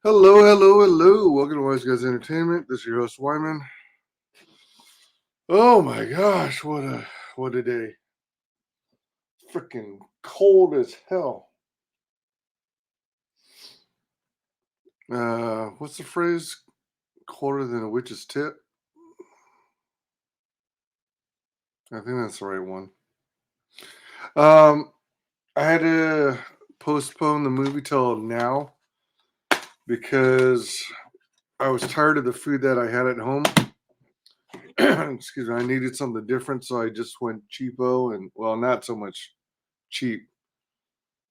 Hello, hello, hello. Welcome to WyzGyz Entertainment. This is your host, Wyman. Oh my gosh, what a day. Freaking cold as hell. What's the phrase? Colder than a witch's tit? I think that's the right one. Um, I had to postpone the movie till now because I was tired of the food that I had at home. Excuse me, I needed something different, so I just went cheapo and, well, not so much cheap,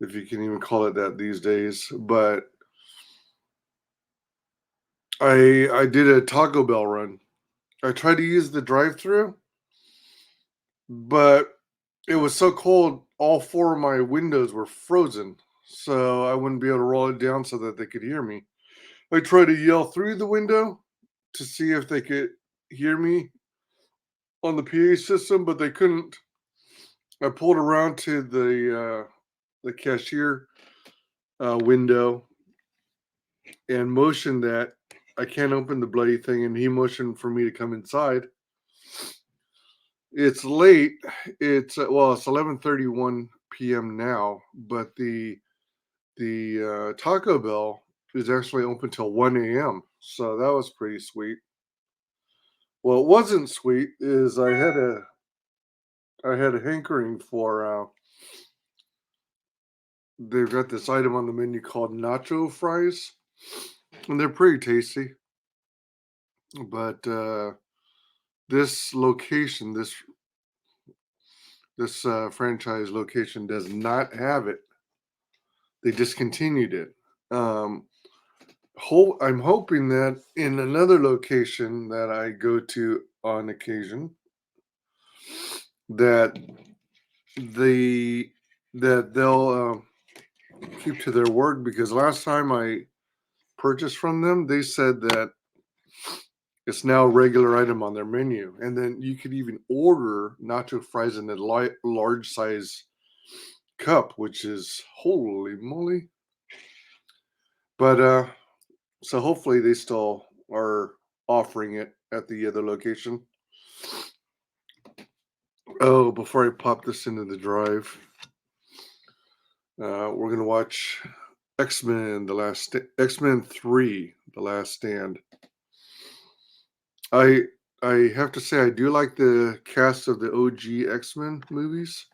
if you can even call it that these days. But I did a Taco Bell run. I tried to use the drive-through, but it was so cold, all four of my windows were frozen, so I wouldn't be able to roll it down so that they could hear me. I tried to yell through the window to see if they could hear me on the PA system, but they couldn't. I pulled around to the cashier window and motioned that I can't open the bloody thing, and he motioned for me to come inside. It's late. It's 11:31 p.m. now, but the Taco Bell is actually open till 1 a.m. So that was pretty sweet. Well, it wasn't sweet. Is I had a hankering for. They've got this item on the menu called nacho fries, and they're pretty tasty. But this location, this franchise location, does not have it. They discontinued it. Um, I'm hoping that in another location that I go to on occasion, that the that they'll keep to their word, because last time I purchased from them, they said that it's now a regular item on their menu, and then you could even order nacho fries in a large size cup, which is holy moly. But so hopefully they still are offering it at the other location. Oh, before I pop this into the drive, we're gonna watch X Men 3, The Last Stand. I I have to say I do like the cast of the OG X-Men movies.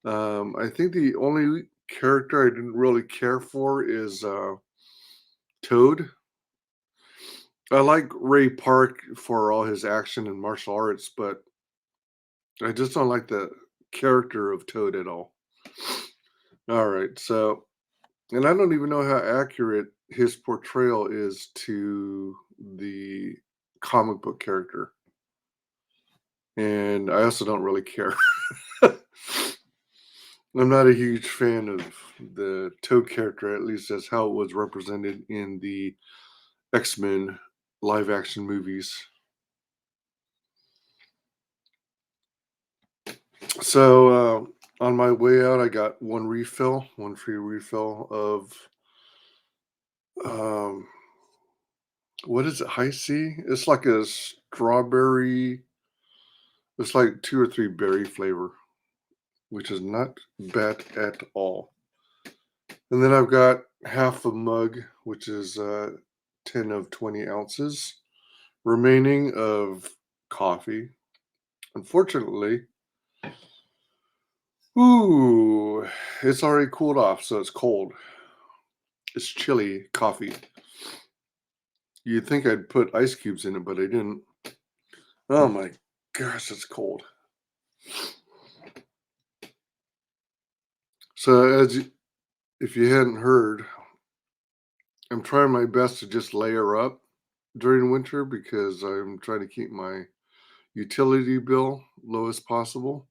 I think the only character I didn't really care for is Toad. I like Ray Park for all his action and martial arts, but I just don't like the character of Toad at all. All right, so, and I don't even know how accurate his portrayal is to the comic book character. And I also don't really care. I'm not a huge fan of the Toad character, at least as how it was represented in the X-Men live action movies. So on my way out, I got one free refill of um, what is it? High C? It's like a strawberry. It's like two or three berry flavor, which is not bad at all. And then I've got half a mug, which is 10 of 20 ounces remaining of coffee. Unfortunately, ooh, it's already cooled off, so it's cold. It's chilly coffee. You'd think I'd put ice cubes in it, but I didn't. Oh my gosh, it's cold. So, if you hadn't heard, I'm trying my best to just layer up during winter because I'm trying to keep my utility bill low as possible.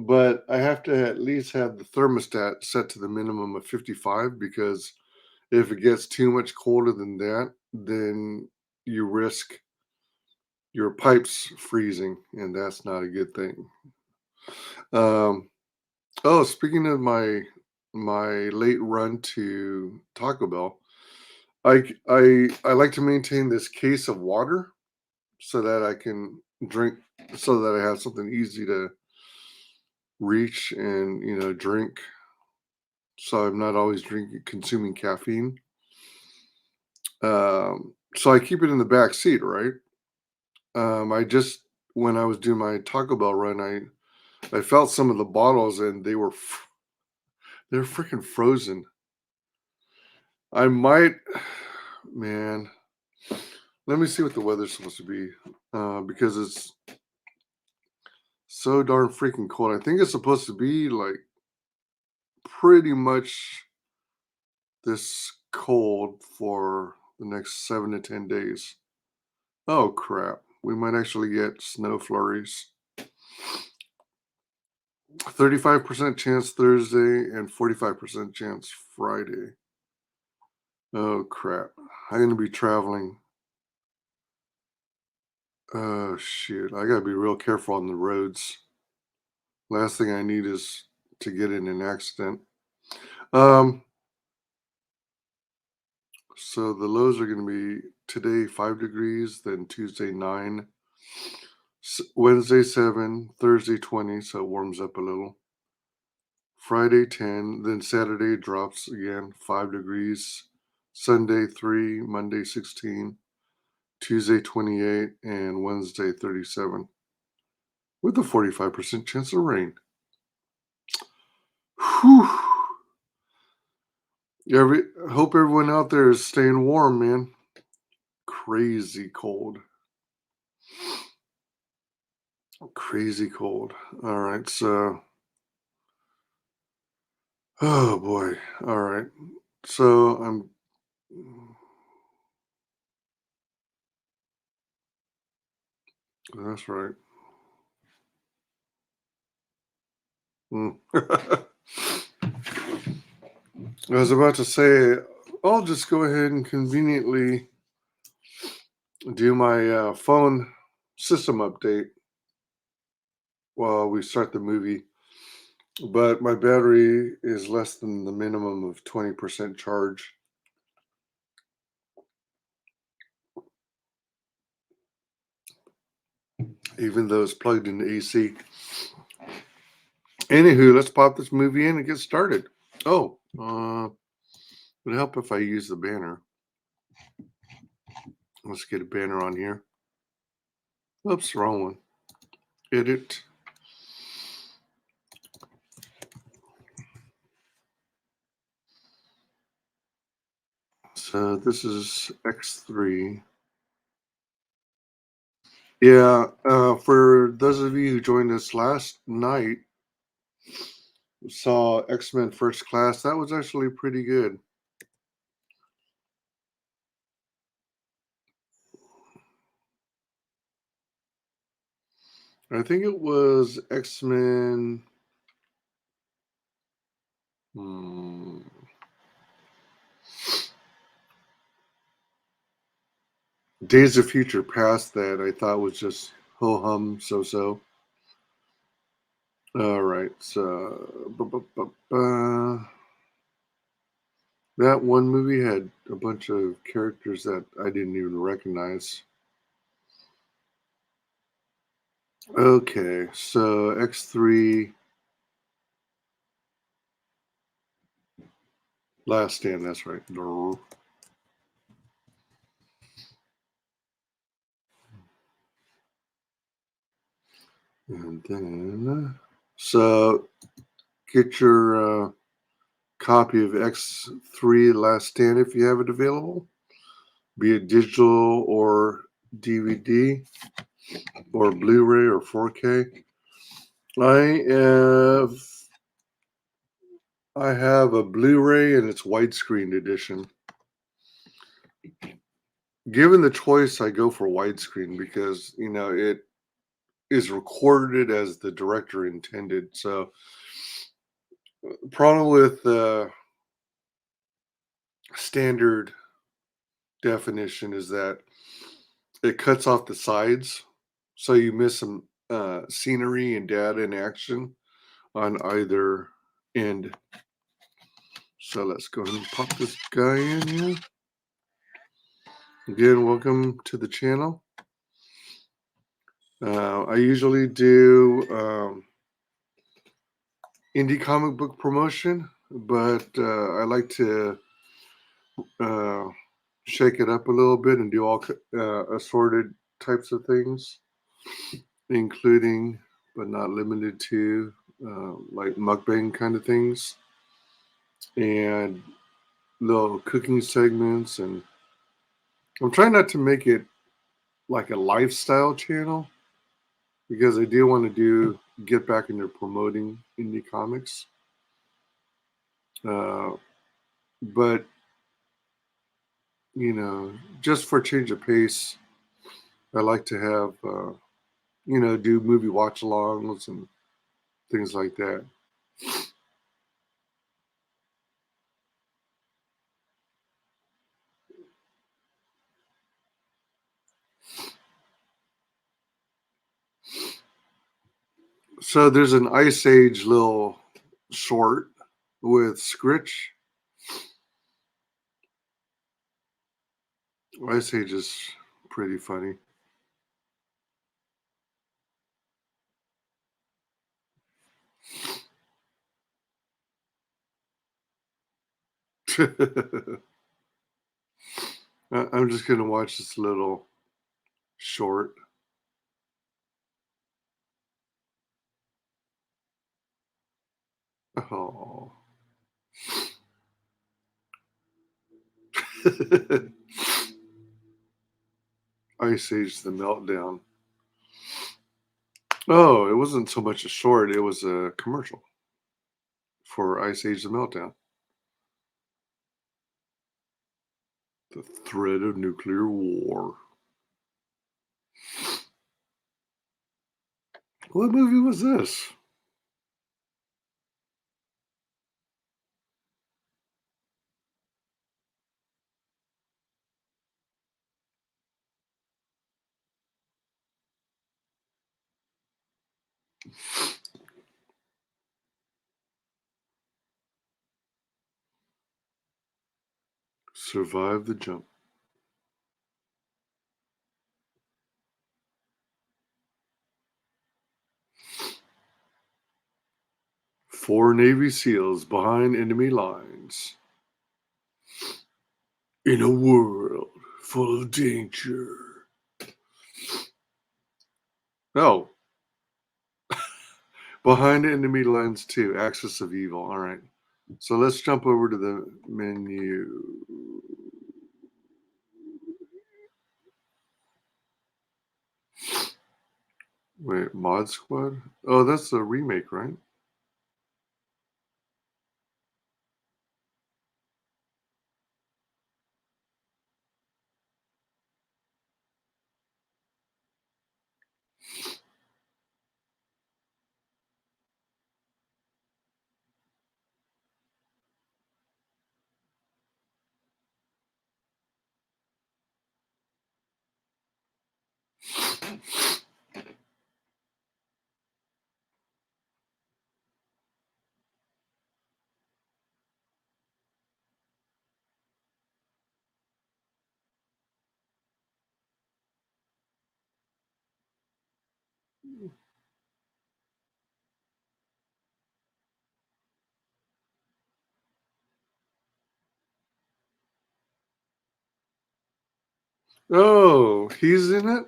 But I have to at least have the thermostat set to the minimum of 55, because if it gets too much colder than that, then you risk your pipes freezing, and that's not a good thing. Um, oh, speaking of my late run to Taco Bell, I like to maintain this case of water so that I can drink, so that I have something easy to reach and drink. So I'm not always drinking consuming caffeine. So I keep it in the back seat, right? I just when I was doing my Taco Bell run, I felt some of the bottles and they're freaking frozen. I might, man. Let me see what the weather's supposed to be, because it's so darn freaking cold. I think it's supposed to be like pretty much this cold for the next 7 to 10 days. Oh crap! We might actually get snow flurries. 35% chance Thursday and 45% chance Friday. Oh crap! I'm gonna be traveling. Oh shit! I gotta be real careful on the roads. Last thing I need is to get in an accident. Um, so the lows are gonna be today 5 degrees, then Tuesday 9, Wednesday 7, Thursday 20, so it warms up a little. Friday 10, then Saturday drops again 5 degrees. Sunday 3, Monday 16, Tuesday 28, and Wednesday 37, with a 45% chance of rain. Whew. Hope everyone out there is staying warm, man. Crazy cold. Crazy cold. All right, so oh boy. All right. So that's right. Mm. I was about to say, I'll just go ahead and conveniently do my phone system update while we start the movie. But my battery is less than the minimum of 20% charge, even though it's plugged into AC. Anywho, let's pop this movie in and get started. Oh, would help if I use the banner. Let's get a banner on here. Oops, wrong one. Edit. So this is X3. Yeah, for those of you who joined us last night, saw X-Men First Class. That was actually pretty good. I think it was X-Men. Hmm, Days of Future Past that I thought was just ho hum so so. All right, so that one movie had a bunch of characters that I didn't even recognize. Okay, so X3 Last Stand, that's right. And then, so get your copy of X3 Last Stand if you have it available, be it digital or DVD or Blu-ray or 4K. I have I have a Blu-ray and it's widescreen edition. Given the choice, I go for widescreen because it is recorded as the director intended. So the problem with standard definition is that it cuts off the sides, so you miss some scenery and data and action on either end. So let's go ahead and pop this guy in here. Again, welcome to the channel. I usually do indie comic book promotion, but I like to uh, shake it up a little bit and do all assorted types of things, including but not limited to like mukbang kind of things and little cooking segments. And I'm trying not to make it like a lifestyle channel because I do want to get back into promoting indie comics. Uh, but just for change of pace, I like to have do movie watchalongs and things like that. So there's an Ice Age little short with Scritch. Ice Age is pretty funny. I'm just gonna watch this little short. Oh. Ice Age the Meltdown. Oh, it wasn't so much a short, it was a commercial for Ice Age the Meltdown. The threat of nuclear war. What movie was this? Survive the Jump. 4 Navy SEALs behind enemy lines. In a world full of danger. Oh, behind enemy lines too. Axis of Evil. All right. So let's jump over to the menu. Wait, Mod Squad? Oh, that's a remake, right? Oh, he's in it?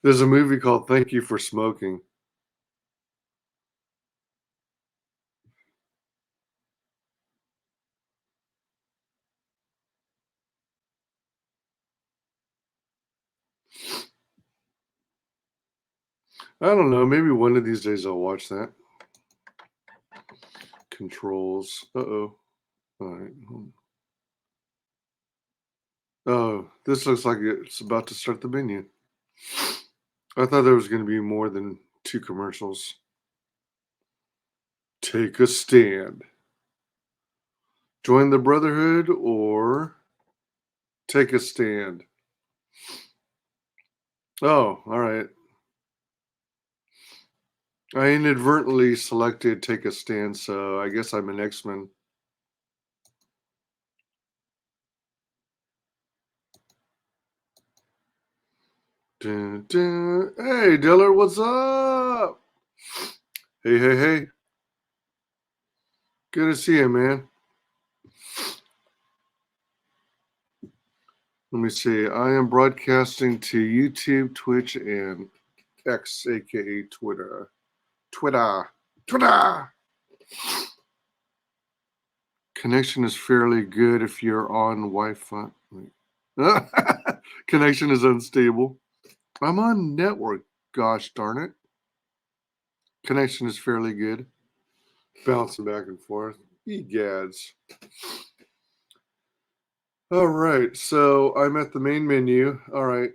There's a movie called Thank You for Smoking. I don't know. Maybe one of these days I'll watch that. Controls. Uh-oh. All right. Oh, this looks like it's about to start the menu. I thought there was going to be more than 2 commercials. Take a stand. Join the Brotherhood or take a stand. Oh, all right. I inadvertently selected take a stand, so I guess I'm an X-Men. Dun, dun. Hey, Diller, what's up? Hey, hey, hey. Good to see you, man. Let me see. I am broadcasting to YouTube, Twitch, and X, aka Twitter. Twitter. Twitter. Connection is fairly good if you're on Wi-Fi. Connection is unstable. I'm on network. Gosh darn it. Connection is fairly good. Bouncing back and forth. Egads. All right, so I'm at the main menu. All right,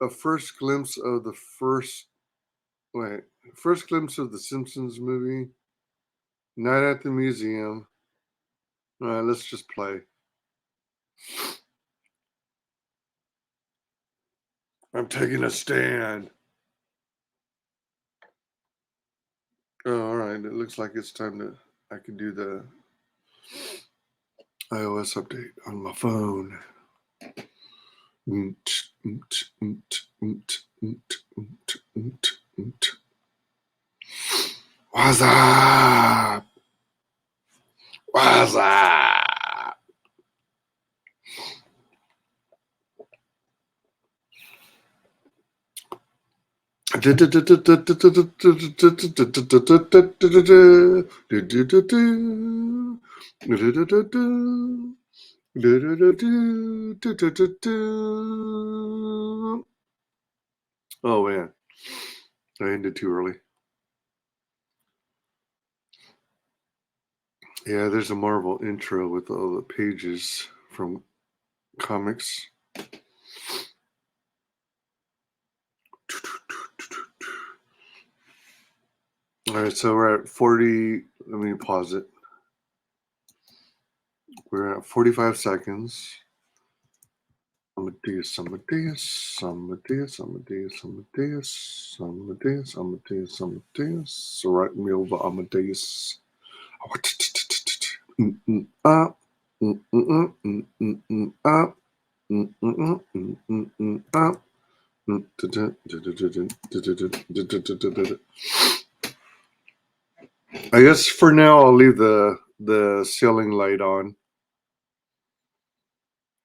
a first glimpse of the first glimpse of the Simpsons movie. Night at the museum. All right, let's just play. I'm taking a stand. Oh, all right, it looks like it's time to. I can do the iOS update on my phone. What's up? What's up? Oh man, I ended too early. Yeah, there's a Marvel intro with all the pages from comics. All right, so we're at 40. Let me pause it. We're at 45 seconds. Amadeus, Amadeus, Amadeus, Amadeus, Amadeus, Amadeus, Amadeus, Amadeus. So write me over Amadeus. Up. Up. Up. I guess for now I'll leave the ceiling light on.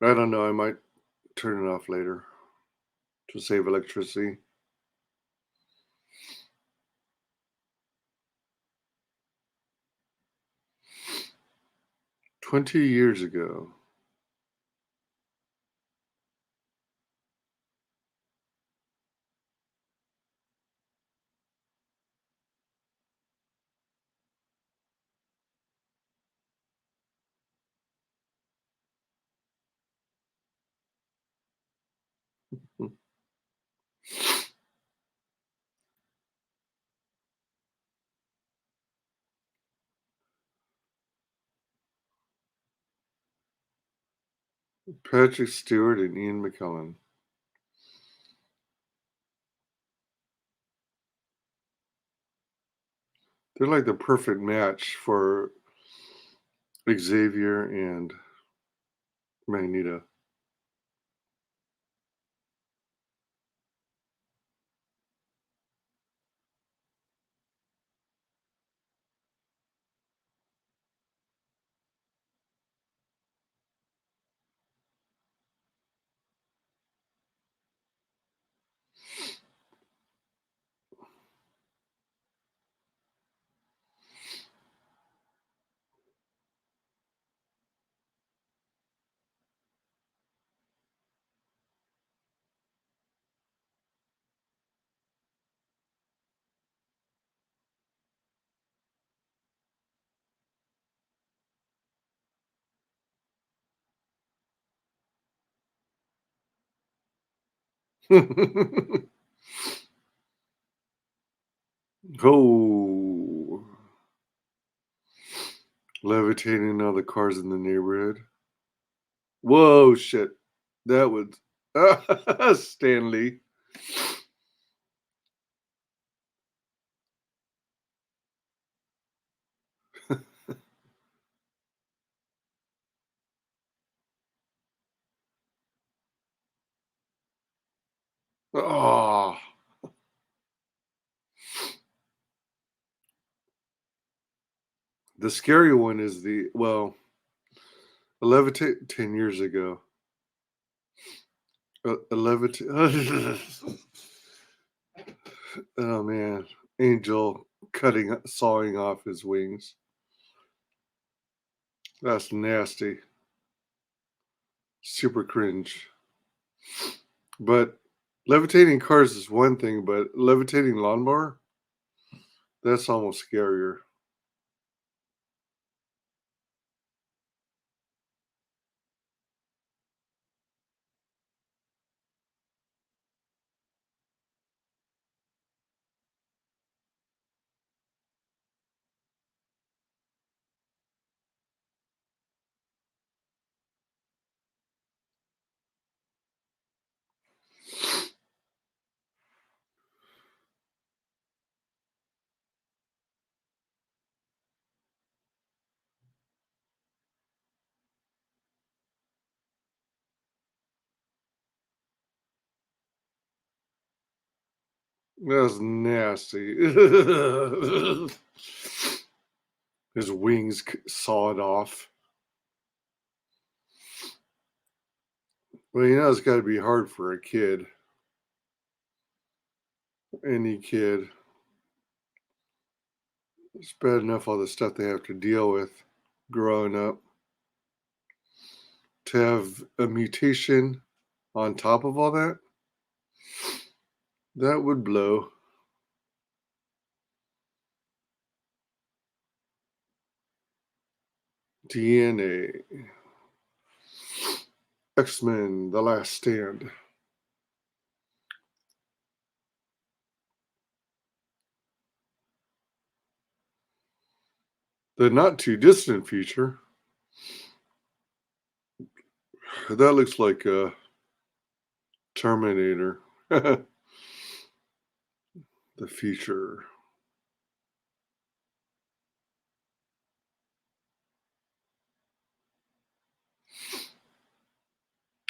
I don't know. I might turn it off later to save electricity. 20 years ago. Patrick Stewart and Ian McKellen. They're like the perfect match for Xavier and Magneto. Oh, levitating all the cars in the neighborhood. Whoa, shit. That was Stanley. Oh, the scary one is well, levitate 10 years ago. 11. Oh man, Angel sawing off his wings. That's nasty. Super cringe. But levitating cars is one thing, but levitating lawnmower, that's almost scarier. That's nasty. His wings sawed off. Well, it's got to be hard for a kid, any kid. It's bad enough all the stuff they have to deal with growing up. To have a mutation on top of all that, that would blow. DNA. X-Men: The Last Stand. The not too distant future. That looks like a Terminator. The future.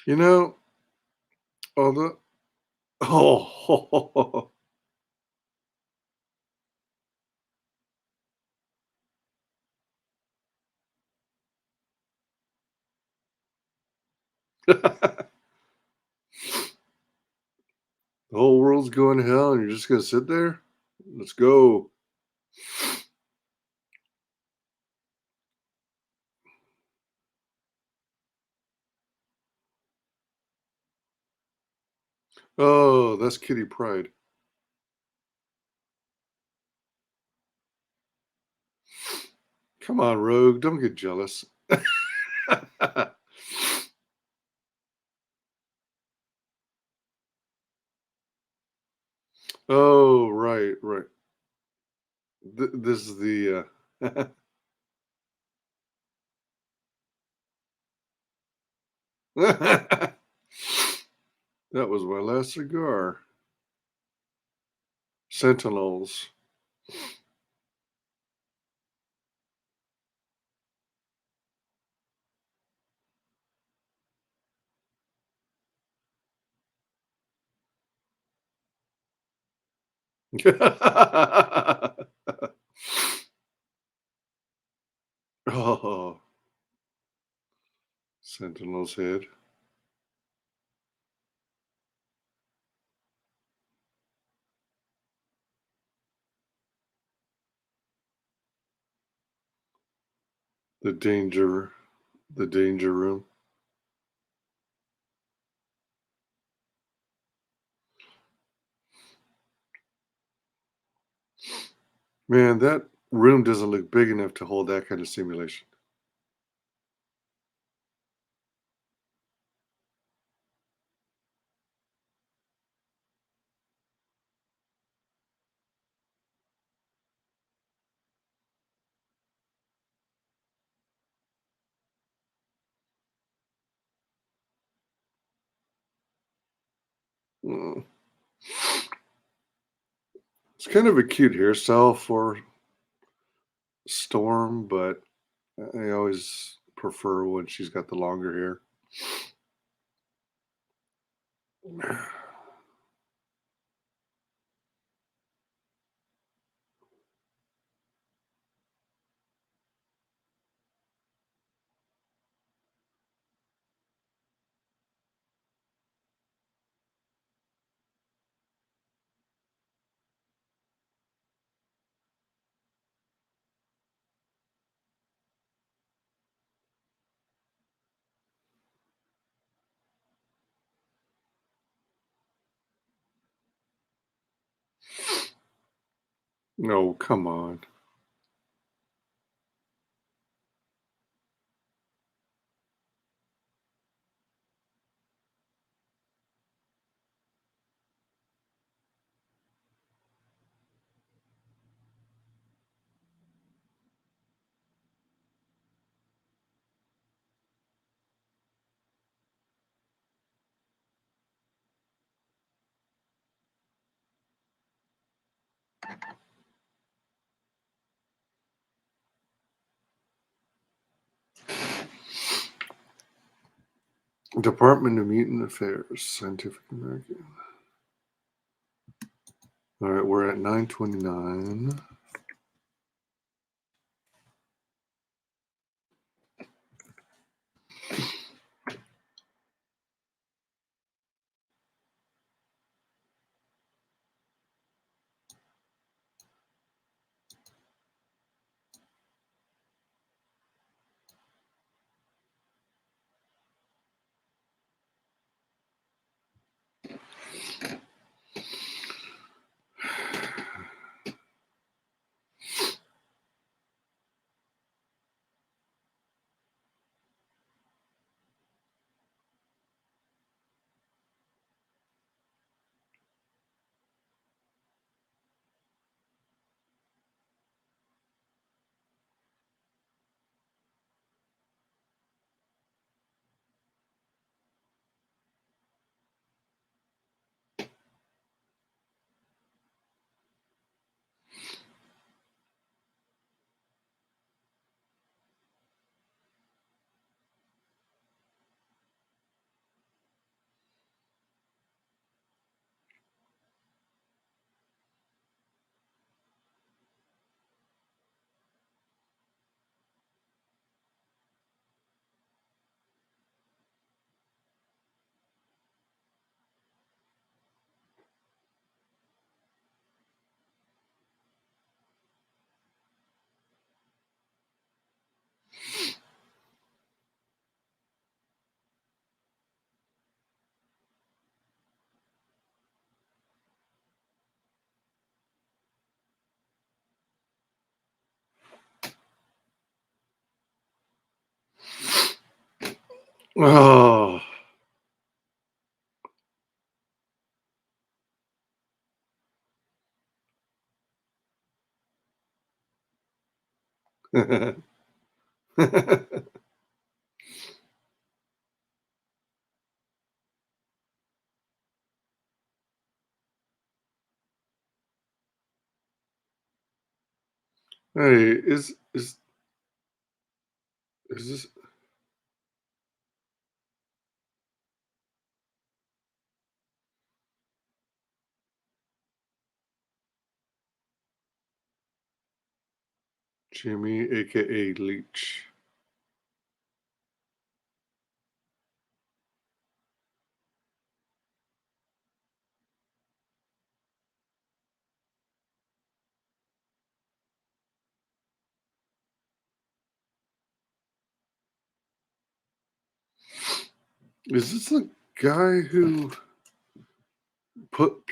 You know, all the oh, the whole world's going to hell, and you're just gonna sit there. Let's go. Oh, that's Kitty Pride. Come on, Rogue. Don't get jealous. Oh, right, right. This is the. That was my last cigar. Sentinels. Oh, Sentinel's head. The danger. The danger room. Man, that room doesn't look big enough to hold that kind of simulation. Mm. It's kind of a cute hairstyle for Storm, but I always prefer when she's got the longer hair. No, come on. Department of Mutant Affairs, Scientific American. All right, we're at 929. Oh. Hey, is this Jimmy, aka Leech? Is this the guy who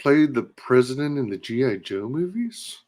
played the president in the GI Joe movies?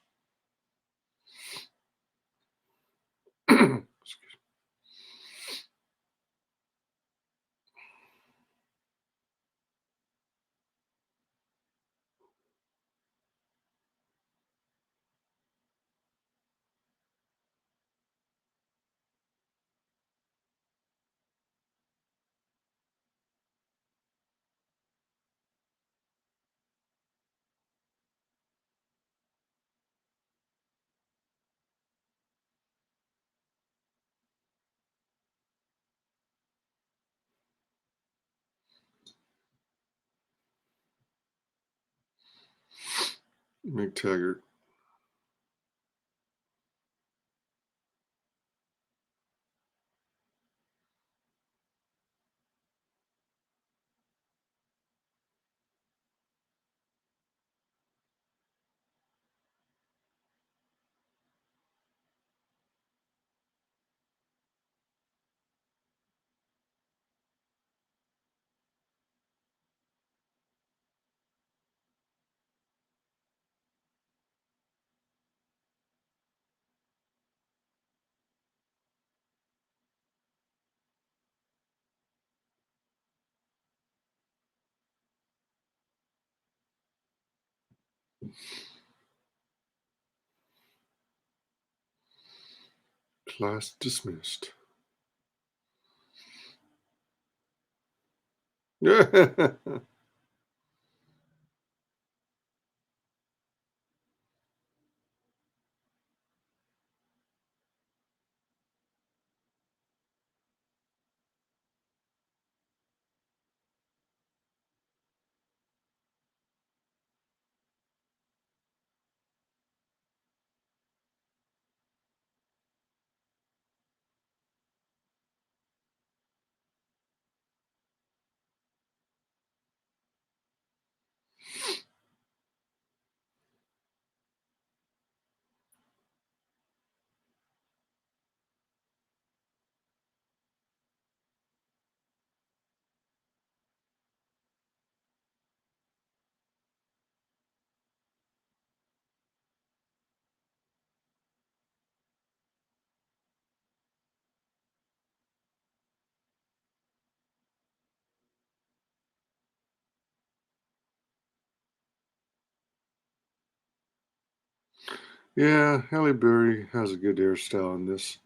McTaggart. Class dismissed. Yeah, Halle Berry has a good hairstyle in this.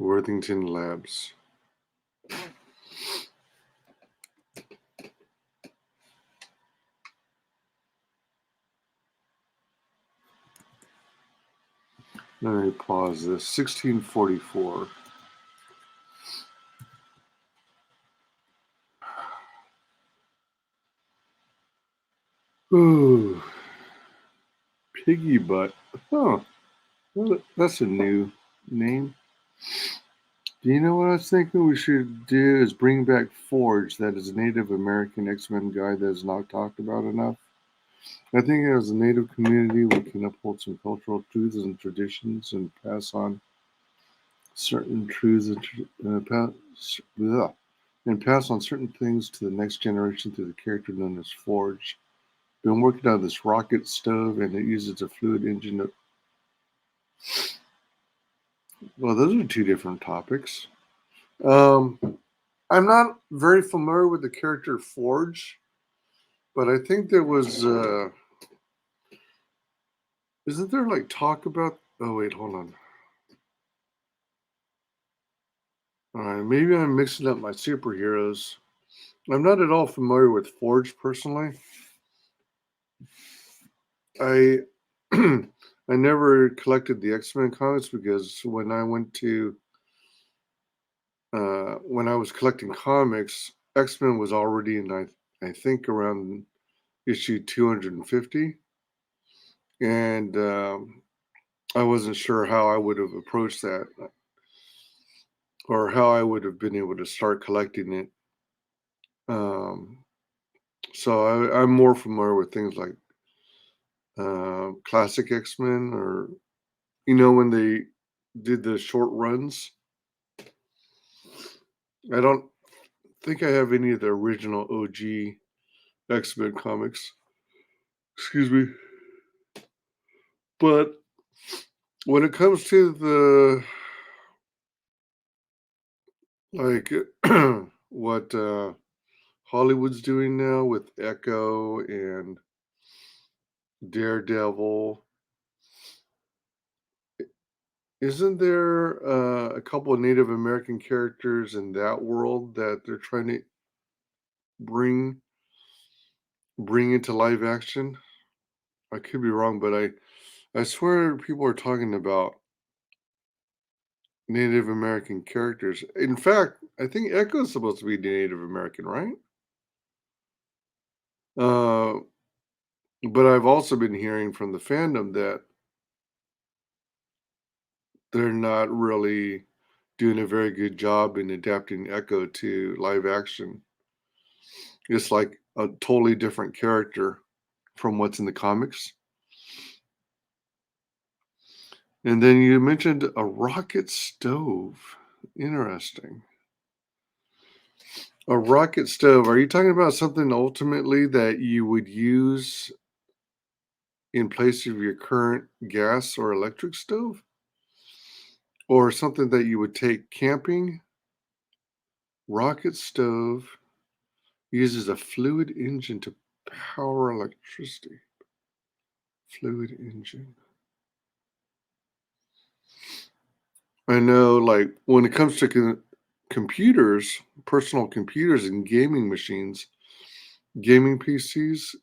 Worthington Labs. Let me pause this. 1644. Ooh, Piggy Butt. Huh. Well, that's a new name. Do you know what I was thinking we should do is bring back Forge, that is a Native American X-Men guy that is not talked about enough. I think as a Native community, we can uphold some cultural truths and traditions and pass on certain truths and pass on certain things to the next generation through the character known as Forge. Been working on this rocket stove and it uses a fluid engine. Well, those are two different topics. Um, I'm not very familiar with the character Forge, but I think there was. Isn't there like talk about? Oh wait, hold on. All right, maybe I'm mixing up my superheroes. I'm not at all familiar with Forge personally. I I never collected the X-Men comics because when I was collecting comics, X-Men was already in I think around issue 250, and I wasn't sure how I would have approached that or how I would have been able to start collecting it. Um, so I'm more familiar with things like classic X-Men or when they did the short runs. I don't think I have any of the original OG X-Men comics. Excuse me. But when it comes to the like what Hollywood's doing now with Echo and Daredevil. Isn't there a couple of Native American characters in that world that they're trying to bring bring into live action? I could be wrong, but I swear people are talking about Native American characters. In fact, I think Echo's supposed to be Native American, right? Uh, but I've also been hearing from the fandom that they're not really doing a very good job in adapting Echo to live action. It's like a totally different character from what's in the comics. And then you mentioned a rocket stove. Interesting. A rocket stove. Are you talking about something ultimately that you would use in place of your current gas or electric stove? Or something that you would take camping? Rocket stove uses a fluid engine to power electricity. Fluid engine. I know, like, when it comes to computers, personal computers and gaming machines, gaming PCs,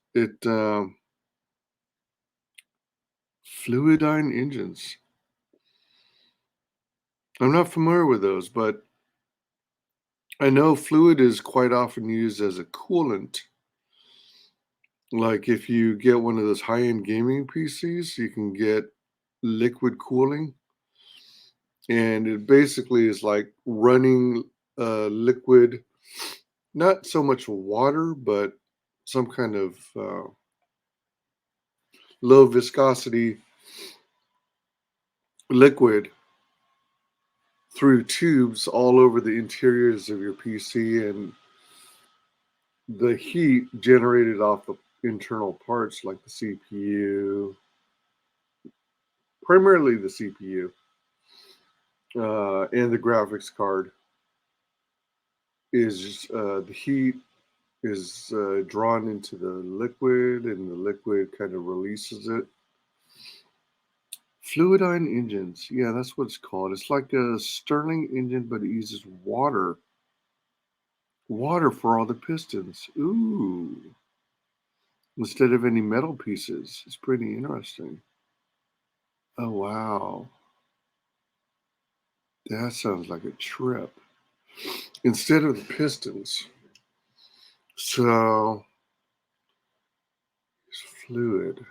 fluidine engines. I'm not familiar with those, but I know fluid is quite often used as a coolant. Like if you get one of those high-end gaming PCs, you can get liquid cooling, and it basically is like running liquid, not so much water, but some kind of low viscosity liquid through tubes all over the interiors of your PC, and the heat generated off the internal parts like the CPU, primarily the CPU, and the graphics card, is the heat is drawn into the liquid, and the liquid kind of releases it. Fluidine engines, yeah, that's what it's called. It's like a Stirling engine, but it uses water for all the pistons. Ooh, instead of any metal pieces. It's pretty interesting. Oh wow, that sounds like a trip. Instead of the pistons, so it's fluid.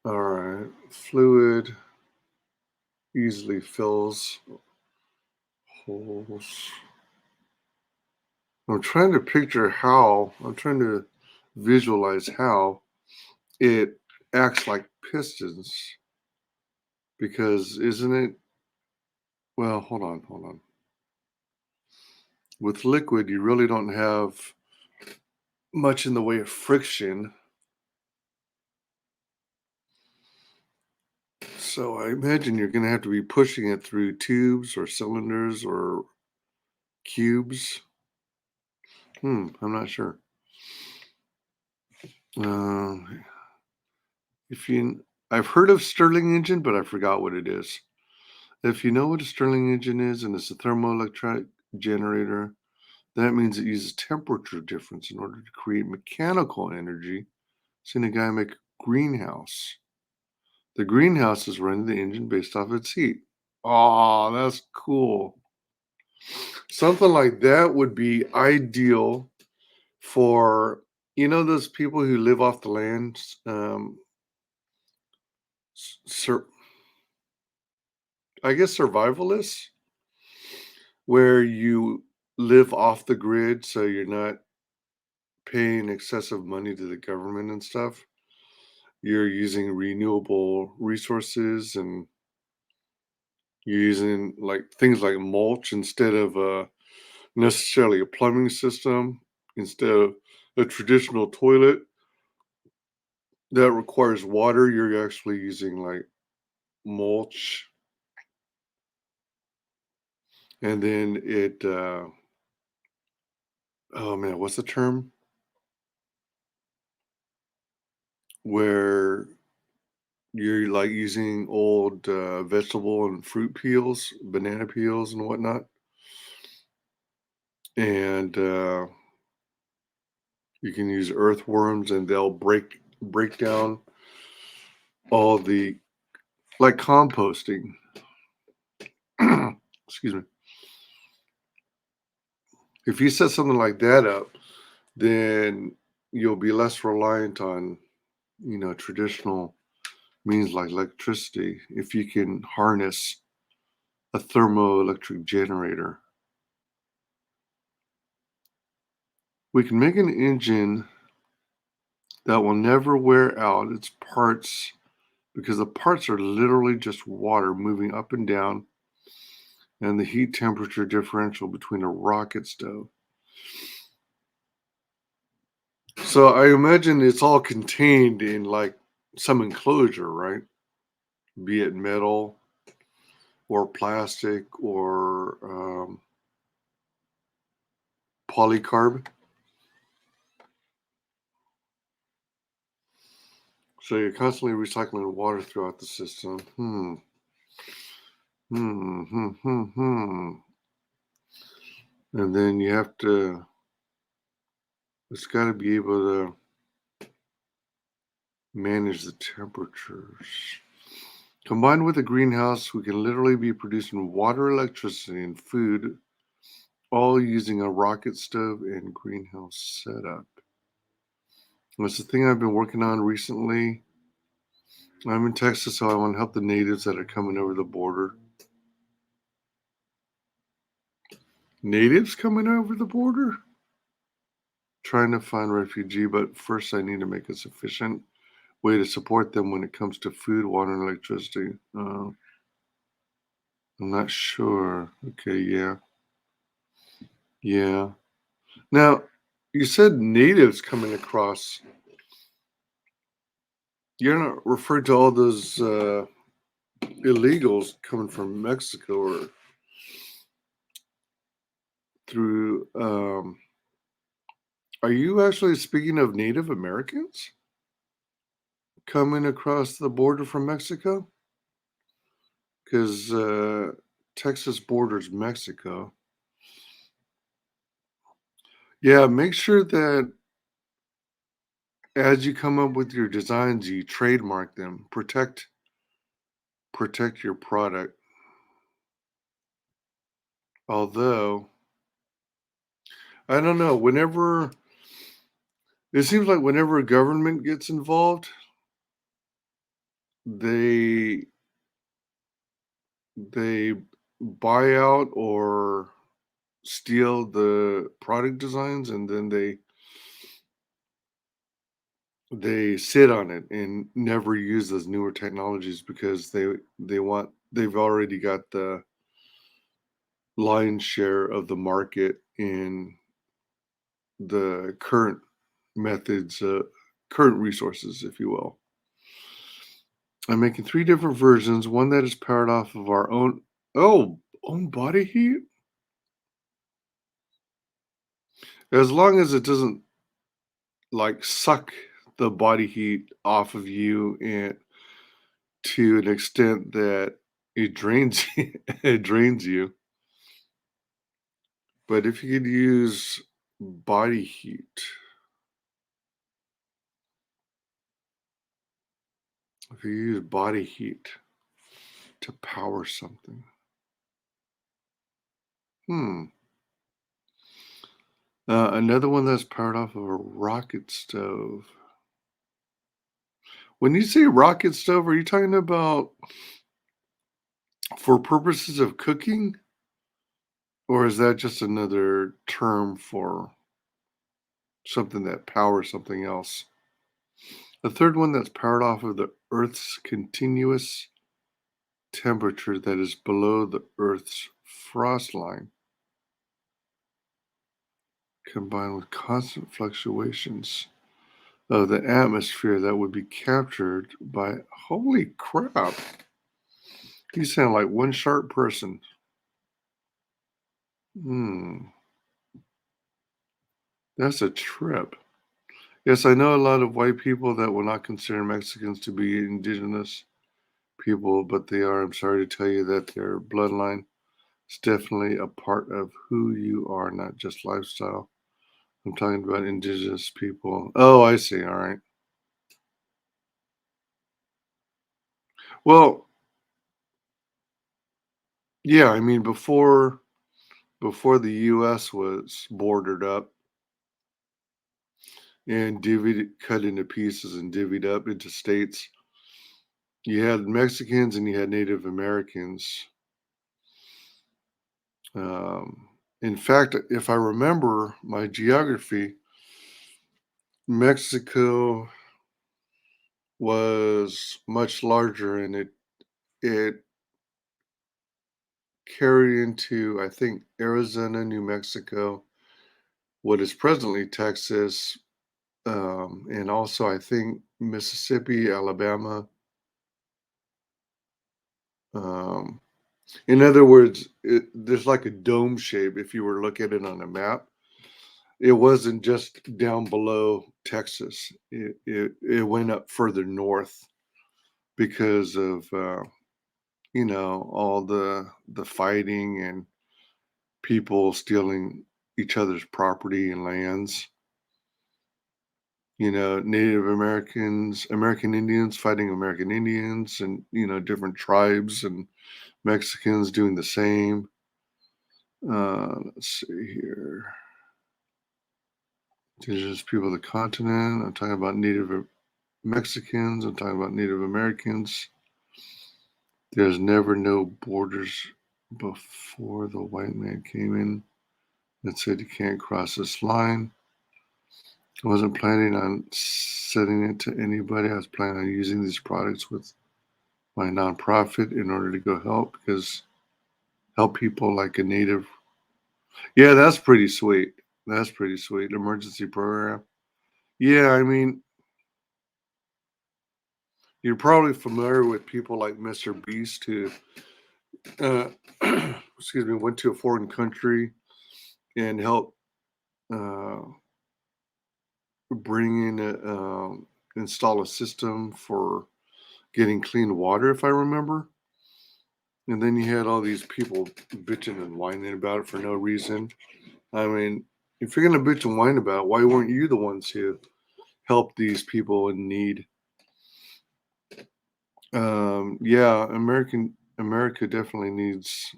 All right, fluid easily fills holes. I'm trying to picture how, I'm trying to visualize how it acts like pistons, because isn't it? Well, hold on. With liquid, you really don't have much in the way of friction. So I imagine you're going to have to be pushing it through tubes or cylinders or cubes. I'm not sure. Uh, if you, I've heard of Stirling engine, but I forgot what it is. If you know what a Stirling engine is, and it's a thermoelectric generator, that means it uses temperature difference in order to create mechanical energy. It's in a gaiamic greenhouse. The greenhouse is running the engine based off its heat. Oh, that's cool. Something like that would be ideal for, those people who live off the land, sur- I guess survivalists, where you live off the grid, so you're not paying excessive money to the government and stuff. You're using renewable resources, and you're using like things like mulch instead of necessarily a plumbing system, instead of a traditional toilet that requires water. You're actually using like mulch. and then it. Oh man, what's the term? Where you're like using old vegetable and fruit peels, banana peels, and whatnot, and you can use earthworms, and they'll break down all the like composting. Excuse me. If you set something like that up, then you'll be less reliant on traditional means like electricity if you can harness a thermoelectric generator. We can make an engine that will never wear out its parts because the parts are literally just water moving up and down and the heat temperature differential between a rocket stove. So I imagine it's all contained in like some enclosure, right? Be it metal or plastic or polycarb. So you're constantly recycling water throughout the system. Hmm. And then you have to, it's got to be able to manage the temperatures. Combined with a greenhouse, we can literally be producing water, electricity, and food, all using a rocket stove and greenhouse setup. That's the thing I've been working on recently. I'm in Texas, so I want to help the natives that are coming over the border. Natives coming over the border? Trying to find refugee, but first I need to make a sufficient way to support them when it comes to food, water, and electricity. I'm not sure. Okay, yeah. Yeah. Now, you said natives coming across. You're not referring to all those illegals coming from Mexico or through. Are you actually speaking of Native Americans coming across the border from Mexico? Because Texas borders Mexico. Yeah, make sure that as you come up with your designs, you trademark them. Protect your product. Although I don't know, whenever it seems like whenever a government gets involved, they they buy out or steal the product designs, and then they sit on it and never use those newer technologies because they've already got the lion's share of the market in the methods, current resources, if you will. I'm making three different versions. One that is powered off of our own body heat, as long as it doesn't like suck the body heat off of you and to an extent that it drains it drains you. But if you could use body heat, if you use body heat to power something, hmm. Another one that's powered off of a rocket stove. When you say rocket stove, are you talking about for purposes of cooking, or is that just another term for something that powers something else? The third one that's powered off of the Earth's continuous temperature that is below the Earth's frost line, combined with constant fluctuations of the atmosphere that would be captured by. Holy crap! You sound like one sharp person. Hmm, that's a trip. Yes, I know a lot of white people that will not consider Mexicans to be indigenous people, but they are. I'm sorry to tell you that their bloodline is definitely a part of who you are, not just lifestyle. I'm talking about indigenous people. Oh, I see. All right. Well, yeah, I mean before the US was bordered up and cut into pieces and divvied up into states, you had Mexicans and you had Native Americans. Um, in fact, if I remember my geography, Mexico was much larger and it carried into, I think, Arizona, New Mexico, what is presently Texas, and also I think Mississippi, Alabama. Um, in other words, there's like a dome shape if you were to look at it on a map. It wasn't just down below Texas. It went up further north because of all the fighting and people stealing each other's property and lands. Native Americans, American Indians fighting American Indians, and different tribes and Mexicans doing the same. Let's see here. Indigenous people of the continent. I'm talking about Native Mexicans. I'm talking about Native Americans. There's never no borders before the white man came in and said you can't cross this line. I wasn't planning on setting it to anybody. I was planning on using these products with my nonprofit in order to go help people like a native. Yeah, that's pretty sweet. That's pretty sweet. Emergency program. Yeah, I mean, you're probably familiar with people like Mr. Beast who, uh, excuse me, went to a foreign country and helped uh, bring in install a system for getting clean water, if I remember. And then you had all these people bitching and whining about it for no reason. I mean, if you're gonna bitch and whine about it, why weren't you the ones who helped these people in need? Yeah, America definitely needs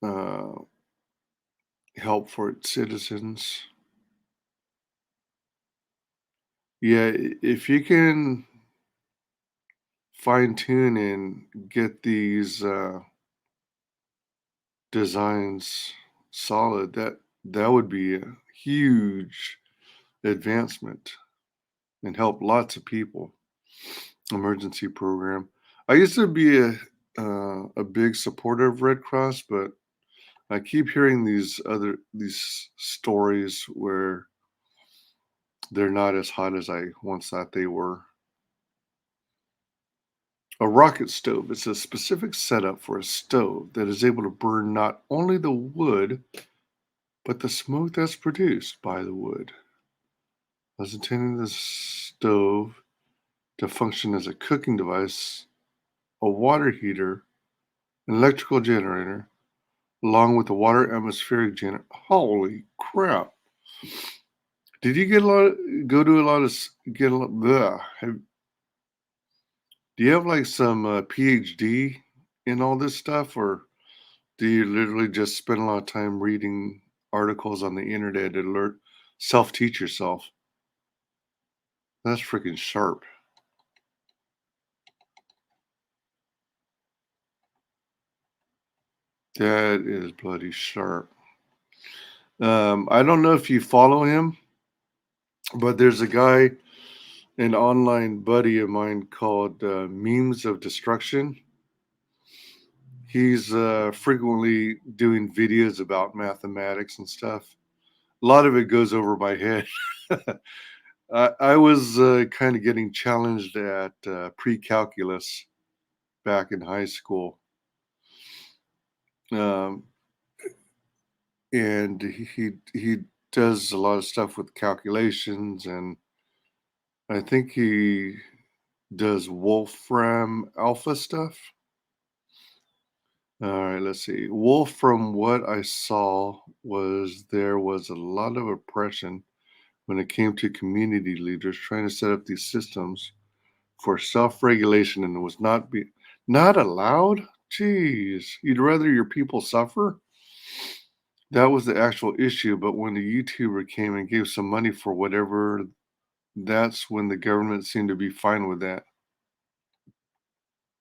uh, help for its citizens. Yeah, if you can fine tune and get these designs solid, that would be a huge advancement and help lots of people. Emergency program. I used to be a big supporter of Red Cross, but I keep hearing these stories where they're not as hot as I once thought they were. A rocket stove is a specific setup for a stove that is able to burn not only the wood, but the smoke that's produced by the wood. Thus intending the stove to function as a cooking device, a water heater, an electrical generator, along with the water atmospheric generator. Holy crap! Did you get a lot? Go to a lot of get a lot? Bleh. Do you have like some PhD in all this stuff, or do you literally just spend a lot of time reading articles on the internet to learn self teach yourself? That's freaking sharp. That is bloody sharp. I don't know if you follow him, but there's a guy, an online buddy of mine called Memes of Destruction. He's frequently doing videos about mathematics and stuff. A lot of it goes over my head. I was kind of getting challenged at pre-calculus back in high school. Um, and he does a lot of stuff with calculations, and I think he does Wolfram Alpha stuff. All right, let's see. Wolf, from what I saw, was there was a lot of oppression when it came to community leaders trying to set up these systems for self-regulation, and it was not allowed. Jeez, you'd rather your people suffer? That was the actual issue. But when the YouTuber came and gave some money for whatever, that's when the government seemed to be fine with that.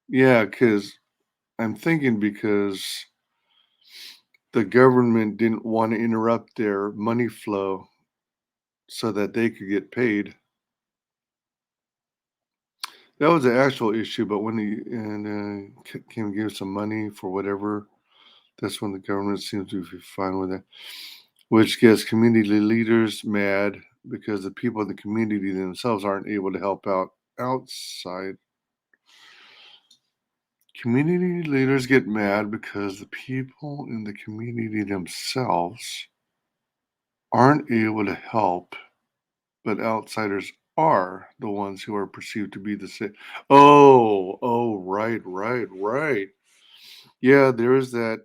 Yeah, because I'm thinking because the government didn't want to interrupt their money flow so that they could get paid. That was the actual issue. But when he came and gave some money for whatever, that's when the government seems to be fine with it, which gets community leaders mad because the people in the community themselves aren't able to help out outside. Community leaders get mad because the people in the community themselves aren't able to help, but outsiders are the ones who are perceived to be the same. Oh, right. Yeah, there is that.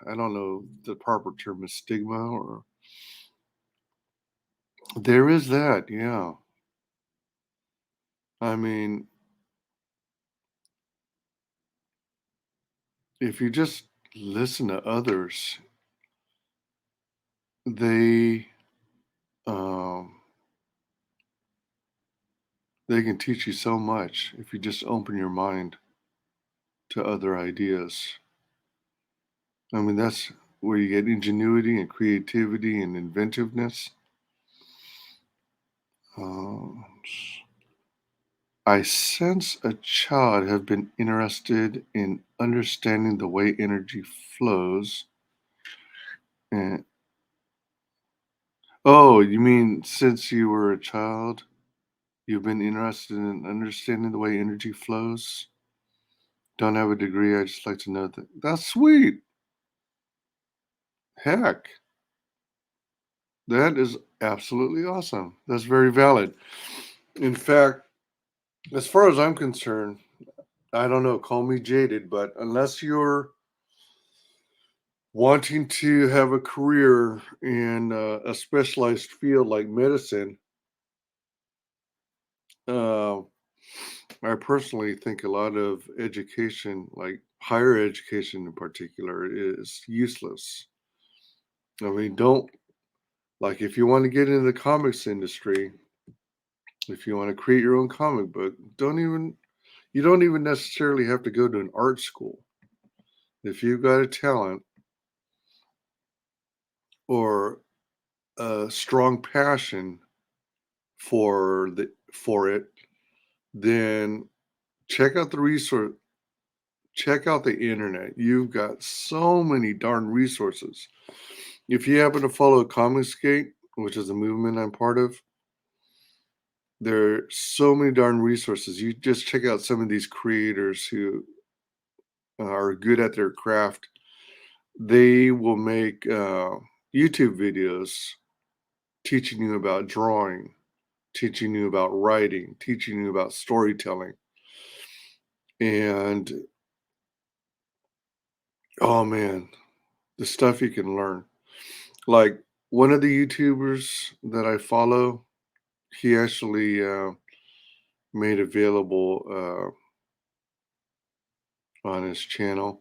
I don't know the proper term is stigma, or there is that. Yeah. I mean, if you just listen to others, they um, they can teach you so much if you just open your mind to other ideas. I mean, that's where you get ingenuity and creativity and inventiveness. Uh, I sense a child have been interested in understanding the way energy flows. And oh, you mean since you were a child, you've been interested in understanding the way energy flows? Don't have a degree. I just like to know that. That's sweet. Heck, that is absolutely awesome. That's very valid. In fact, as far as I'm concerned, I don't know, call me jaded, but unless you're wanting to have a career in a specialized field like medicine, uh, I personally think a lot of education, like higher education in particular, is useless. I mean, don't like if you want to get into the comics industry, if you want to create your own comic book, you don't even necessarily have to go to an art school. If you've got a talent or a strong passion for it, then check out the resource check out the internet. You've got so many darn resources. If you happen to follow Comicsgate, which is a movement I'm part of, there are so many darn resources. You just check out some of these creators who are good at their craft. They will make YouTube videos teaching you about drawing, teaching you about writing, teaching you about storytelling. And oh man, the stuff you can learn. Like one of the YouTubers that I follow, he actually made available on his channel.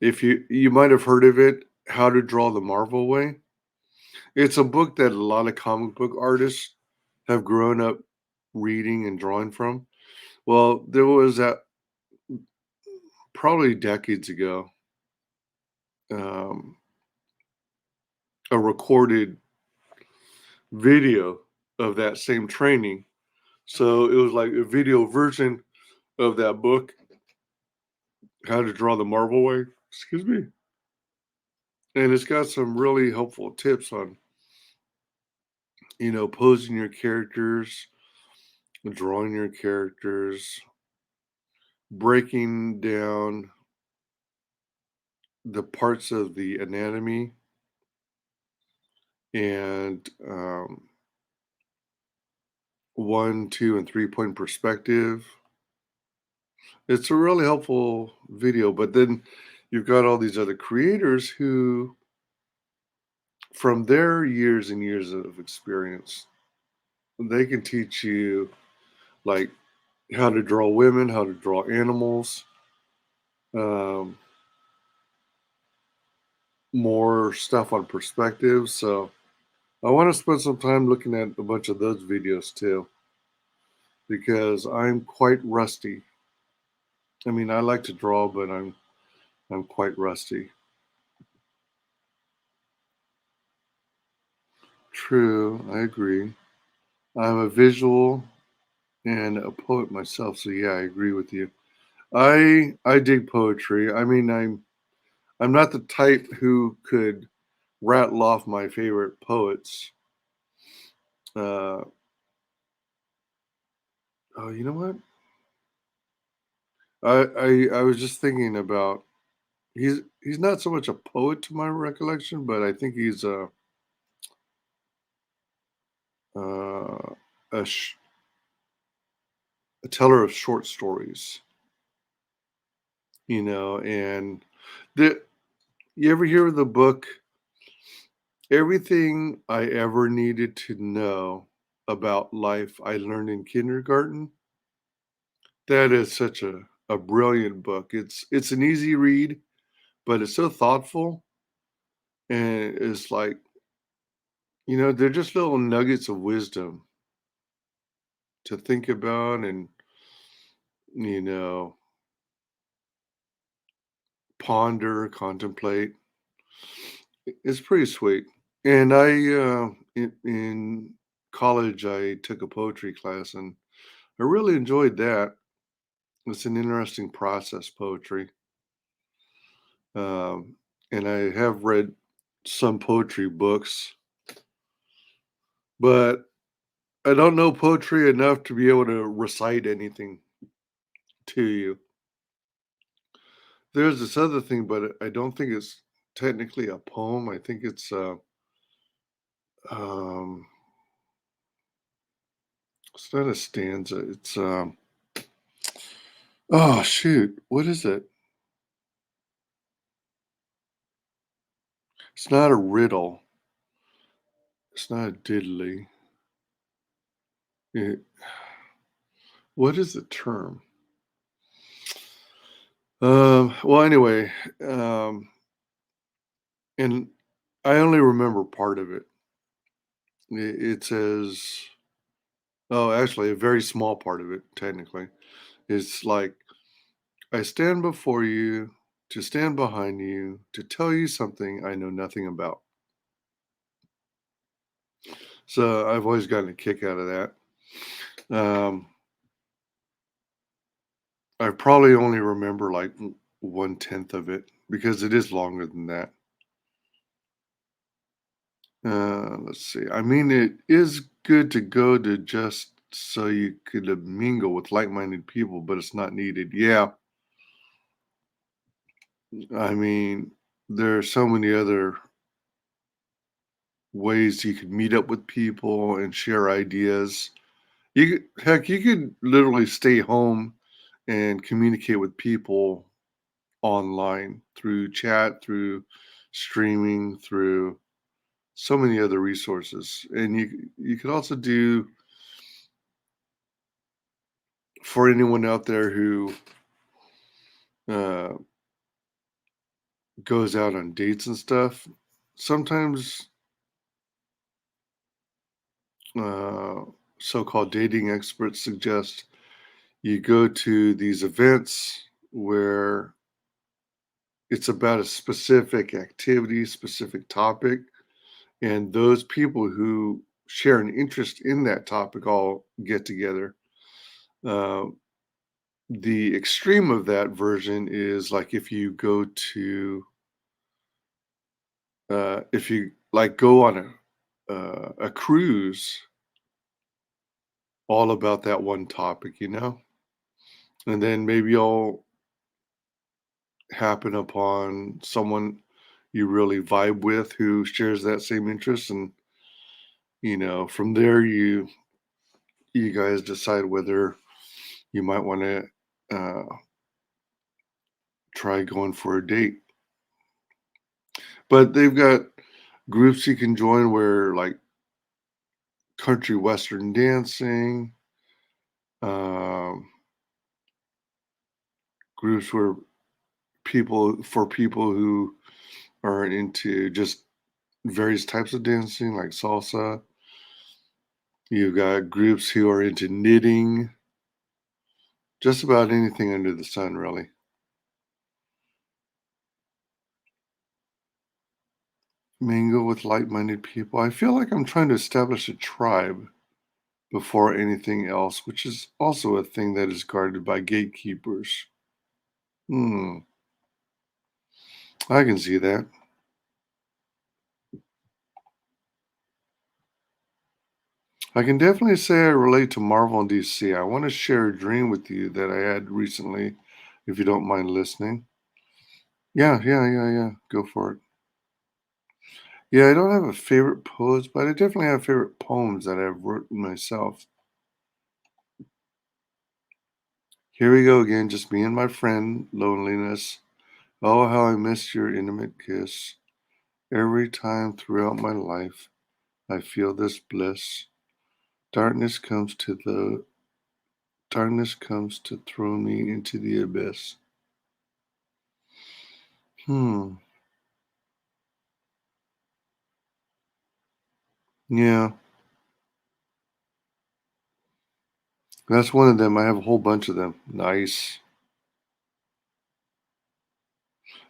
If you might have heard of it, How to Draw the Marvel Way. It's a book that a lot of comic book artists have grown up reading and drawing from. Well, there was that probably decades ago, um, a recorded video of that same training. So it was like a video version of that book, How to Draw the Marvel Way. Excuse me. And it's got some really helpful tips on, posing your characters, drawing your characters, breaking down the parts of the anatomy and 1, 2, and 3 point perspective. It's a really helpful video, but then you've got all these other creators who, from their years and years of experience, they can teach you like how to draw women, how to draw animals, um, more stuff on perspective. So I want to spend some time looking at a bunch of those videos too, because I'm quite rusty. I mean, I like to draw, but I'm quite rusty. True, I agree. I'm a visual and a poet myself, so yeah, I agree with you. I dig poetry. I mean, I'm not the type who could rattle off my favorite poets. Uh, oh, you know what? I was just thinking about he's not so much a poet to my recollection, but I think he's uh, a, sh- a teller of short stories. And the you ever hear of the book Everything I Ever Needed to Know About Life I Learned in Kindergarten? That is such a brilliant book. It's an easy read, but it's so thoughtful, and it's like, they're just little nuggets of wisdom to think about and, you know, ponder, contemplate. It's pretty sweet. And in college, I took a poetry class, and I really enjoyed that. It's an interesting process, poetry. Um, and I have read some poetry books, but I don't know poetry enough to be able to recite anything to you. There's this other thing, but I don't think it's technically a poem. I think um, it's not a stanza. Oh shoot, what is it? It's not a riddle. It's not a diddly. It, what is the term? Well, anyway, um, and I only remember part of it. It says, oh, actually, a very small part of it, technically. It's like, I stand before you to stand behind you to tell you something I know nothing about. So I've always gotten a kick out of that. Um, I probably only remember like 1/10 of it because it is longer than that. Let's see. I mean, it is good to go to just so you could mingle with like-minded people, but it's not needed. Yeah, I mean, there are so many other ways you could meet up with people and share ideas. You could literally stay home and communicate with people online through chat, through streaming, through so many other resources. And you could also do, for anyone out there who uh, goes out on dates and stuff, sometimes uh, so-called dating experts suggest you go to these events where it's about a specific activity, specific topic, and those people who share an interest in that topic all get together. Uh, the extreme of that version is like if you go to, if you like go on a cruise all about that one topic, and then maybe you'll happen upon someone you really vibe with who shares that same interest, and from there you guys decide whether you might want to try going for a date. But they've got groups you can join where like country western dancing, um, groups where people who are into just various types of dancing, like salsa. You've got groups who are into knitting, just about anything under the sun, really. Mingle with like-minded people. I feel like I'm trying to establish a tribe before anything else, which is also a thing that is guarded by gatekeepers. Hmm, I can see that. I can definitely say I relate to Marvel and DC. I want to share a dream with you that I had recently, if you don't mind listening. Yeah, yeah, yeah, yeah. Go for it. Yeah, I don't have a favorite pose, but I definitely have favorite poems that I've written myself. Here we go again, just me and my friend, loneliness. Oh, how I miss your intimate kiss. Every time throughout my life, I feel this bliss. Darkness comes to the darkness comes to throw me into the abyss. Hmm. Yeah, that's one of them. I have a whole bunch of them. Nice.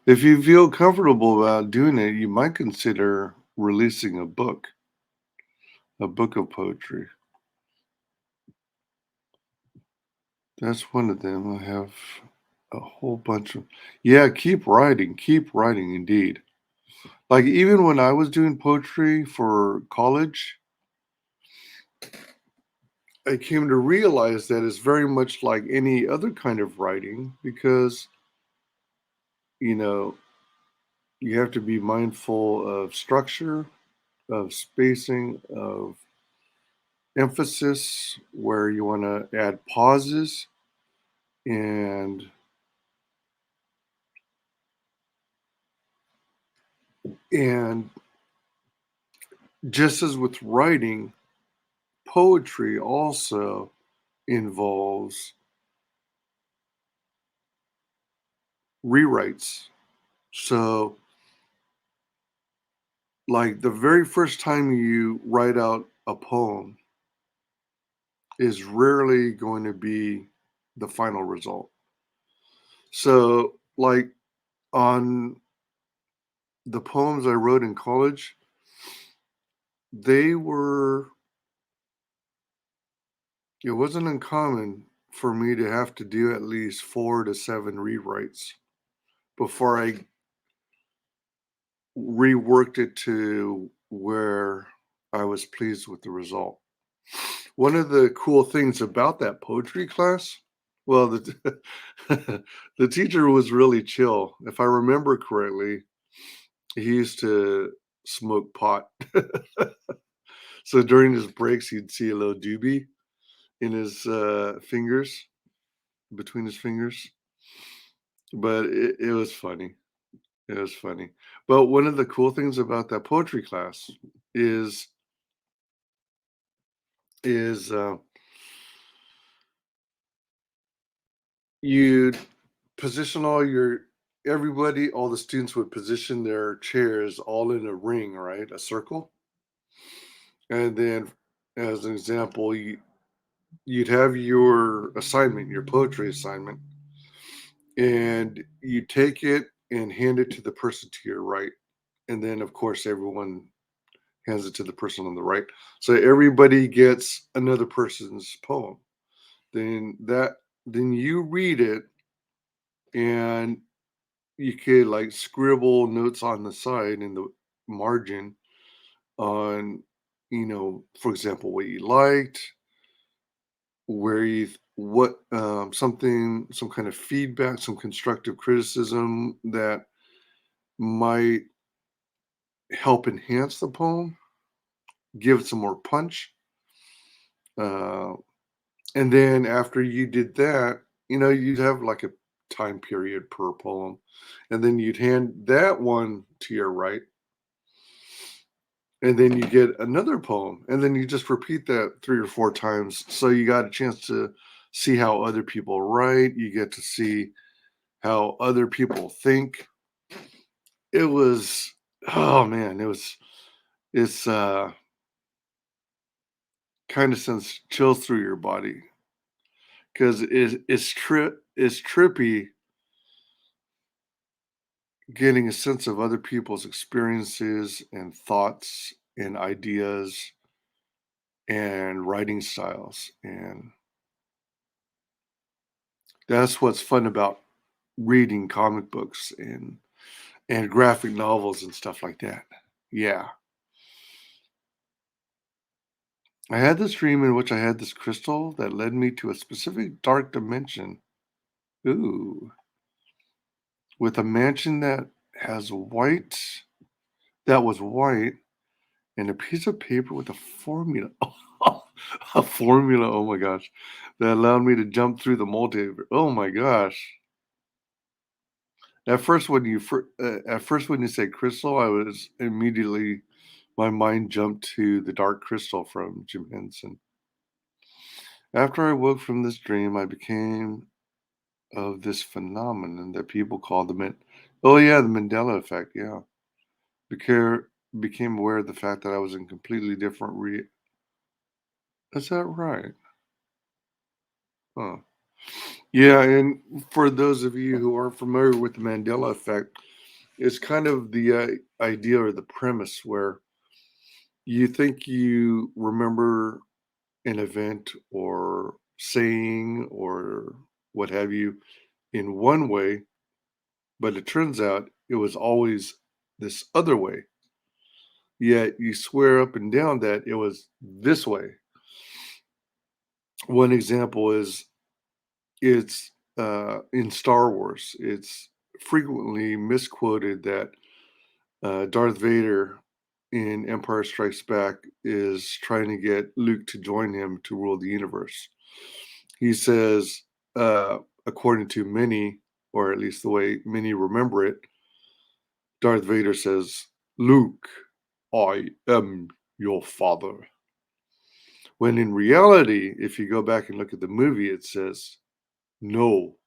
If you feel comfortable about doing it, you might consider releasing a book of poetry. That's one of them. I have a whole bunch of. Yeah, keep writing indeed. Like even when I was doing poetry for college, I came to realize that it's very much like any other kind of writing because, you know, you have to be mindful of structure, of spacing, of emphasis, where you want to add pauses. And and just as with writing, poetry also involves rewrites. So, like the very first time you write out a poem is rarely going to be the final result. So, like on the poems I wrote in college, they were, it wasn't uncommon for me to have to do at least 4 to 7 rewrites before I reworked it to where I was pleased with the result. One of the cool things about that poetry class, well, the teacher was really chill. If I remember correctly, he used to smoke pot. So during his breaks, you'd see a little doobie in his fingers, between his fingers. But it was funny. It was funny. But one of the cool things about that poetry class is is you'd position all the students would position their chairs all in a ring, right? A circle. And then as an example, you'd have your assignment, your poetry assignment, and you take it and hand it to the person to your right. And then of course everyone hands it to the person on the right. So everybody gets another person's poem. Then that then you read it and you could like scribble notes on the side in the margin on, for example, what you liked, what some kind of feedback, some constructive criticism that might help enhance the poem. give it some more punch. Uh, and then after you did that, you'd have like a time period per poem. And then you'd hand that one to your right. And then you get another poem. And then you just repeat that 3 or 4 times. So you got a chance to see how other people write. You get to see how other people think. It was, oh man, it's kind of sends chills through your body because it's trippy getting a sense of other people's experiences and thoughts and ideas and writing styles. And that's what's fun about reading comic books and graphic novels and stuff like that. Yeah. I had this dream in which I had this crystal that led me to a specific dark dimension. Ooh. With a mansion has white that was white and a piece of paper with a formula. A formula, oh my gosh, that allowed me to jump through the multiverse. Oh my gosh. At first when you said crystal, I was immediately my mind jumped to the Dark Crystal from Jim Henson. After I woke from this dream, I became of this phenomenon that people call oh yeah, the Mandela effect, yeah. Became became aware of the fact that I was in completely different Is that right? Huh. Yeah, and for those of you who aren't familiar with the Mandela effect, it's kind of the idea or the premise where you think you remember an event or saying or what have you in one way, but it turns out it was always this other way. Yet you swear up and down that it was this way. One example is it's in Star Wars. It's frequently misquoted that Darth Vader in Empire Strikes Back is trying to get Luke to join him to rule the universe. He says, uh, according to many, or at least the way many remember it, Darth Vader says, Luke, I am your father. When in reality, if you go back and look at the movie, it says, no,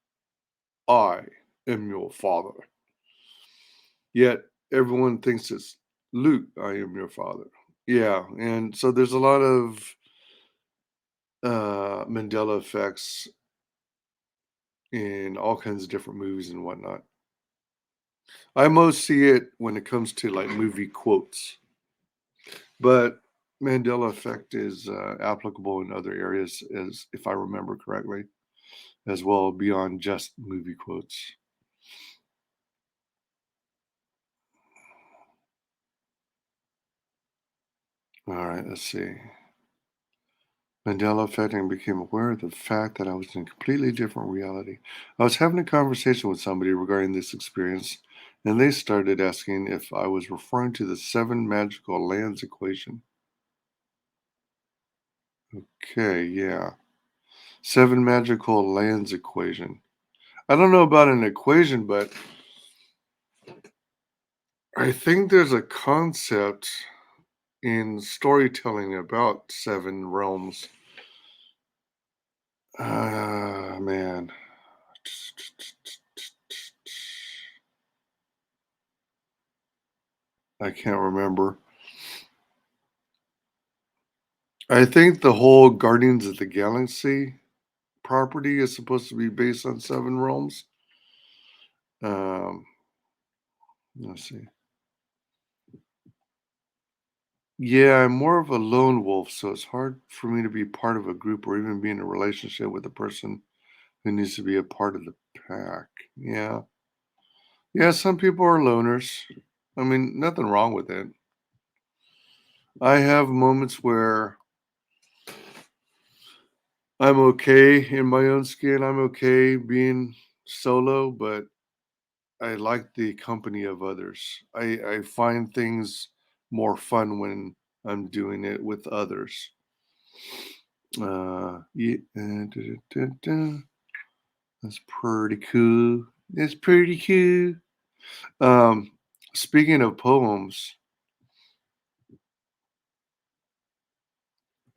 I am your father. Yet everyone thinks it's Luke, I am your father. Yeah, and so there's a lot of Mandela effects in all kinds of different movies and whatnot. I most see it when it comes to like movie quotes, but Mandela effect is applicable in other areas, as if I remember correctly, as well beyond just movie quotes. All right, let's see. Mandela effect and became aware of the fact that I was in a completely different reality. I was having a conversation with somebody regarding this experience, and they started asking if I was referring to the seven magical lands equation. Okay, yeah. Seven magical lands equation. I don't know about an equation, but I think there's a concept in storytelling about seven realms. Ah, man. I can't remember. I think the whole Guardians of the Galaxy property is supposed to be based on seven realms. Um, let's see. Yeah, I'm more of a lone wolf, so it's hard for me to be part of a group or even be in a relationship with a person who needs to be a part of the pack. Yeah. Yeah, some people are loners. I mean, nothing wrong with it. I have moments where I'm okay in my own skin. I'm okay being solo, but I like the company of others. I find things more fun when I'm doing it with others. Yeah, that's pretty cool. It's pretty cool. Um, Speaking of poems,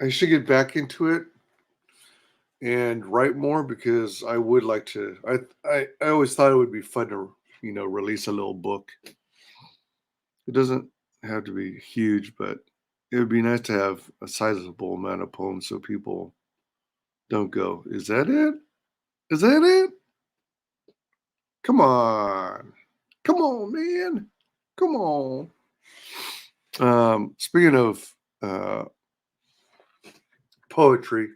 I should get back into it and write more because I would like to. I always thought it would be fun to release a little book. It doesn't have to be huge, but it would be nice to have a sizable amount of poems so people don't go, "Is that it? Is that it? Come on, come on, man, come on." Speaking of uh, poetry,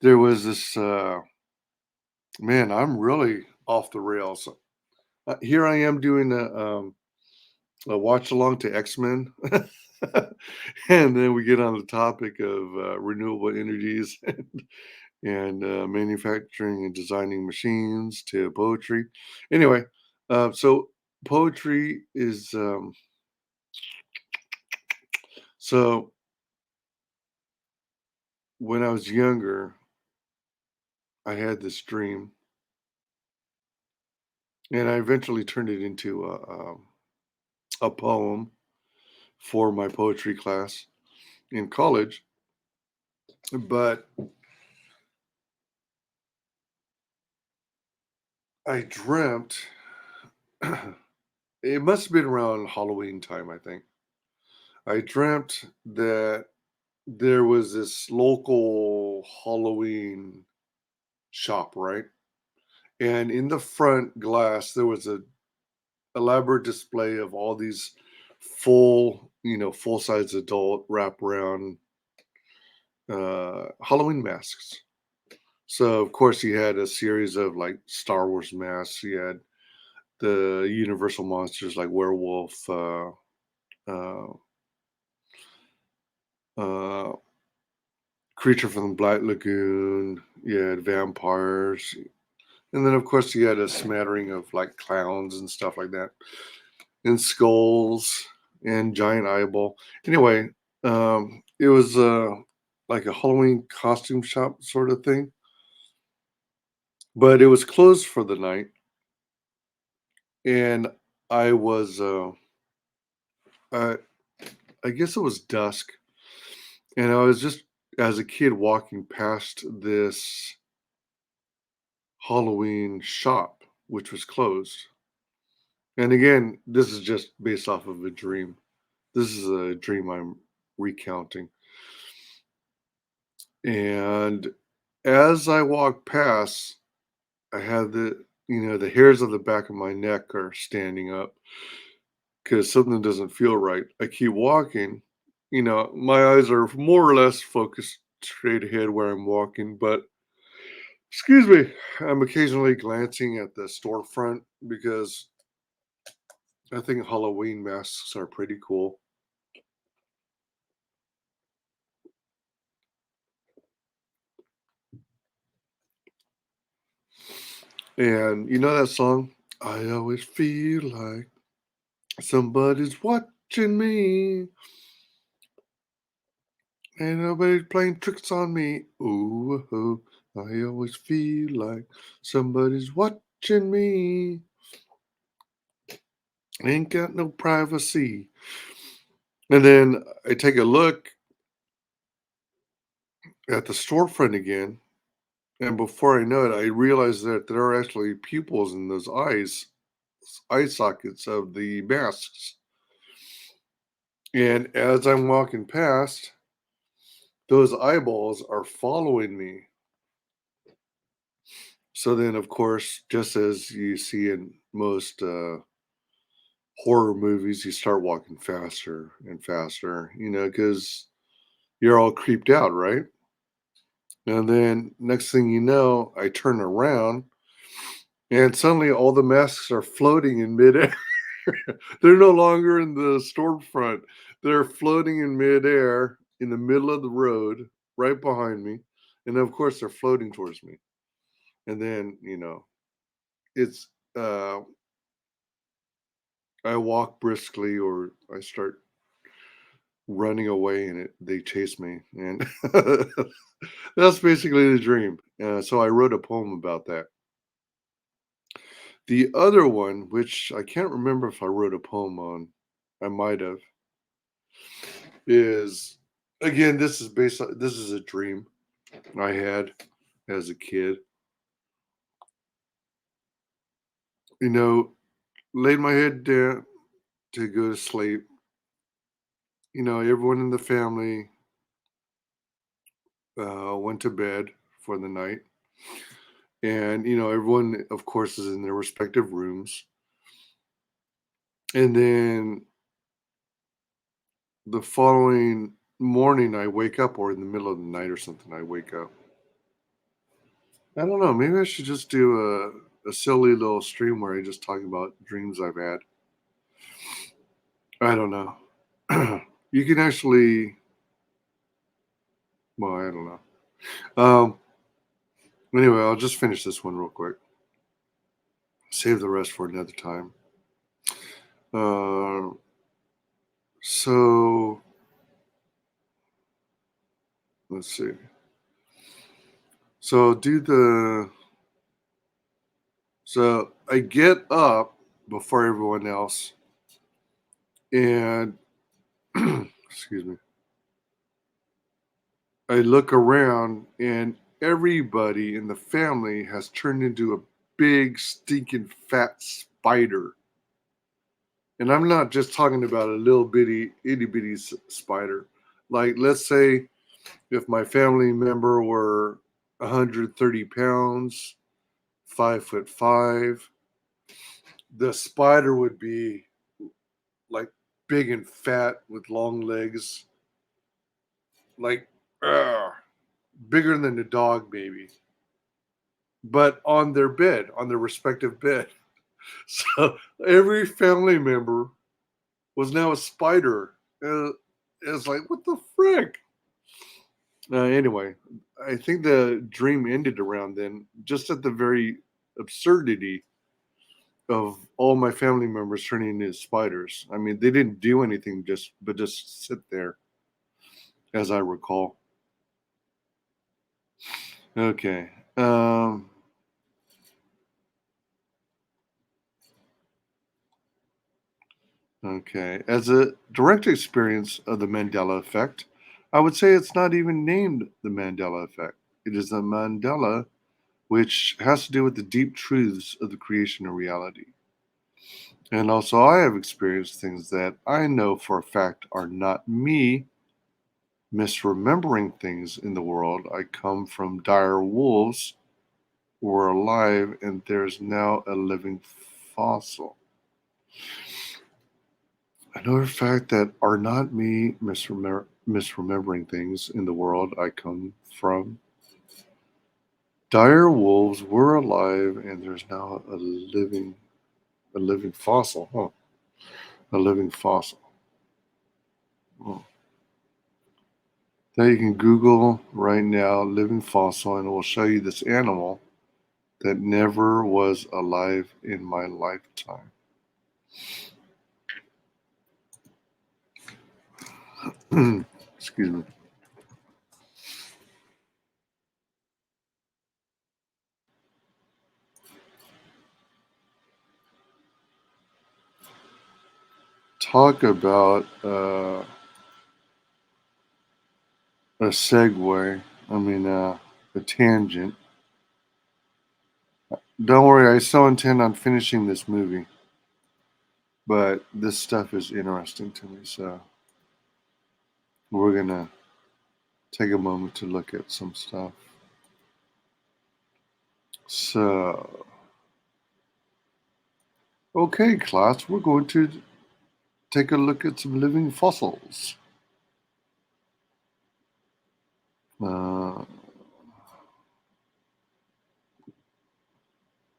there was this man. I'm really off the rails. Here I am doing a watch along to X Men, and then we get on the topic of renewable energies and manufacturing and designing machines to poetry. Anyway, so poetry is so when I was younger, I had this dream, and I eventually turned it into a poem for my poetry class in college. But I dreamt it must have been around Halloween time, I think. I dreamt that there was this local Halloween shop, right? And in the front glass, there was a elaborate display of all these full size adult wraparound Halloween masks. So of course you had a series of like Star Wars masks. You had the Universal monsters like werewolf, uh, uh, creature from the Black Lagoon. You had vampires, and then of course you had a smattering of like clowns and stuff like that, and skulls and giant eyeball. Anyway, it was like a Halloween costume shop sort of thing, but it was closed for the night, and I was uh, I guess it was dusk, and I was just as a kid walking past this Halloween shop, which was closed. And again, this is just based off of a dream. This is a dream I'm recounting. And as I walk past, I have the hairs of the back of my neck are standing up because something doesn't feel right. I keep walking. My eyes are more or less focused straight ahead where I'm walking, but excuse me, I'm occasionally glancing at the storefront because I think Halloween masks are pretty cool. And you know that song? I always feel like somebody's watching me. Ain't nobody playing tricks on me. Ooh, ooh, I always feel like somebody's watching me. Ain't got no privacy. And then I take a look at the storefront again. And before I know it, I realize that there are actually pupils in those eye sockets of the masks. And as I'm walking past, those eyeballs are following me. So then, of course, just as you see in most horror movies, you start walking faster and faster, because you're all creeped out, right? And then next thing you know, I turn around and suddenly all the masks are floating in midair. They're no longer in the storefront. They're floating in midair in the middle of the road right behind me. And of course, they're floating towards me. And then, it's, uh, I walk briskly or I start running away, and they chase me, and that's basically the dream. So I wrote a poem about that. The other one, which I can't remember if I wrote a poem on, I might have, is again, this is a dream I had as a kid. You know, laid my head down to go to sleep. Everyone in the family went to bed for the night. And, everyone, of course, is in their respective rooms. And then the following morning, I wake up, or in the middle of the night or something, I wake up. I don't know. Maybe I should just do a silly little stream where I just talk about dreams I've had. I don't know. You can actually, well, I don't know. Anyway, I'll just finish this one real quick. Save the rest for another time. Uh, so let's see. So do the so I get up before everyone else, and excuse me. I look around, and everybody in the family has turned into a big stinking fat spider. And I'm not just talking about a little bitty itty bitty spider. Like, let's say if my family member were 130 pounds, 5'5", the spider would be like big and fat with long legs, like uh, bigger than a dog, maybe, but on their bed, on their respective bed. So every family member was now a spider. It's like, what the frick? Anyway, I think the dream ended around then, just at the very absurdity of all my family members turning into spiders. I mean, they didn't do anything, just sit there, as I recall. Okay. Okay. As a direct experience of the Mandela effect, I would say it's not even named the Mandela effect. It is the Mandela, which has to do with the deep truths of the creation of reality. And also, I have experienced things that I know for a fact are not me misremembering things in the world. I come from dire wolves who are alive, and there's now a living fossil. Another fact that are not me misremembering things in the world I come from. Dire wolves were alive, and there's now a living fossil. Huh? A living fossil. Oh. Now you can Google right now living fossil, and it will show you this animal that never was alive in my lifetime. Excuse me. Talk about a segue. I mean, a tangent. Don't worry, I still intend on finishing this movie, but this stuff is interesting to me, so we're gonna take a moment to look at some stuff. So, okay, class, we're going to take a look at some living fossils. Uh,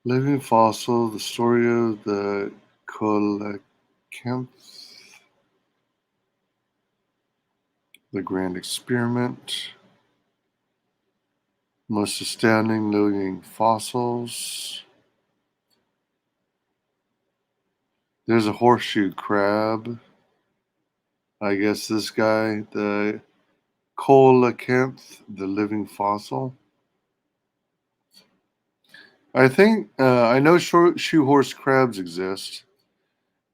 Living fossil, the story of the coelacanth, the grand experiment, most astounding living fossils. There's a horseshoe crab. I guess this guy, the coelacanth, the living fossil. I think I know shoehorse crabs exist,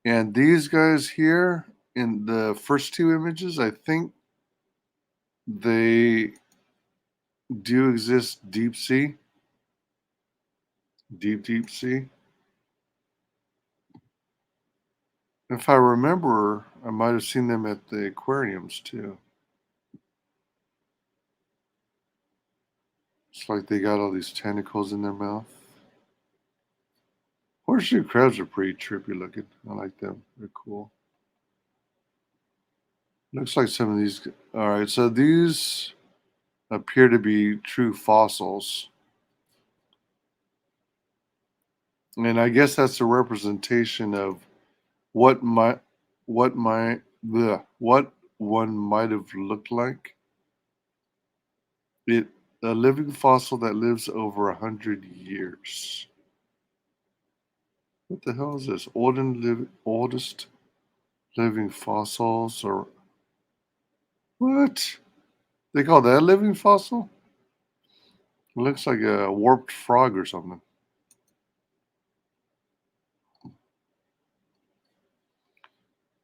and these guys here in the first two images, I think they do exist deep sea, deep sea. If I remember, I might have seen them at the aquariums too. It's like they got all these tentacles in their mouth. Horseshoe crabs are pretty trippy looking. I like them. They're cool. Looks like some of these. All right, so these appear to be true fossils, and I guess that's a representation of what might, what one might have looked like. It a living fossil that lives over 100 years. What the hell is this? Oldest living fossils, or what? They call that a living fossil? It looks like a warped frog or something.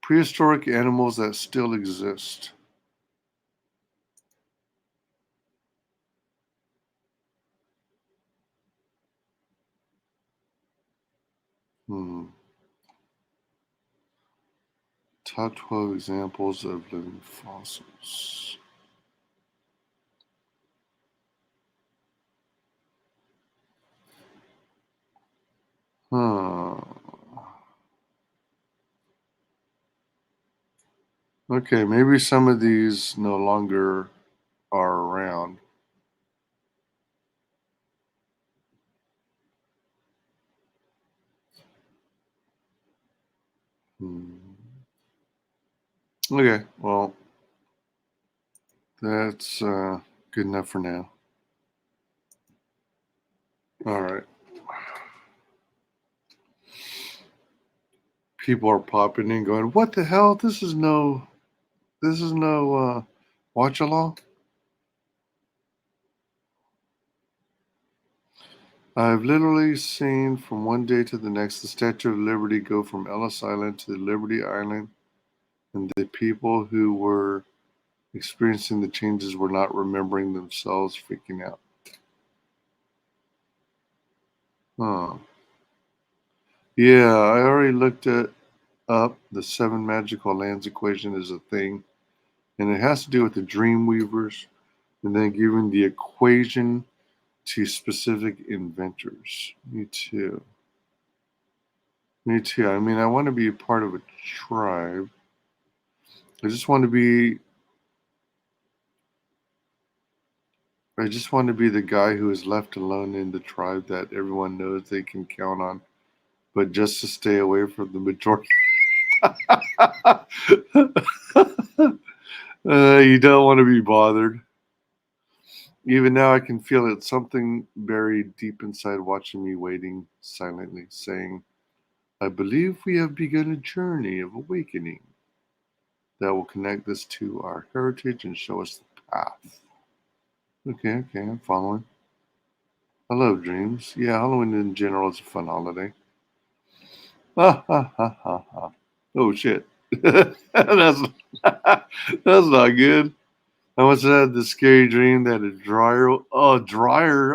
Prehistoric animals that still exist. Hmm. Top 12 examples of living fossils. Huh. Okay, maybe some of these no longer are around. Hmm. Okay, well, that's good enough for now. All right. People are popping in going, what the hell? This is no Watchalong. I've literally seen from one day to the next the Statue of Liberty go from Ellis Island to the Liberty Island, and the people who were experiencing the changes were not remembering themselves, freaking out. Huh. Yeah, I already looked it up. The seven magical lands equation is a thing, and it has to do with the dream weavers and then giving the equation to specific inventors. Me too. Me too. I mean, I want to be a part of a tribe. I just want to be I just want to be the guy who is left alone in the tribe that everyone knows they can count on, but just to stay away from the majority. You don't want to be bothered. Even now, I can feel it, something buried deep inside watching me waiting silently, saying, I believe we have begun a journey of awakening that will connect us to our heritage and show us the path. Okay, I'm following. I love dreams. Yeah, Halloween in general is a fun holiday. Ha ha ha ha ha. Oh shit. that's that's not good. I once had this scary dream that a dryer,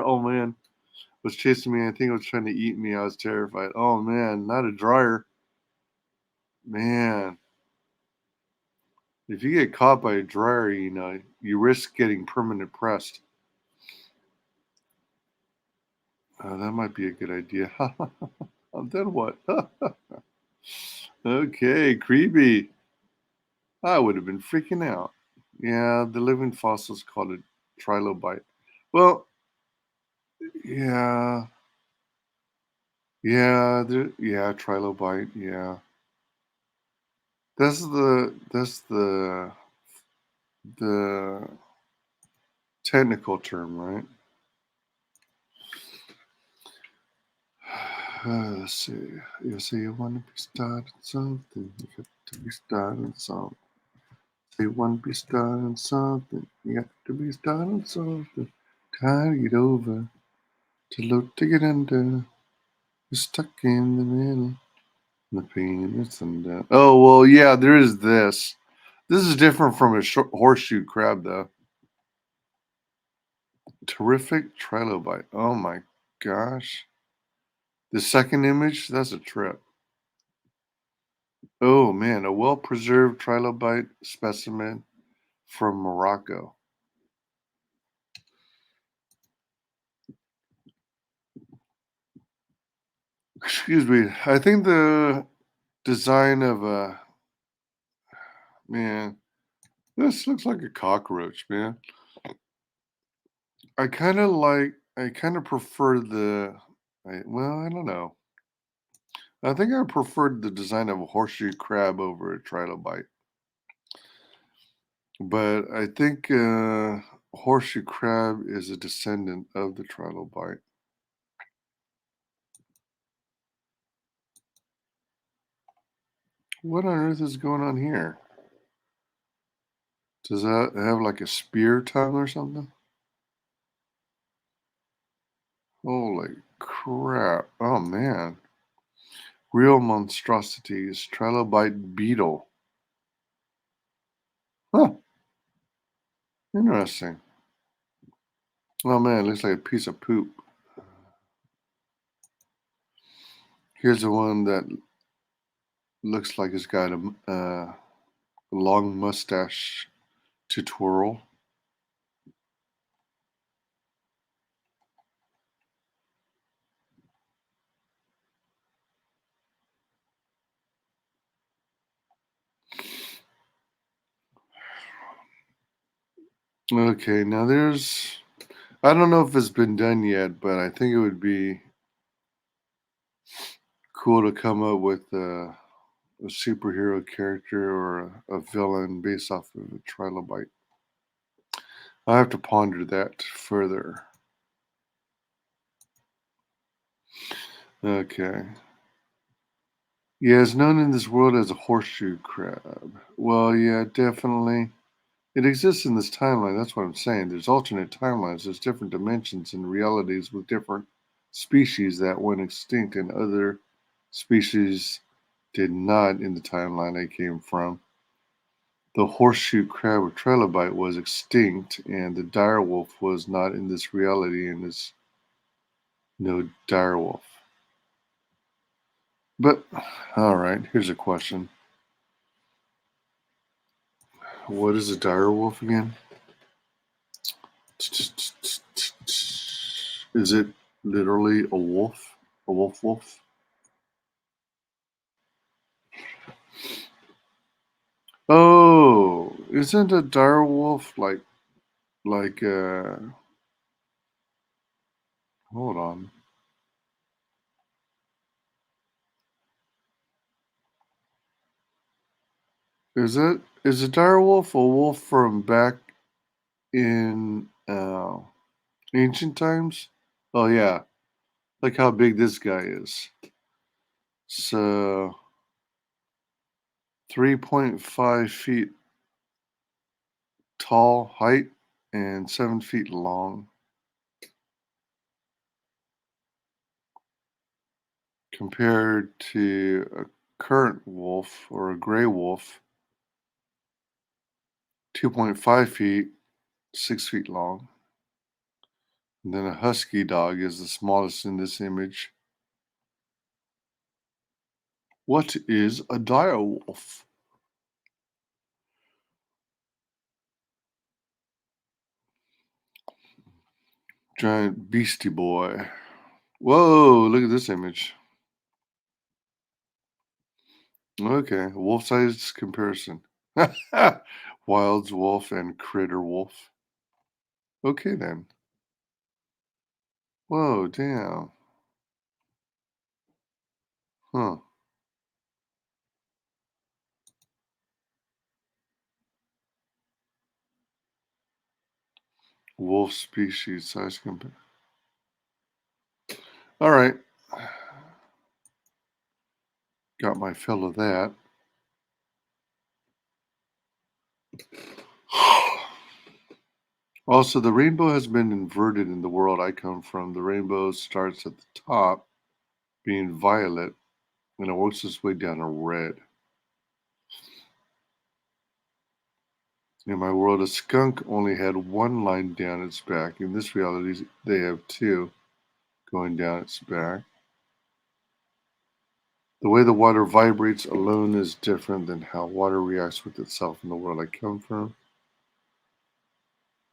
oh man, was chasing me. I think it was trying to eat me. I was terrified. Oh man, not a dryer. Man, if you get caught by a dryer, you risk getting permanent pressed. That might be a good idea. Then what? Okay, creepy. I would have been freaking out. Yeah, the living fossils call it trilobite. Well, yeah, yeah, trilobite. Yeah, that's the technical term, right? Let's see. You say you want to be starting something. You got to be starting something. Say one be starting something. You got to be starting something. Try to get over. To look to get under. You're stuck in the middle. The pain is undone. Oh, well, yeah, there is this. This is different from a horseshoe crab, though. Terrific trilobite. Oh my gosh. The second image, that's a trip. Oh man, a well preserved trilobite specimen from Morocco. Excuse me. I think the design of a man, this looks like a cockroach, man. I kind of prefer well, I don't know. I think I preferred the design of a horseshoe crab over a trilobite. But I think horseshoe crab is a descendant of the trilobite. What on earth is going on here? Does that have like a spear tongue or something? Holy crap. Oh man. Real monstrosities. Trilobite beetle. Huh. Interesting. Oh man, it looks like a piece of poop. Here's the one that looks like it's got a long mustache to twirl. Okay, now I don't know if it's been done yet, but I think it would be cool to come up with a superhero character or a villain based off of a trilobite. I have to ponder that further. Okay. Yeah, it's known in this world as a horseshoe crab. Well, yeah, definitely. It exists in this timeline. That's what I'm saying. There's alternate timelines. There's different dimensions and realities with different species that went extinct and other species did not in the timeline they came from. The horseshoe crab or trilobite was extinct, and the direwolf was not in this reality and is no direwolf. But, all right, here's a question. What is a direwolf again? Is it literally a wolf? A wolf? Oh, isn't a direwolf like hold on. Is a direwolf a wolf from back in ancient times? Oh yeah. Look how big this guy is. So 3.5 feet tall height and 7 feet long compared to a current wolf or a gray wolf, 2.5 feet, 6 feet long. And then a husky dog is the smallest in this image. What is a direwolf? Giant beastie boy. Whoa, look at this image. Okay, wolf size comparison. Wilds wolf and critter wolf. Okay then. Whoa, damn. Huh. Wolf species size compare. All right. Got my fill of that. Also, the rainbow has been inverted in the world I come from. The rainbow starts at the top, being violet, and it works its way down to red. In my world, a skunk only had one line down its back. In this reality, they have two going down its back. The way the water vibrates alone is different than how water reacts with itself in the world I come from.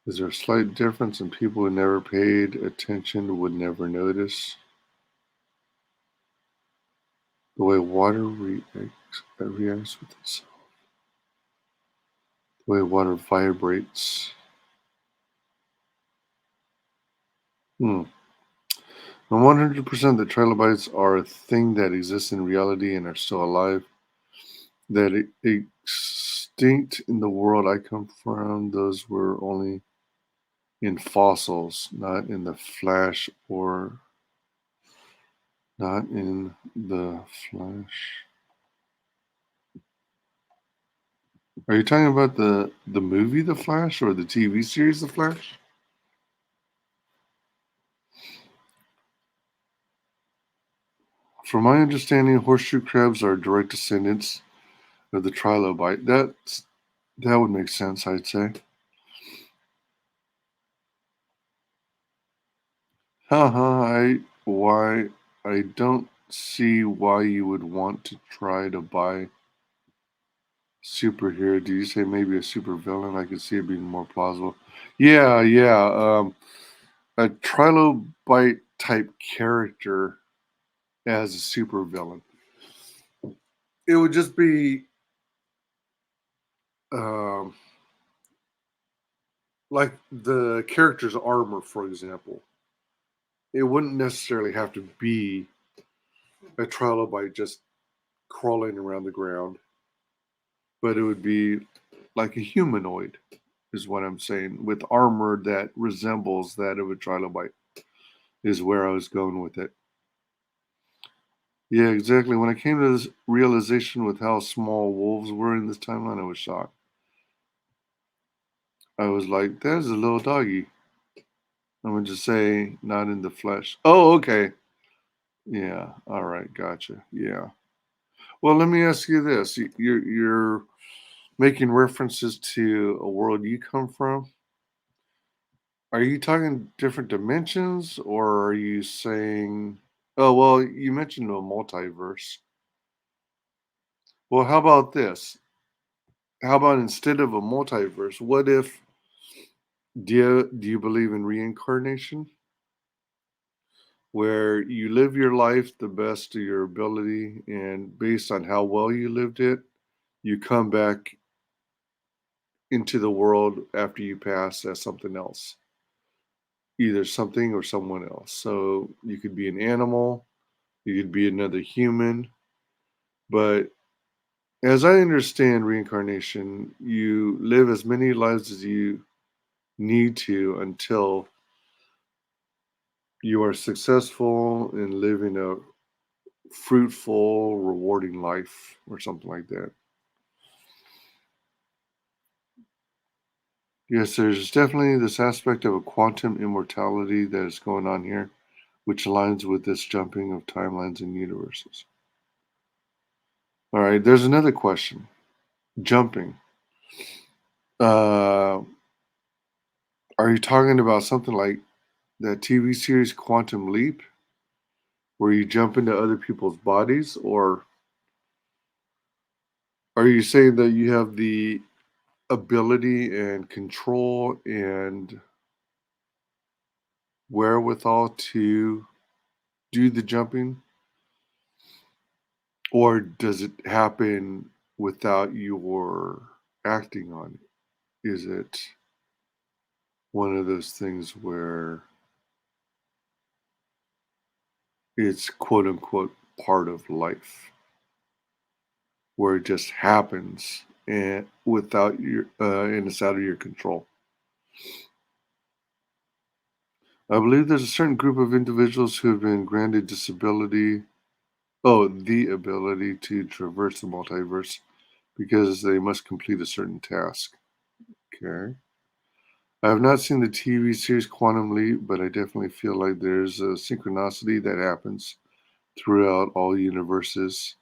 Is there a slight difference, and people who never paid attention would never notice? The way water reacts with itself. The way water vibrates. Hmm. And 100% that trilobites are a thing that exists in reality and are still alive. That extinct in the world I come from, those were only in fossils, not in the flesh or not in the flesh. Are you talking about the movie The Flash or the TV series The Flash? From my understanding, horseshoe crabs are direct descendants of the trilobite. That would make sense, I'd say. Haha, I don't see why you would want to try to buy superhero. Do you say maybe a supervillain? I could see it being more plausible. Yeah, yeah. A trilobite type character as a supervillain. It would just be um, like the character's armor, for example. It wouldn't necessarily have to be a trilobite just crawling around the ground, but it would be like a humanoid, is what I'm saying, with armor that resembles that of a trilobite, is where I was going with it. Yeah, exactly. When I came to this realization with how small wolves were in this timeline, I was shocked. I was like, "There's a little doggy." I'm gonna just say, not in the flesh. Oh, okay. Yeah. All right. Gotcha. Yeah. Well, let me ask you this: you're making references to a world you come from. Are you talking different dimensions, or are you saying? Oh, well, you mentioned a multiverse. Well, how about this? How about instead of a multiverse, what if do you believe in reincarnation? Where you live your life the best of your ability, and based on how well you lived it, you come back into the world after you pass as something else, either something or someone else. So you could be an animal, you could be another human, but as I understand reincarnation, you live as many lives as you need to until you are successful in living a fruitful, rewarding life or something like that. Yes, there's definitely this aspect of a quantum immortality that is going on here, which aligns with this jumping of timelines and universes. All right, there's another question. Jumping. Uh, are you talking about something like that TV series Quantum Leap, where you jump into other people's bodies, or are you saying that you have the ability and control and wherewithal to do the jumping, or does it happen without your acting on it? Is it one of those things where it's quote unquote part of life, where it just happens and without your and it's out of your control? I believe there's a certain group of individuals who have been granted the ability to traverse the multiverse because they must complete a certain task. Okay. I have not seen the TV series Quantum Leap, but I definitely feel like there's a synchronicity that happens throughout all universes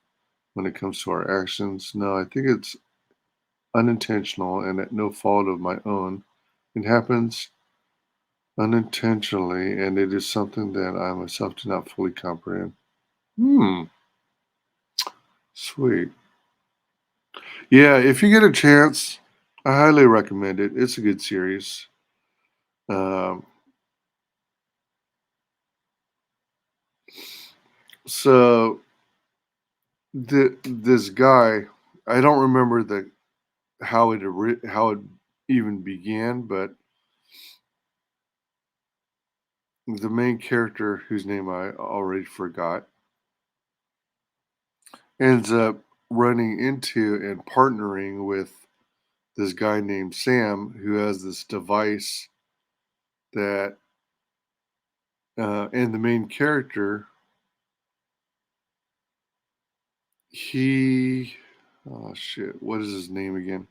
when it comes to our actions. No, I think it's unintentional and at no fault of my own. It happens unintentionally, and it is something that I myself do not fully comprehend. Hmm, sweet. Yeah, if you get a chance, I highly recommend it. It's a good series. Um, so this guy, I don't remember the how it even began, but the main character, whose name I already forgot, ends up running into and partnering with this guy named Sam, who has this device that, and the main character, he, oh shit, what is his name again?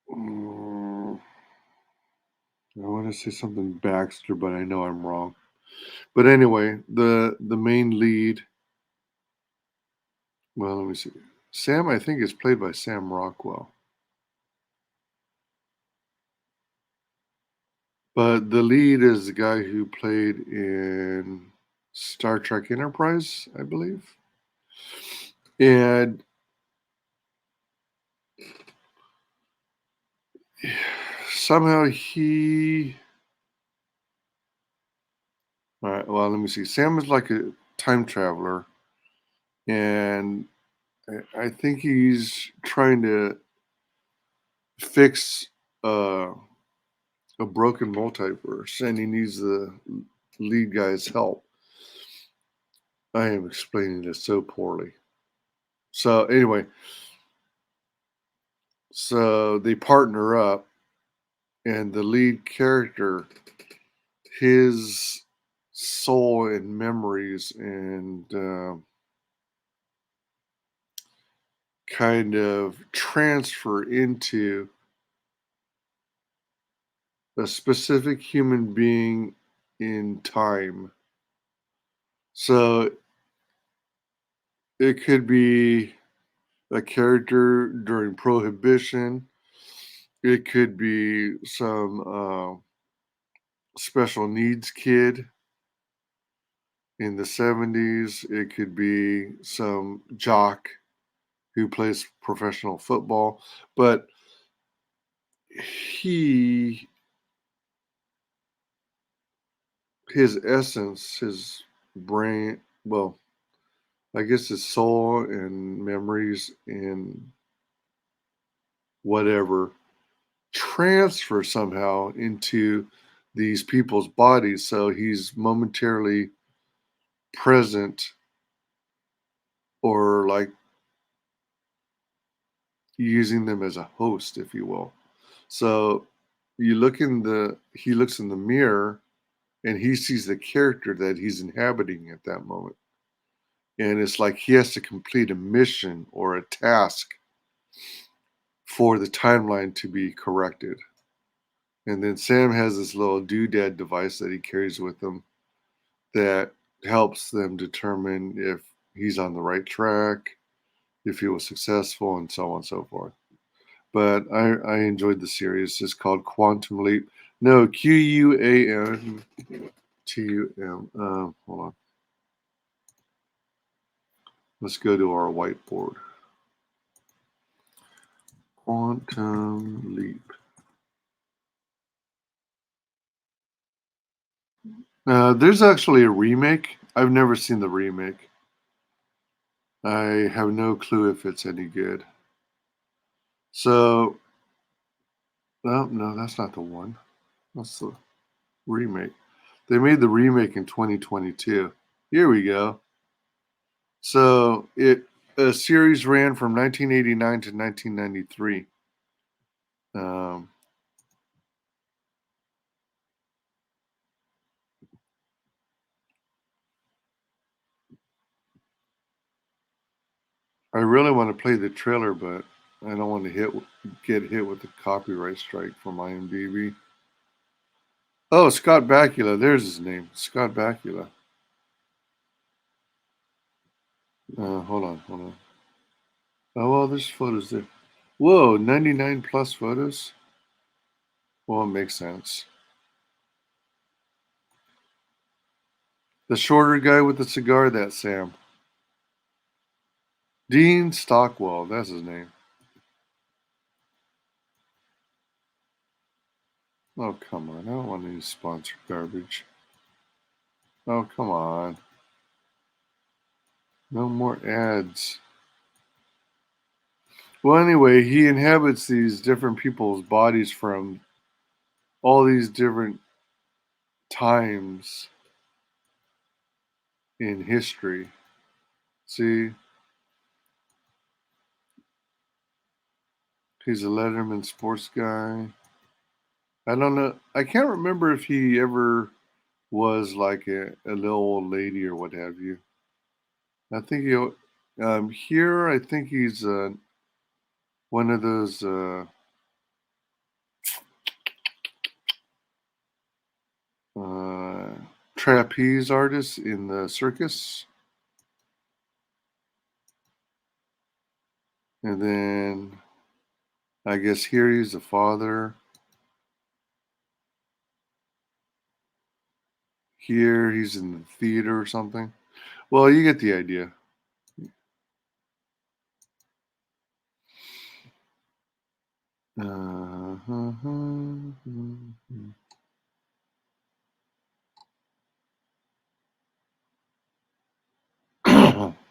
Mm, I want to say something Baxter, but I know I'm wrong. But anyway, the main lead. Well, let me see. Sam, I think, is played by Sam Rockwell. But the lead is the guy who played in Star Trek Enterprise, I believe. And somehow he. All right, well, let me see. Sam is like a time traveler, and I think he's trying to fix uh, a broken multiverse, and he needs the lead guy's help. I am explaining this so poorly. So anyway, so they partner up, and the lead character, his soul and memories and kind of transfer into a specific human being in time. So it could be a character during Prohibition. It could be some special needs kid in the 70s. It could be some jock who plays professional football. But he, his essence, his brain, well, I guess his soul and memories and whatever transfer somehow into these people's bodies. So he's momentarily present or like using them as a host, if you will. So he looks in the mirror and he sees the character that he's inhabiting at that moment. And it's like he has to complete a mission or a task for the timeline to be corrected. And then Sam has this little doodad device that he carries with him that helps them determine if he's on the right track, if he was successful, and so on and so forth. But I enjoyed the series. It's called Quantum Leap. No, QUANTUM. Hold on. Let's go to our whiteboard. Quantum Leap. There's actually a remake. I've never seen the remake. I have no clue if it's any good. So, no, no, that's not the one. That's the remake. They made the remake in 2022. Here we go. So it a series ran from 1989 to 1993. Um, I really want to play the trailer, but I don't want to get hit with the copyright strike from IMDb. Oh, Scott Bakula. There's his name. Scott Bakula. Hold on. Oh, well, there's photos there. Whoa, 99 plus photos? Well, it makes sense. The shorter guy with the cigar, that's Sam. Dean Stockwell, that's his name. Oh, come on. I don't want any sponsored garbage. Oh, come on. No more ads. Well, anyway, he inhabits these different people's bodies from all these different times in history. See, he's a Letterman sports guy. I don't know. I can't remember if he ever was like a little old lady or what have you. I think here, I think he's one of those uh, trapeze artists in the circus. And then I guess here he's the father. Here he's in the theater or something. Well, you get the idea.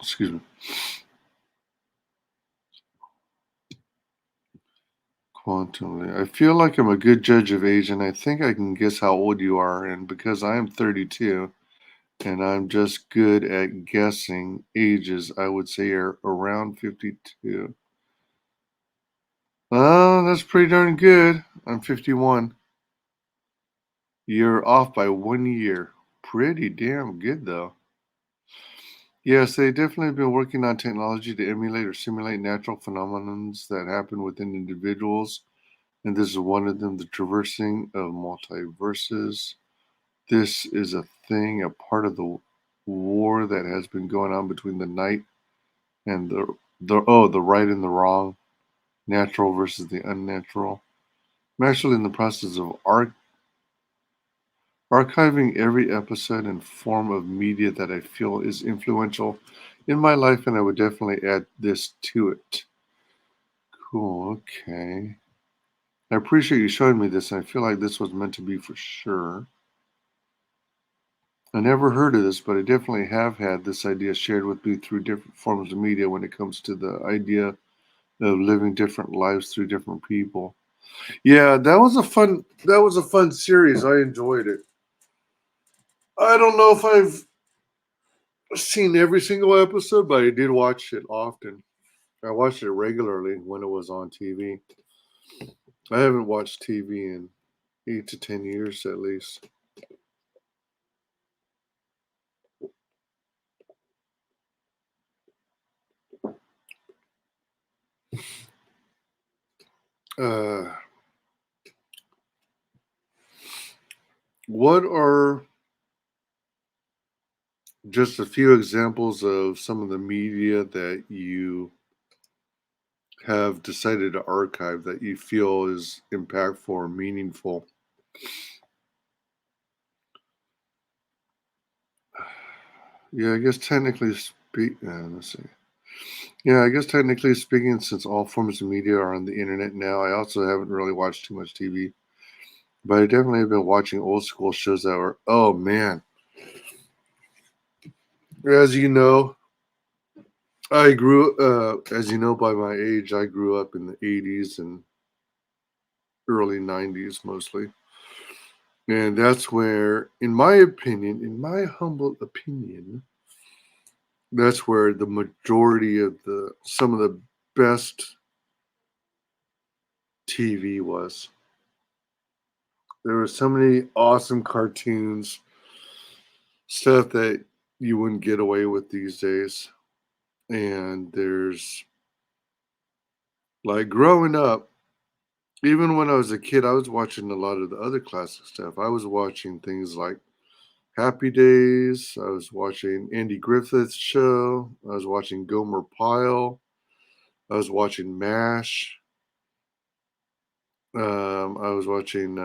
Excuse me. Quantum. I feel like I'm a good judge of age, and I think I can guess how old you are. And because I am 32, and I'm just good at guessing ages, I would say you're around 52. Oh, that's pretty darn good. I'm 51. You're off by 1 year. Pretty damn good, though. Yes, they definitely have been working on technology to emulate or simulate natural phenomena that happen within individuals. And this is one of them, the traversing of multiverses. This is a thing, a part of the war that has been going on between the night and the right and the wrong, natural versus the unnatural. I'm actually in the process of archiving every episode and form of media that I feel is influential in my life, and I would definitely add this to it. Cool, okay. I appreciate you showing me this, and I feel like this was meant to be for sure. I never heard of this, but I definitely have had this idea shared with me through different forms of media when it comes to the idea of living different lives through different people. Yeah, that was a fun series. I enjoyed it. I don't know if I've seen every single episode, but I did watch it often. I watched it regularly when it was on TV. I haven't watched TV in 8 to 10 years at least. Uh, what are just a few examples of some of the media that you have decided to archive that you feel is impactful or meaningful? Yeah, I guess let's see. Yeah, I guess technically speaking, since all forms of media are on the internet now, I also haven't really watched too much TV. But I definitely have been watching old school shows that were, oh man. As you know, as you know by my age, I grew up in the 80s and early 90s mostly. And that's where, in my humble opinion, that's where the majority of some of the best TV was. There were so many awesome cartoons, stuff that you wouldn't get away with these days. And there's Like growing up, even when I was a kid, I was watching a lot of the other classic stuff. I was watching things like Happy Days. I was watching Andy Griffith's show. I was watching Gomer Pyle. I was watching MASH. I was watching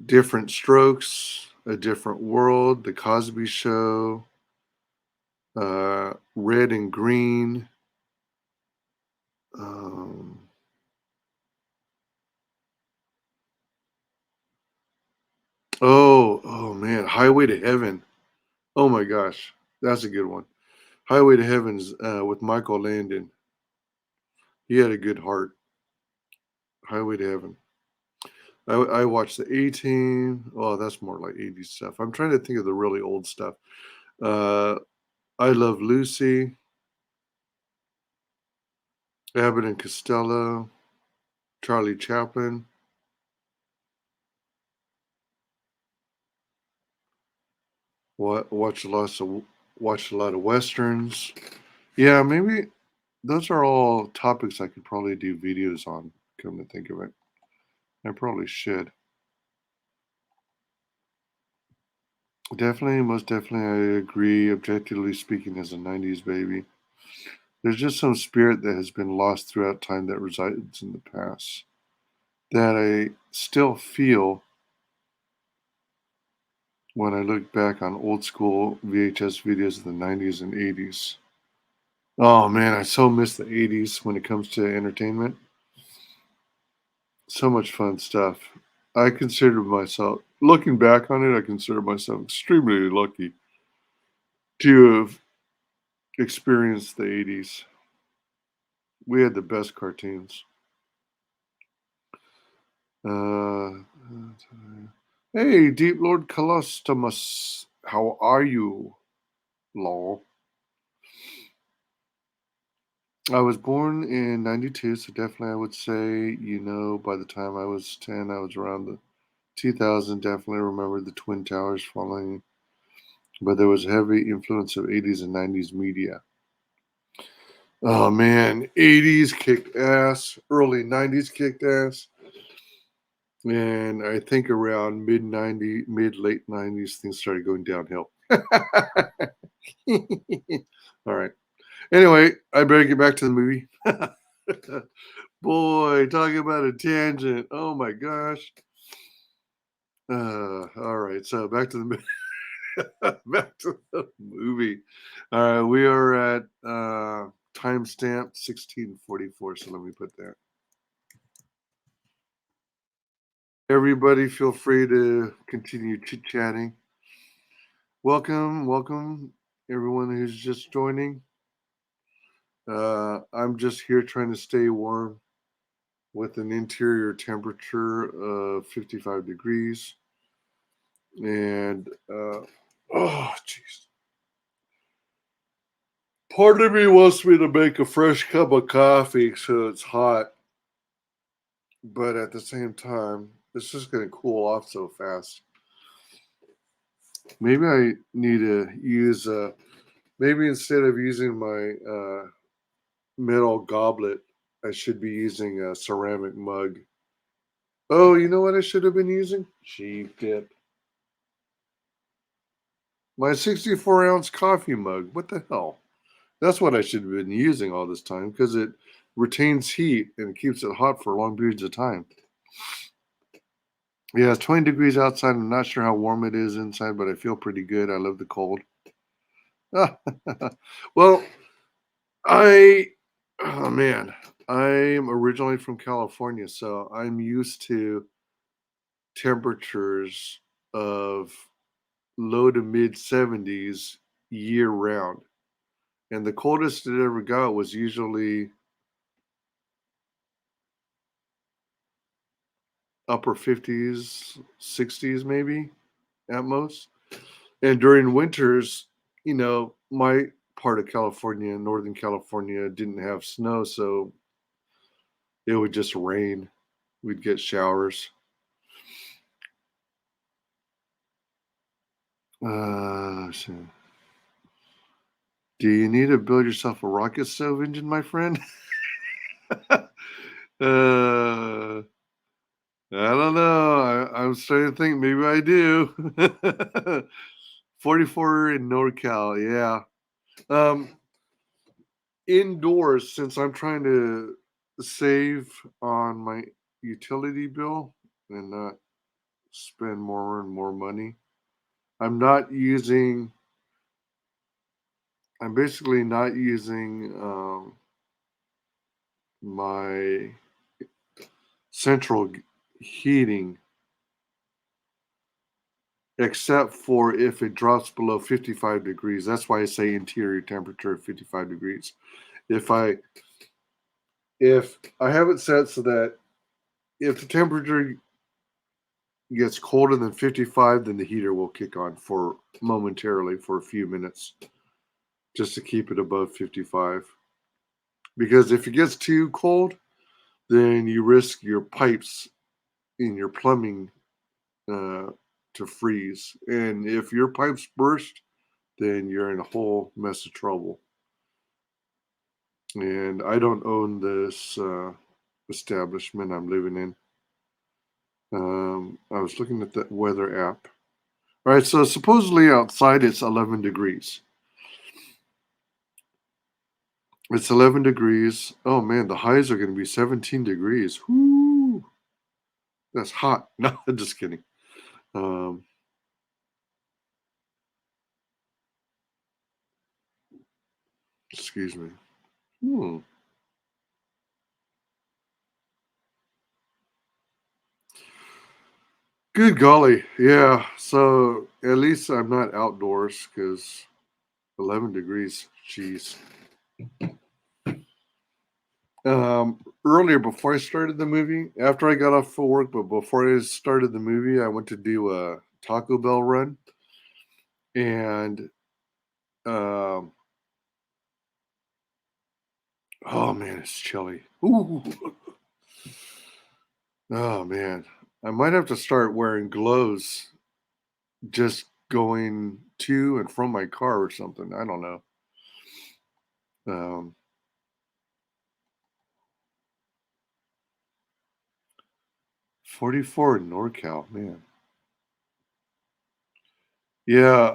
Different Strokes, A Different World, The Cosby Show, Red and Green. Um, oh man, Highway to Heaven. Oh my gosh, that's a good one. Highway to Heaven's with Michael Landon. He had a good heart. Highway to Heaven. I watched the A-Team. Oh, that's more like 80s stuff. I'm trying to think of the really old stuff. Uh, I Love Lucy, Abbott and Costello, Charlie Chaplin. Watch watch a lot of westerns. Yeah, maybe those are all topics I could probably do videos on. Come to think of it, I probably should. Definitely, most definitely, I agree. Objectively speaking, as a '90s baby, there's just some spirit that has been lost throughout time that resides in the past that I still feel when I look back on old school VHS videos of the '90s and '80s. Oh man, I so miss the '80s when it comes to entertainment. So much fun stuff. I consider myself, looking back on it, I consider myself extremely lucky to have experienced the '80s. We had the best cartoons. Uh, hey, Deep Lord Colostomus, how are you, lol? I was born in '92, so definitely I would say, by the time I was 10, I was around the 2000. Definitely remember the Twin Towers falling, but there was heavy influence of '80s and '90s media. Oh man, '80s kicked ass, early '90s kicked ass, and I think around mid late '90s, things started going downhill. All right. Anyway, I better get back to the movie. Boy, talking about a tangent. Oh my gosh. All right. So back to the back to the movie. All right, we are at timestamp 1644. So let me put that. Everybody, feel free to continue chit chatting. Welcome, welcome, everyone who's just joining. I'm just here trying to stay warm with an interior temperature of 55 degrees. And, oh, jeez. Part of me wants me to make a fresh cup of coffee so it's hot. But at the same time, it's just going to cool off so fast. Maybe I need to use, maybe instead of using my metal goblet, I should be using a ceramic mug. Oh, you know what I should have been using? Cheap dip. My 64-ounce coffee mug. What the hell? That's what I should have been using all this time because it retains heat and keeps it hot for long periods of time. Yeah, it's 20 degrees outside. I'm not sure how warm it is inside, but I feel pretty good. I love the cold. Well, I, oh man, I'm originally from California, so I'm used to temperatures of low to mid 70s year round. And the coldest it ever got was usually upper 50s, 60s, maybe at most. And during winters, my part of California, Northern California, didn't have snow, so it would just rain. We'd get showers. Let's see. Do you need to build yourself a rocket stove engine, my friend? uh, I don't know. I'm starting to think maybe I do. 44 in NorCal, yeah. Um, Indoors, since I'm trying to save on my utility bill and not spend more and more money, I'm not using, I'm basically not using my central heating except for if it drops below 55 degrees. That's why I say interior temperature of 55 degrees. If I if I have it set so that if the temperature gets colder than 55, then the heater will kick on for momentarily for a few minutes just to keep it above 55. Because if it gets too cold, then you risk your pipes in your plumbing uh, to freeze. And if your pipes burst, then you're in a whole mess of trouble. And I don't own this establishment I'm living in. I was looking at the weather app. All right, so supposedly outside it's 11 degrees. It's 11 degrees. Oh man, the highs are going to be 17 degrees. Whoo, that's hot. No, just kidding. Um, Excuse me. Hmm. Good golly, yeah. So at least I'm not outdoors because 11 degrees. Jeez. Earlier, before I started the movie, after I got off for work, but before I started the movie, I went to do a Taco Bell run, and um, oh man, it's chilly. Ooh. Oh man, I might have to start wearing gloves just going to and from my car or something. I don't know. Um, 44 in NorCal, man. Yeah,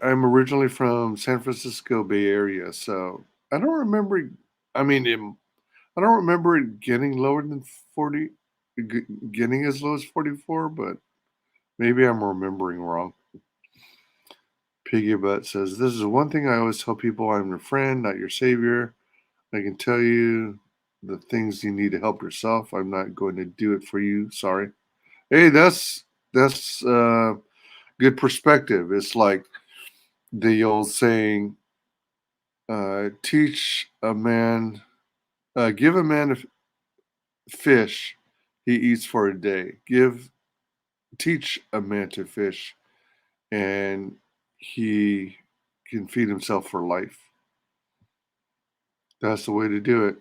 I'm originally from San Francisco Bay Area, so I don't remember. I mean, I don't remember it getting lower than 40, getting as low as 44, but maybe I'm remembering wrong. Piggy Butt says, "This is one thing I always tell people: I'm your friend, not your savior. I can tell you the things you need to help yourself. I'm not going to do it for you. Sorry." Hey, that's good perspective. It's like the old saying, "Teach a man, give a man a fish, he eats for a day. Teach a man to fish, and he can feed himself for life." That's the way to do it.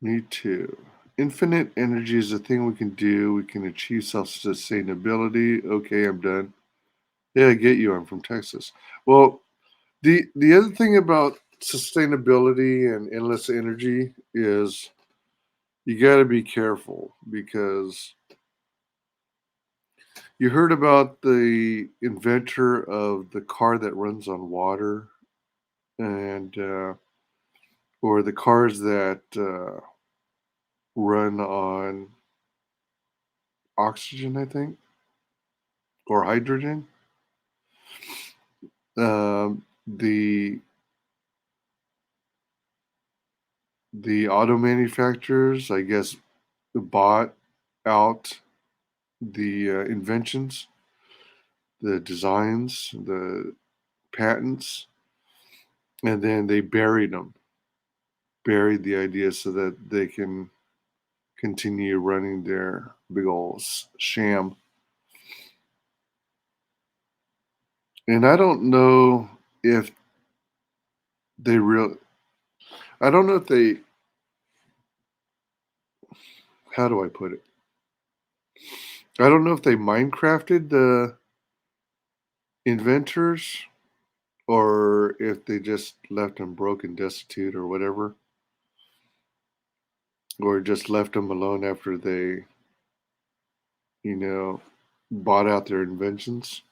Me too. Infinite energy is a thing we can do. We can achieve self sustainability. Okay, I'm done. Yeah, I get you. I'm from Texas. Well, the other thing about sustainability and endless energy is you got to be careful because you heard about the inventor of the car that runs on water and or the cars that run on oxygen, I think, or hydrogen. The auto manufacturers, I guess, bought out the inventions, the designs, the patents, and then they buried them, buried the idea so that they can continue running their big old sham. And I don't know if they real. I don't know if they. How do I put it? I don't know if they Minecrafted inventors, or if they just left them broke and destitute or whatever, or just left them alone after they, you know, bought out their inventions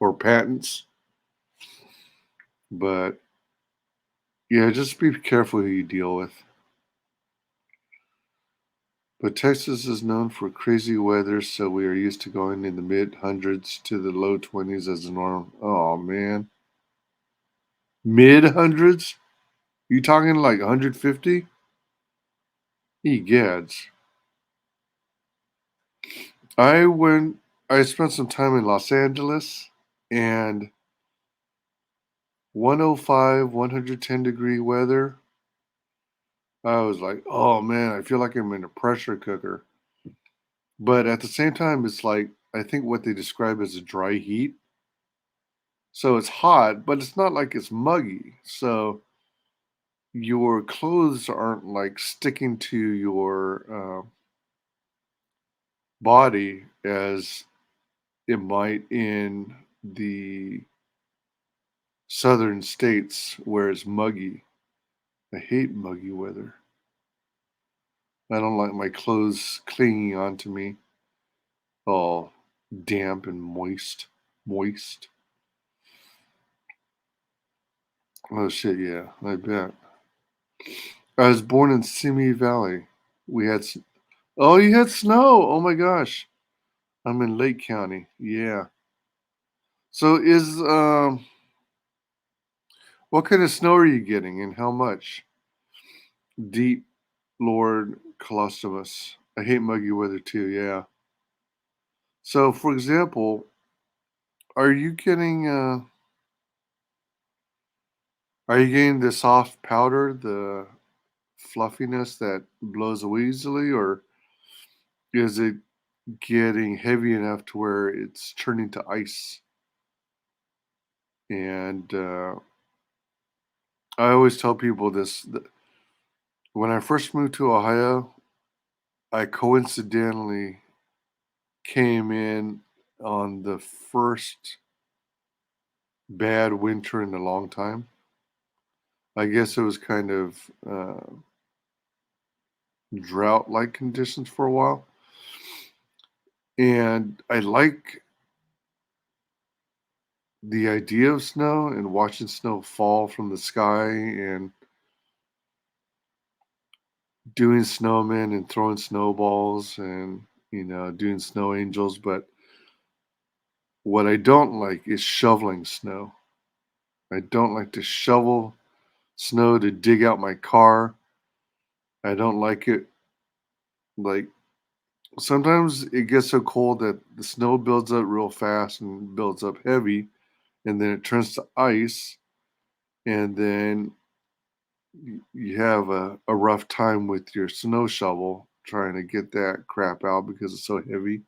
or patents. But yeah, just be careful who you deal with. But Texas is known for crazy weather, so we are used to going in the mid hundreds to the low 20s as a norm. Oh man, mid hundreds? You talking like 150? Egads. I went. I spent some time in Los Angeles, and 105, 110-degree weather. I was like, oh man, I feel like I'm in a pressure cooker. But at the same time, it's like I think what they describe as a dry heat. So it's hot, but it's not like it's muggy. So your clothes aren't like sticking to your body as it might in the southern states where it's muggy. I hate muggy weather. I don't like my clothes clinging onto me, all damp and moist. Moist. Oh shit, yeah, I bet. I was born in Simi Valley. We had, oh, you had snow. Oh my gosh. I'm in Lake County. Yeah. So what kind of snow are you getting and how much? Deep Lord Colostomus. I hate muggy weather too, yeah. So for example, are you getting are you getting the soft powder, the fluffiness that blows away easily, or is it getting heavy enough to where it's turning to ice? And I always tell people this when I first moved to Ohio, I coincidentally came in on the first bad winter in a long time. I guess it was kind of drought like conditions for a while. And I like the idea of snow and watching snow fall from the sky and doing snowmen and throwing snowballs and, doing snow angels. But what I don't like is shoveling snow. I don't like to shovel snow to dig out my car. I don't like it. Like sometimes it gets so cold that the snow builds up real fast and builds up heavy, and then it turns to ice, and then you have a rough time with your snow shovel trying to get that crap out because it's so heavy.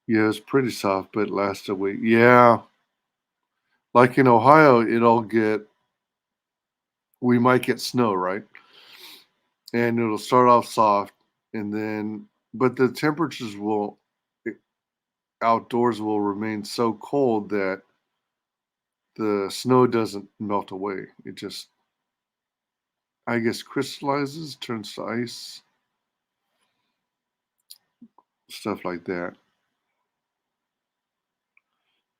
Yeah, it's pretty soft, but it lasts a week. Yeah, like in Ohio, we might get snow, right? And it'll start off soft, and then, but the temperatures outdoors will remain so cold that the snow doesn't melt away. It just, I guess, crystallizes, turns to ice, stuff like that.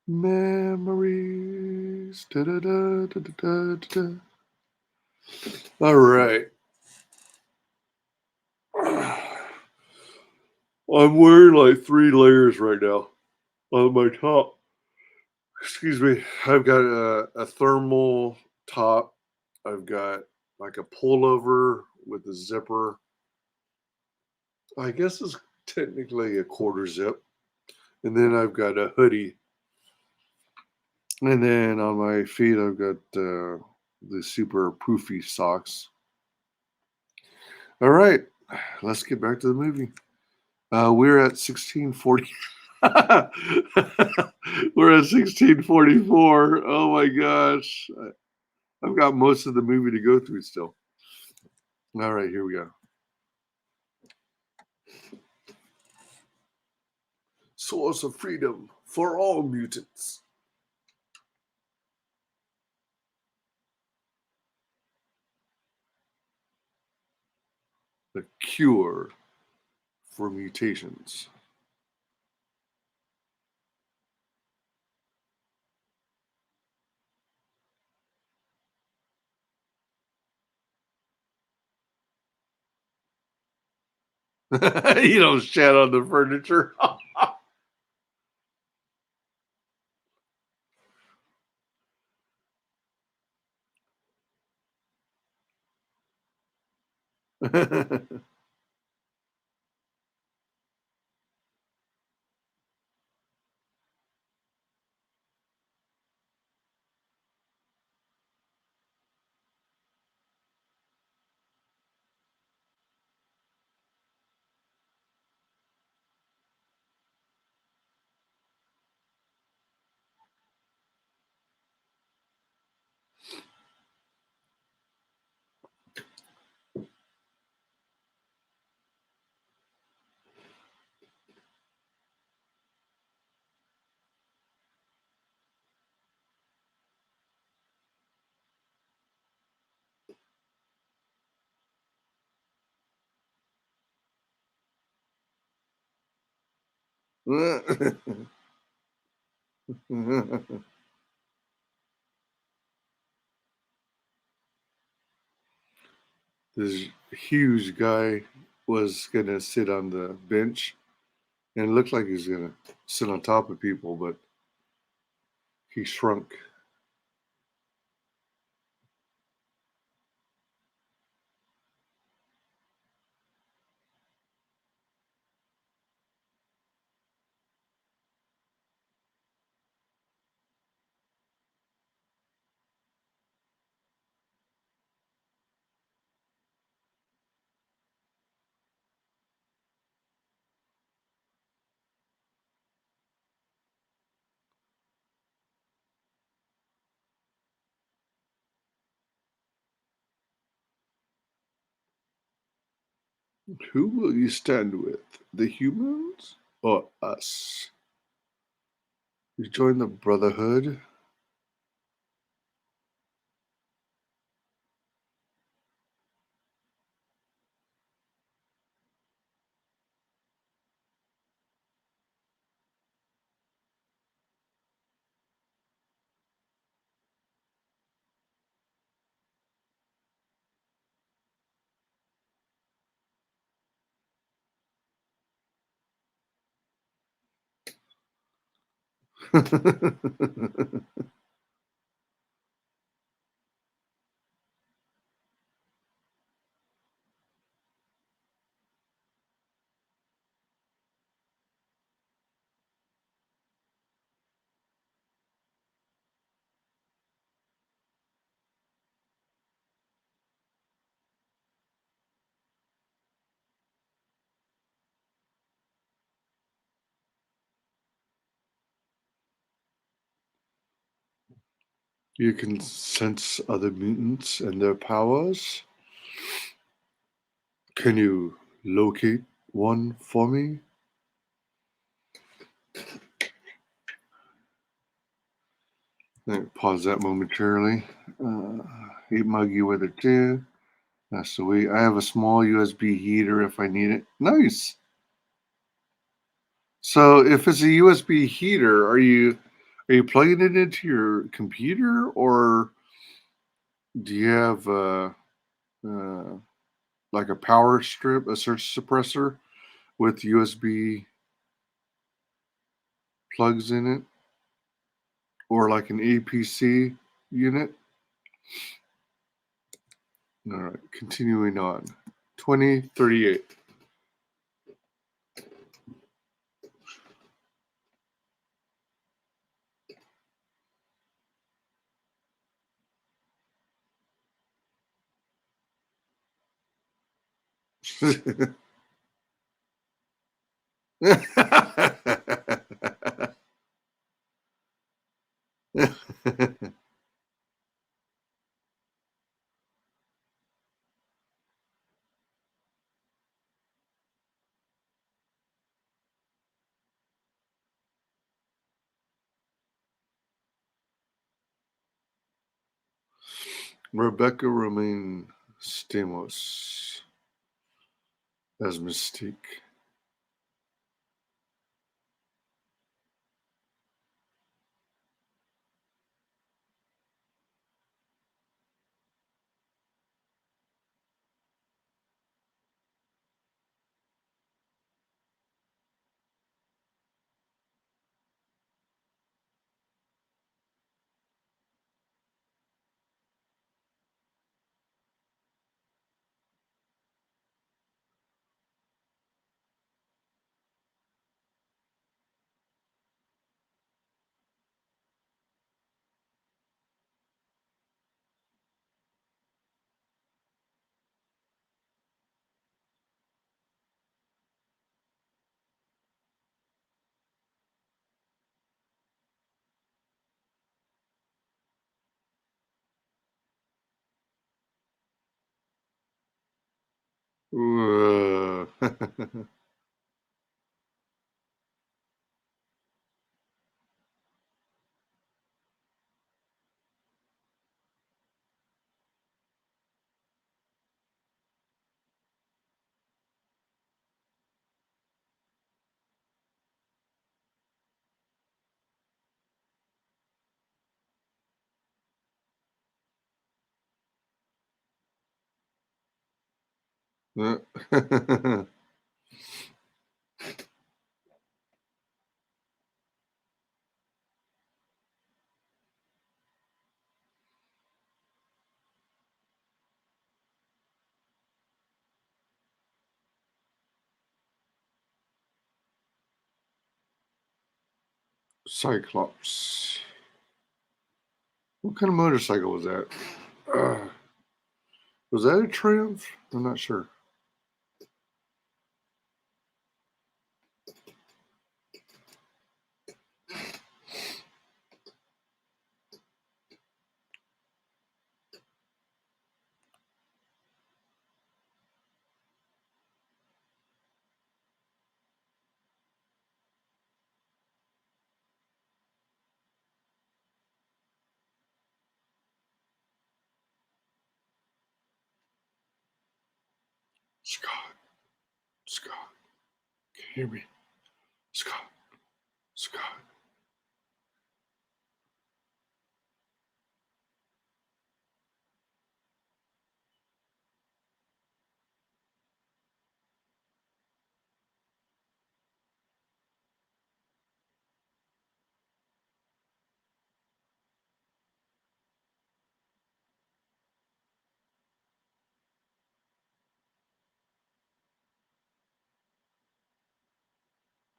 Memories. Da, da, da, da, da, da, da. All right. I'm wearing like 3 layers right now on my top. Excuse me. I've got a thermal top. I've got like a pullover with a zipper. I guess it's technically a quarter zip. And then I've got a hoodie. And then on my feet, I've got the super poofy socks. All right, let's get back to the movie. We're at 1640. We're at 1644. Oh my gosh. I've got most of the movie to go through still. All right, here we go. Source of freedom. for all mutants. The cure for mutations. You don't shat on the furniture. This huge guy was gonna sit on the bench, and it looked like he was gonna sit on top of people, but he shrunk. Who will you stand with? The humans or us? You join the Brotherhood? You can sense other mutants and their powers. Can you locate one for me? Pause that momentarily. Hate muggy weather too. That's the way. I have a small USB heater if I need it. Nice. So if it's a USB heater, are you plugging it into your computer, or do you have uh, like a power strip, a surge suppressor with USB plugs in it, or like an APC unit? All right, continuing on. 2038. Rebecca Romaine Stamos as Mystique. Ooh. Cyclops. What kind of motorcycle was that? Uh, was that a Triumph? I'm not sure. Scott. Scott. Can you hear me? Scott. Scott.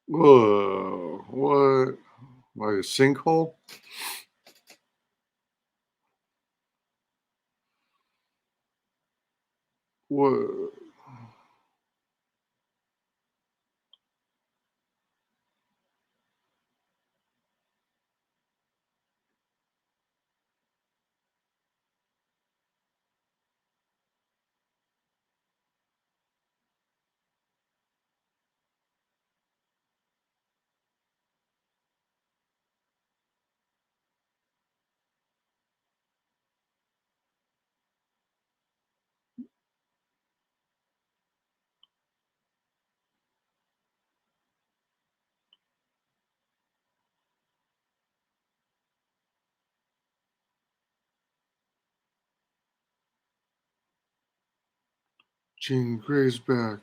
Whoa. What? Like a sinkhole? What? Jean Grey's back.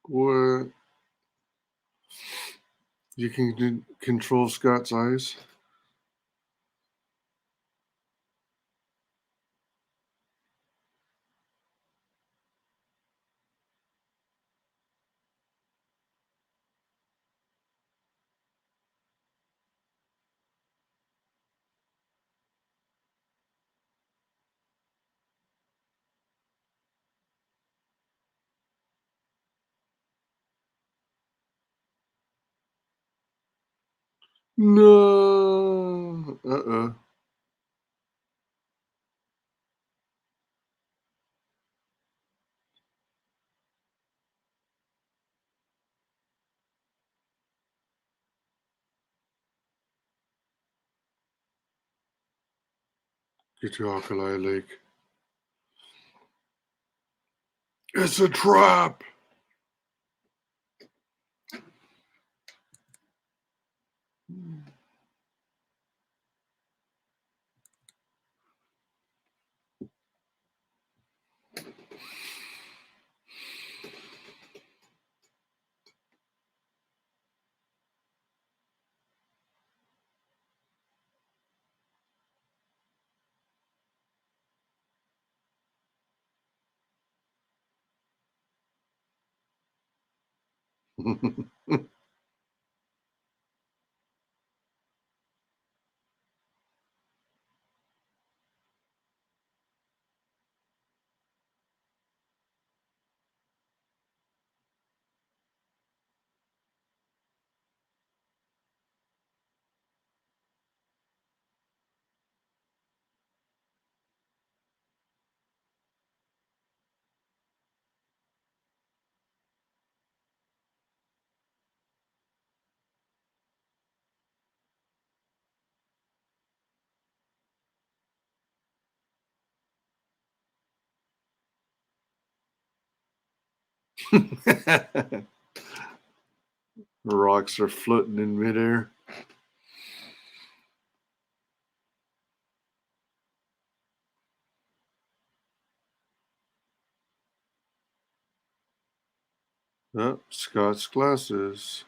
What? You can control Scott's eyes? No. Uh-uh. Get to Alkali Lake. It's a trap. Rocks are floating in midair. Oh, Scott's glasses.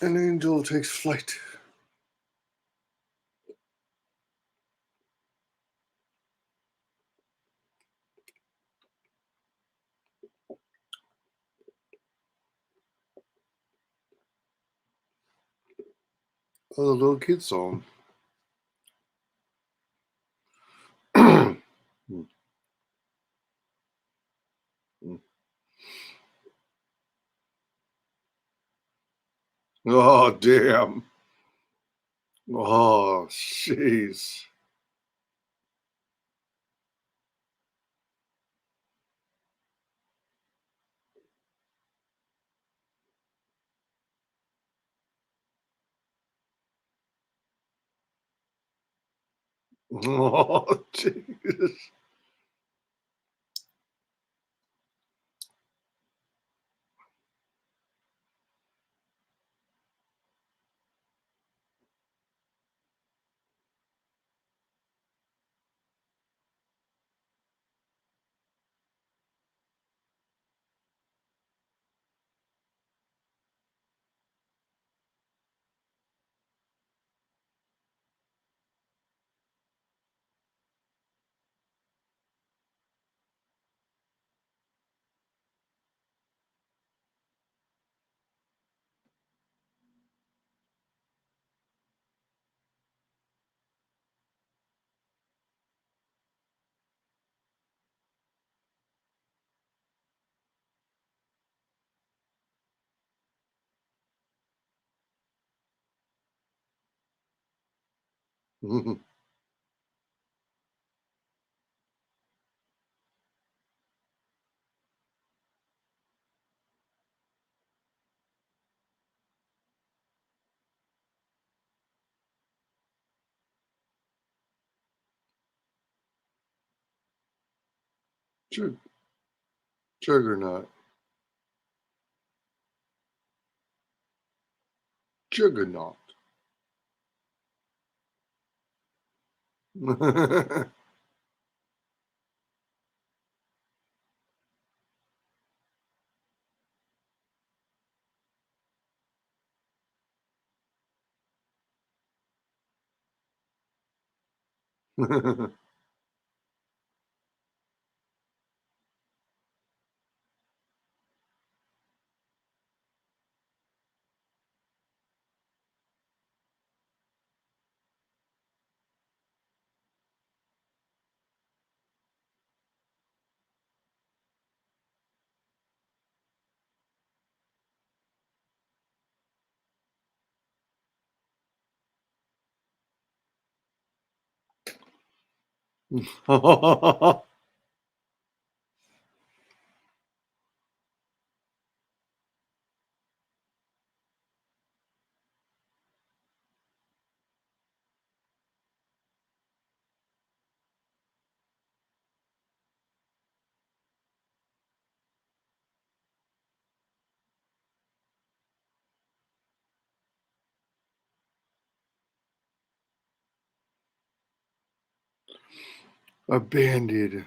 An angel takes flight. Oh, the little kid song. Oh, damn. Oh, jeez. Oh, jeez. Jug- Juggernaut. Juggernaut. A bandit.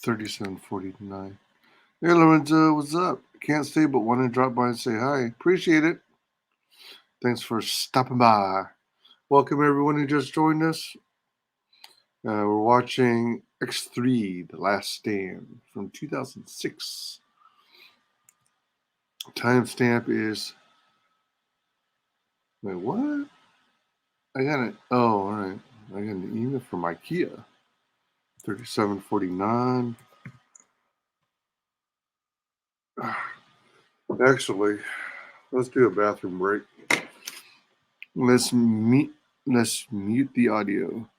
$37.49. Hey, Lorenzo, what's up? Can't stay but want to drop by and say hi. Appreciate it. Thanks for stopping by. Welcome, everyone who just joined us. We're watching X3, The Last Stand from 2006. Timestamp is. Wait, what? I got it. Oh, all right. I got an email from IKEA. 37.49. Actually, let's do a bathroom break. Let's mute the audio.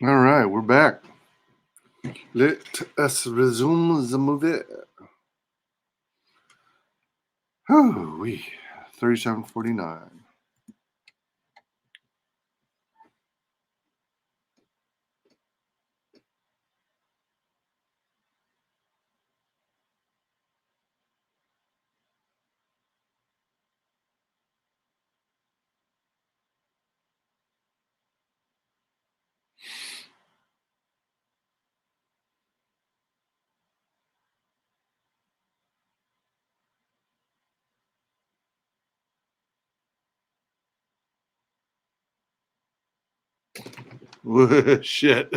All right, we're back. Let us resume the movie. Oh, we 37:49. Shit.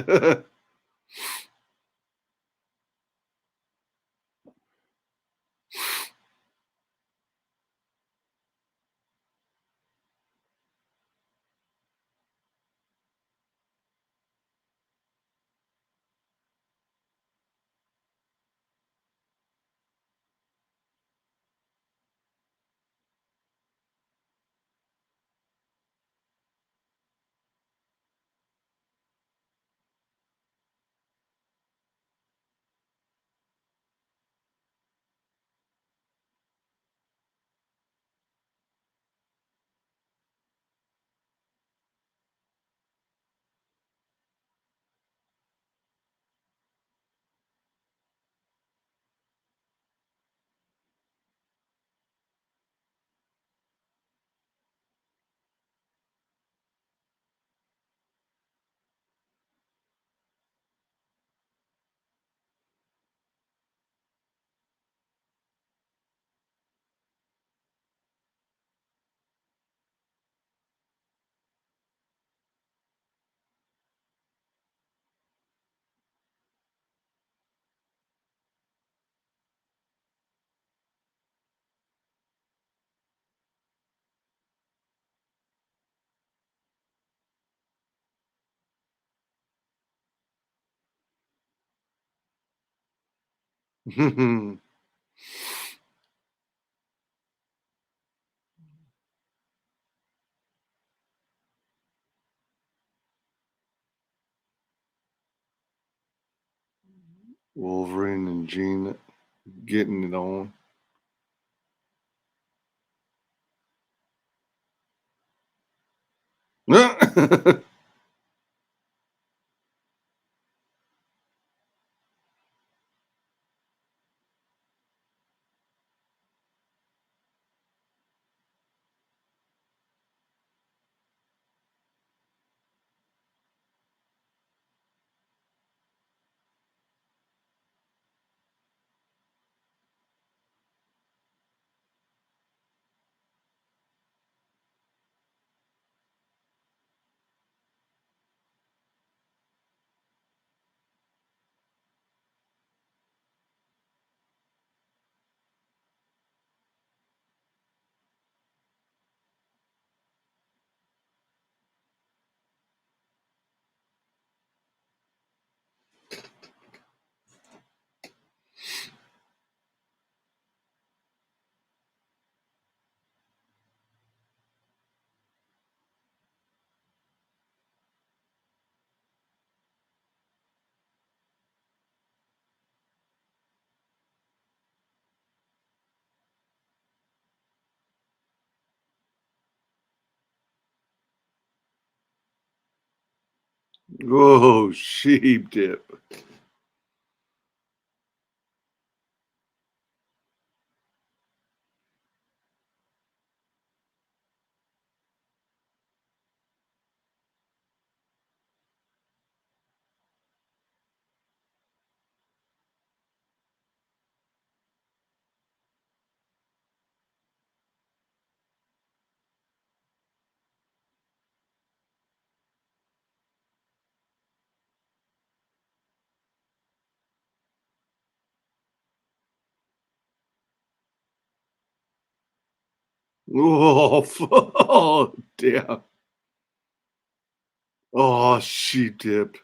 Wolverine and Jean getting it on. Oh, sheep dip. Oh, oh, damn. Oh, sheep dip.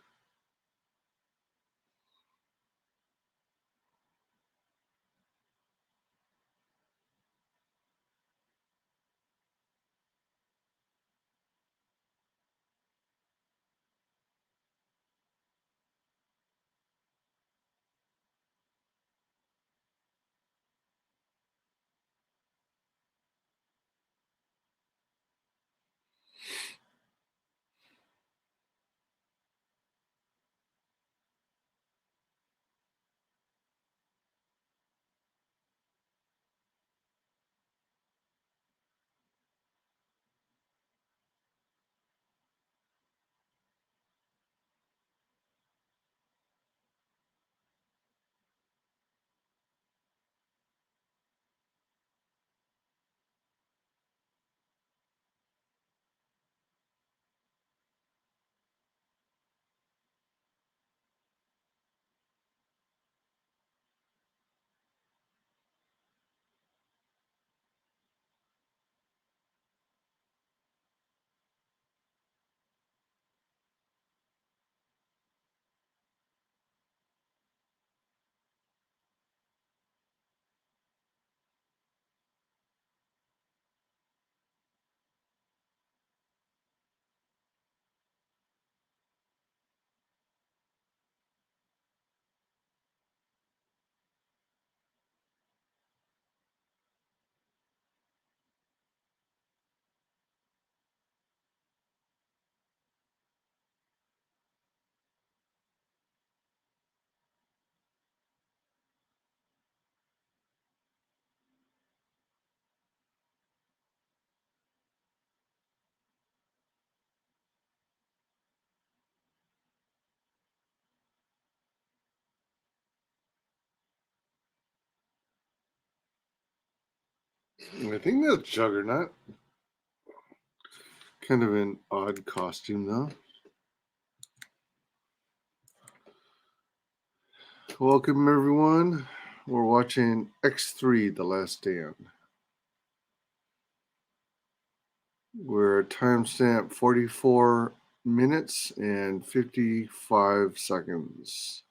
I think that's Juggernaut. Kind of an odd costume, though. Welcome, everyone. We're watching X3, The Last Stand. We're at timestamp 44 minutes and 55 seconds.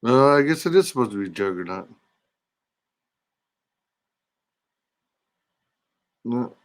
I guess it is supposed to be Juggernaut. No.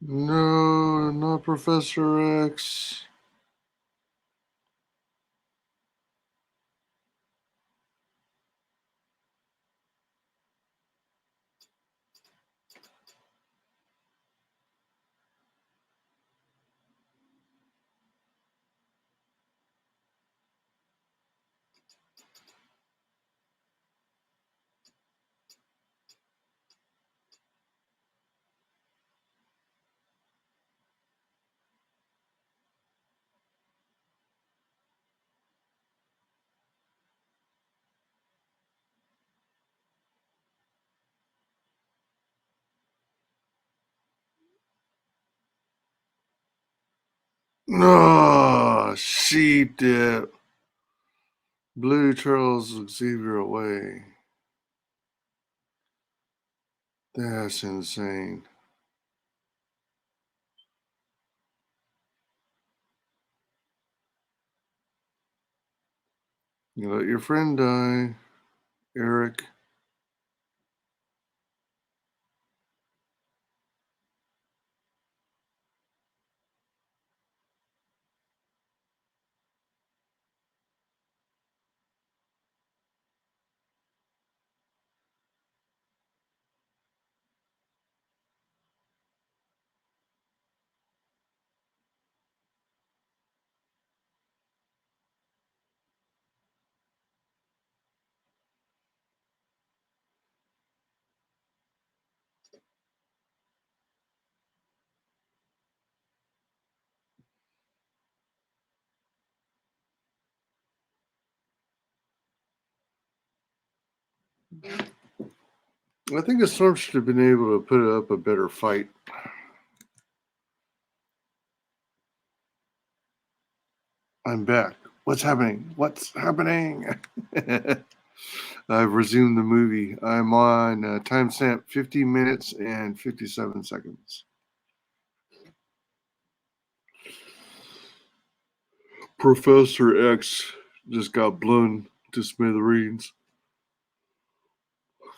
No, not Professor X. No, she did. Blue Charles Xavier away. That's insane. You let your friend die, Eric. I think the Storm should have been able to put up a better fight. I'm back. What's happening? What's happening? I've resumed the movie. I'm on timestamp 50 minutes and 57 seconds. Professor X just got blown to smithereens.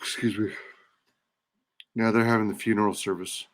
Excuse me. Now they're having the funeral service.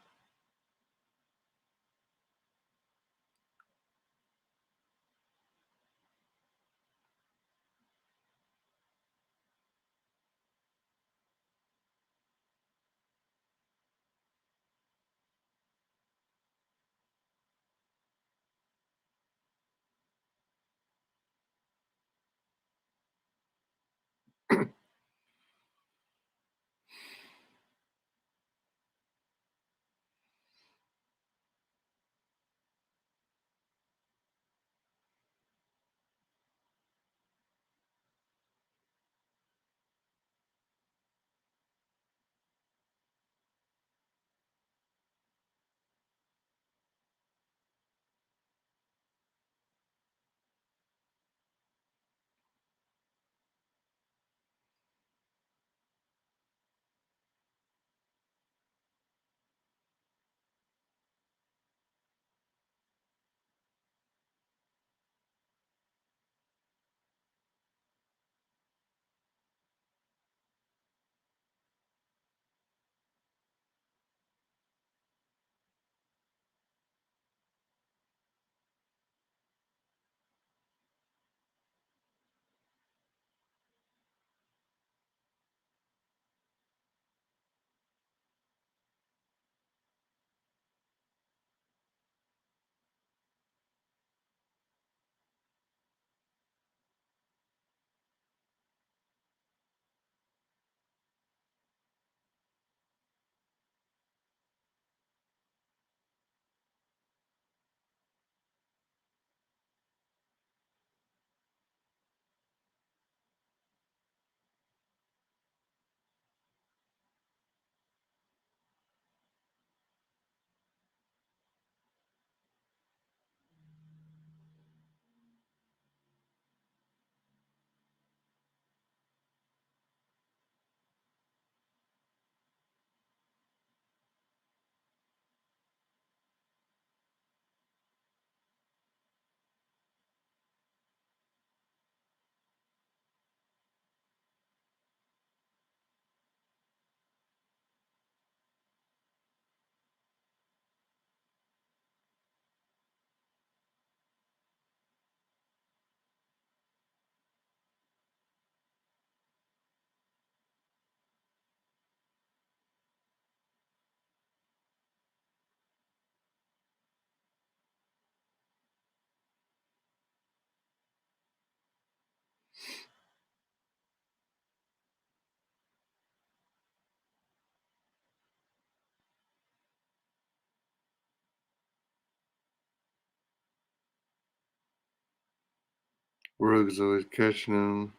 Rogue's always catching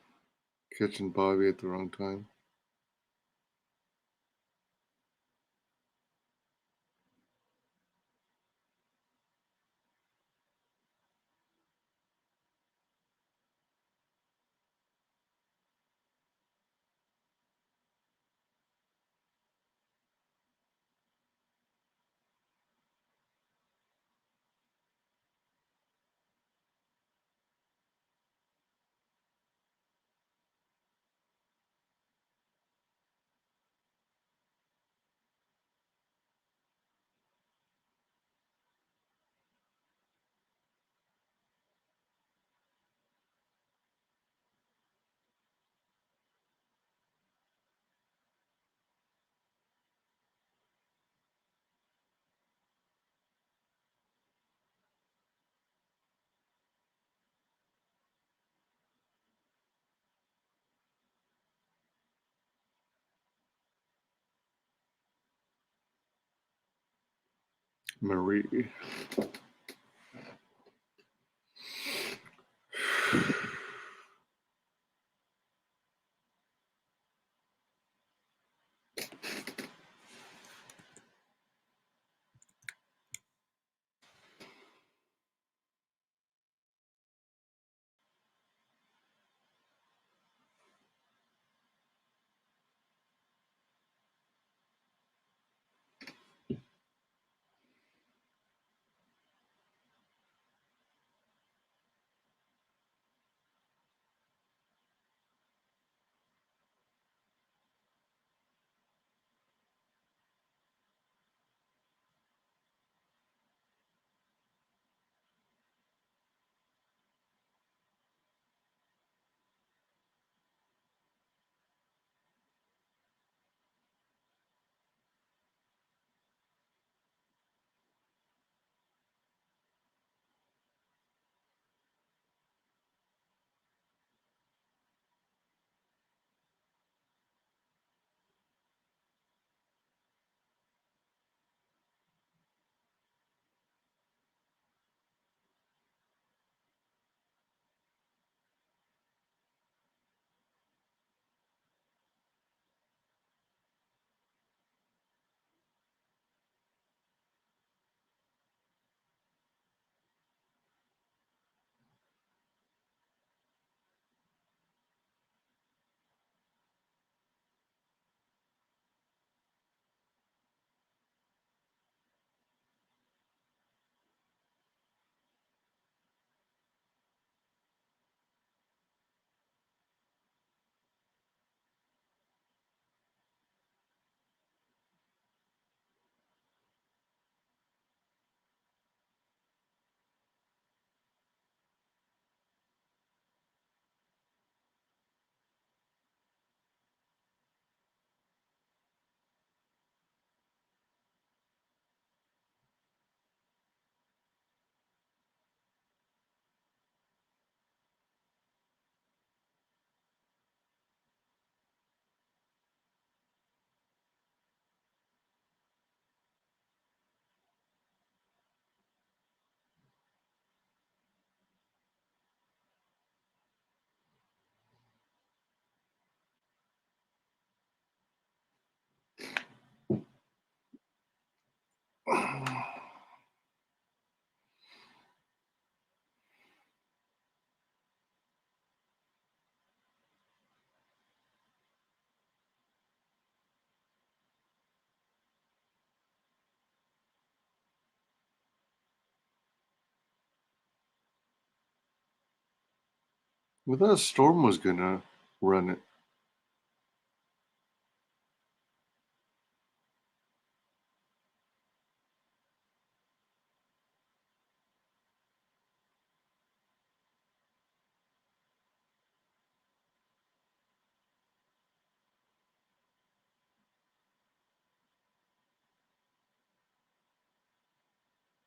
Bobby at the wrong time. Marie. I thought Storm was gonna run it.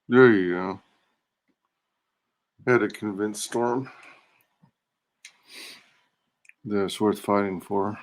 There you go. Had to convince Storm that it's worth fighting for.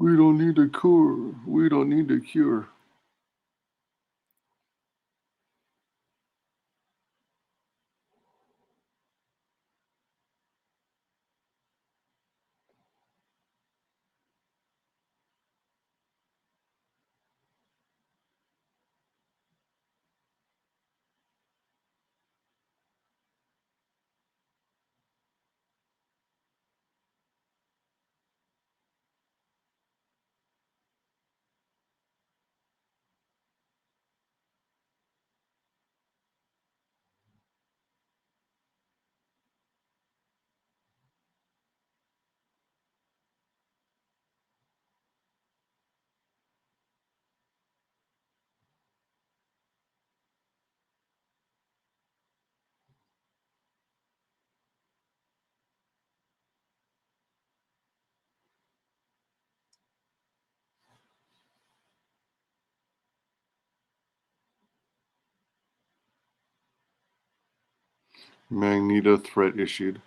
We don't need a cure. We don't need a cure. Magneto threat issued.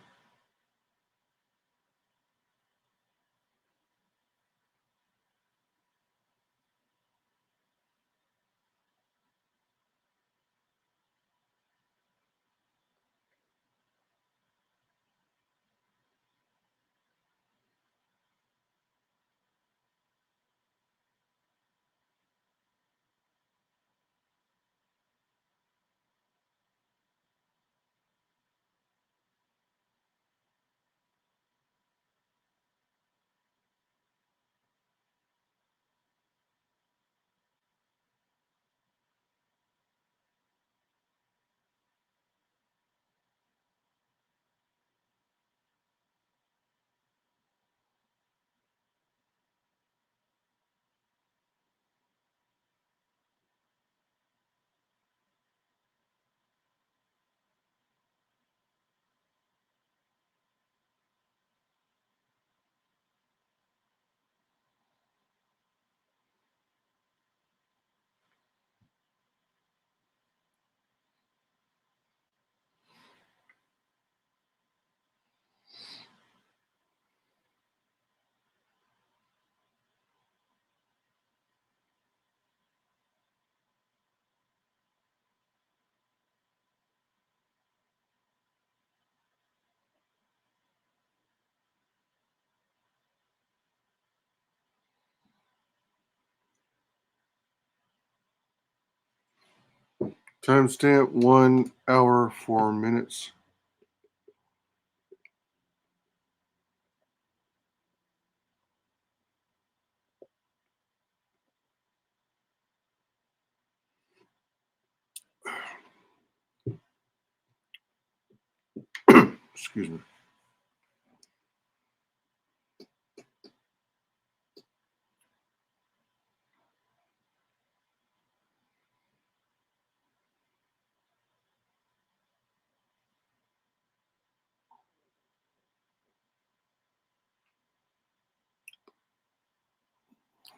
Timestamp 1 hour 4 minutes. Excuse me.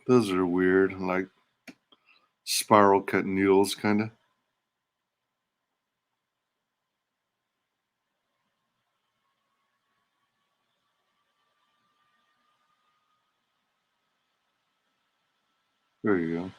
Those are weird, like spiral cut needles, kind of. There you go.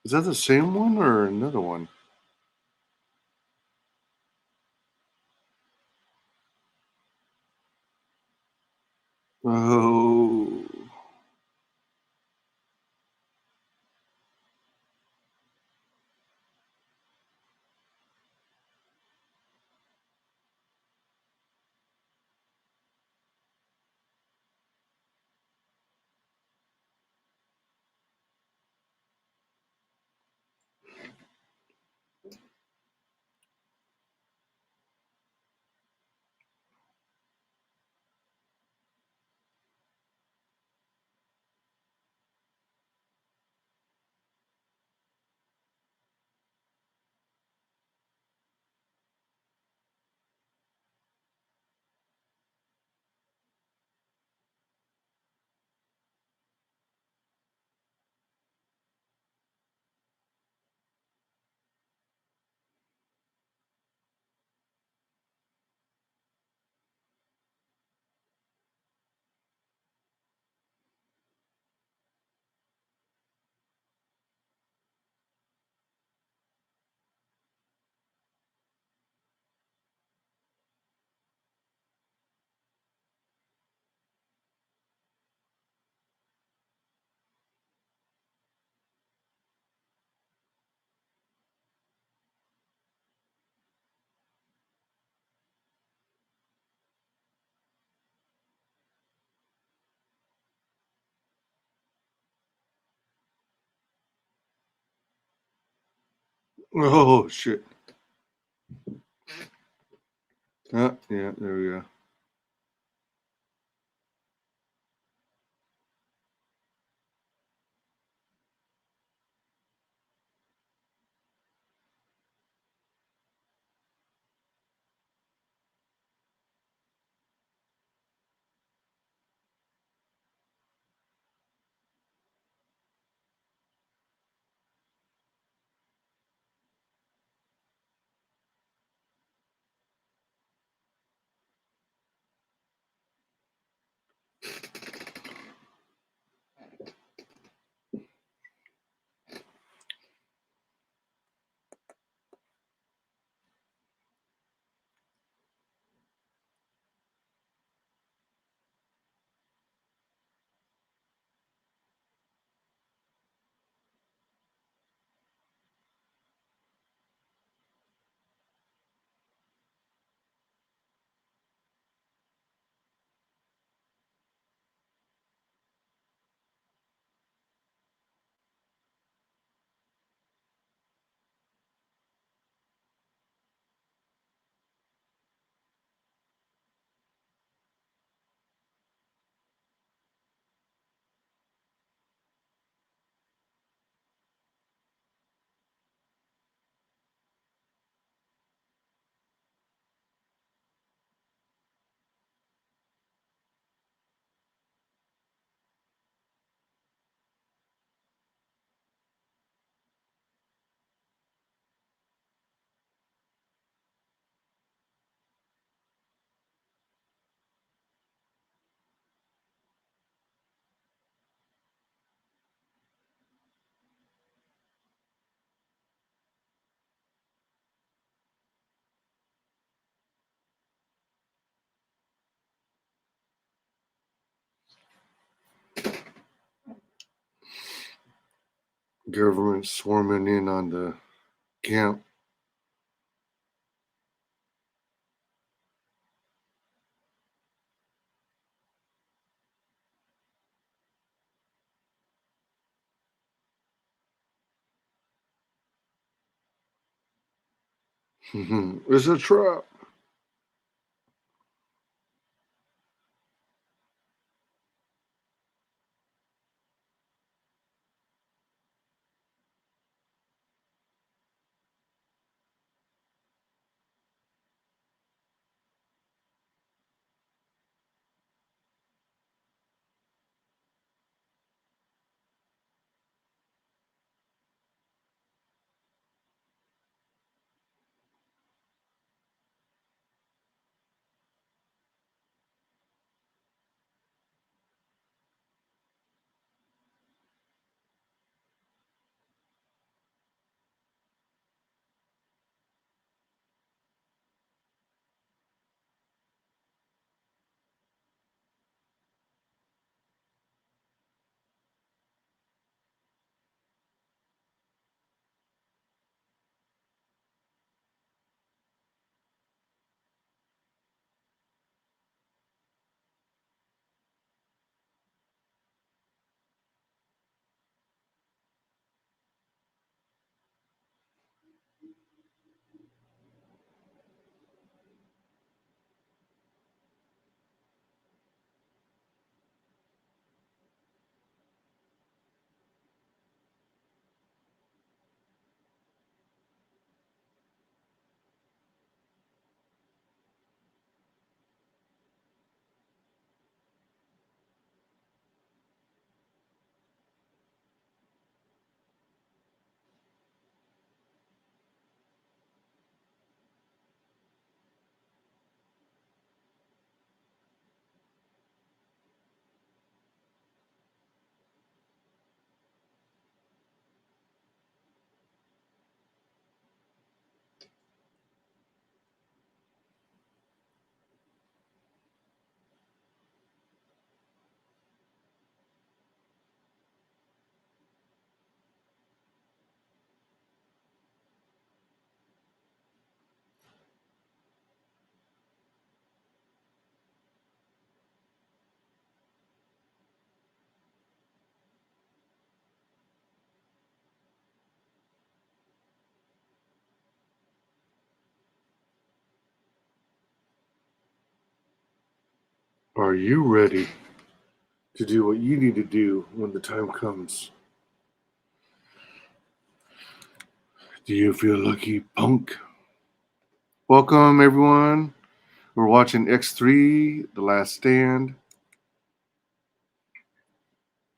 Is that the same one or another one? Oh, Oh shit. Yeah, there we go. Government swarming in on the camp. It's a trap. Are you ready to do what you need to do when the time comes? Do you feel lucky, punk? Welcome, everyone. We're watching X3, The Last Stand.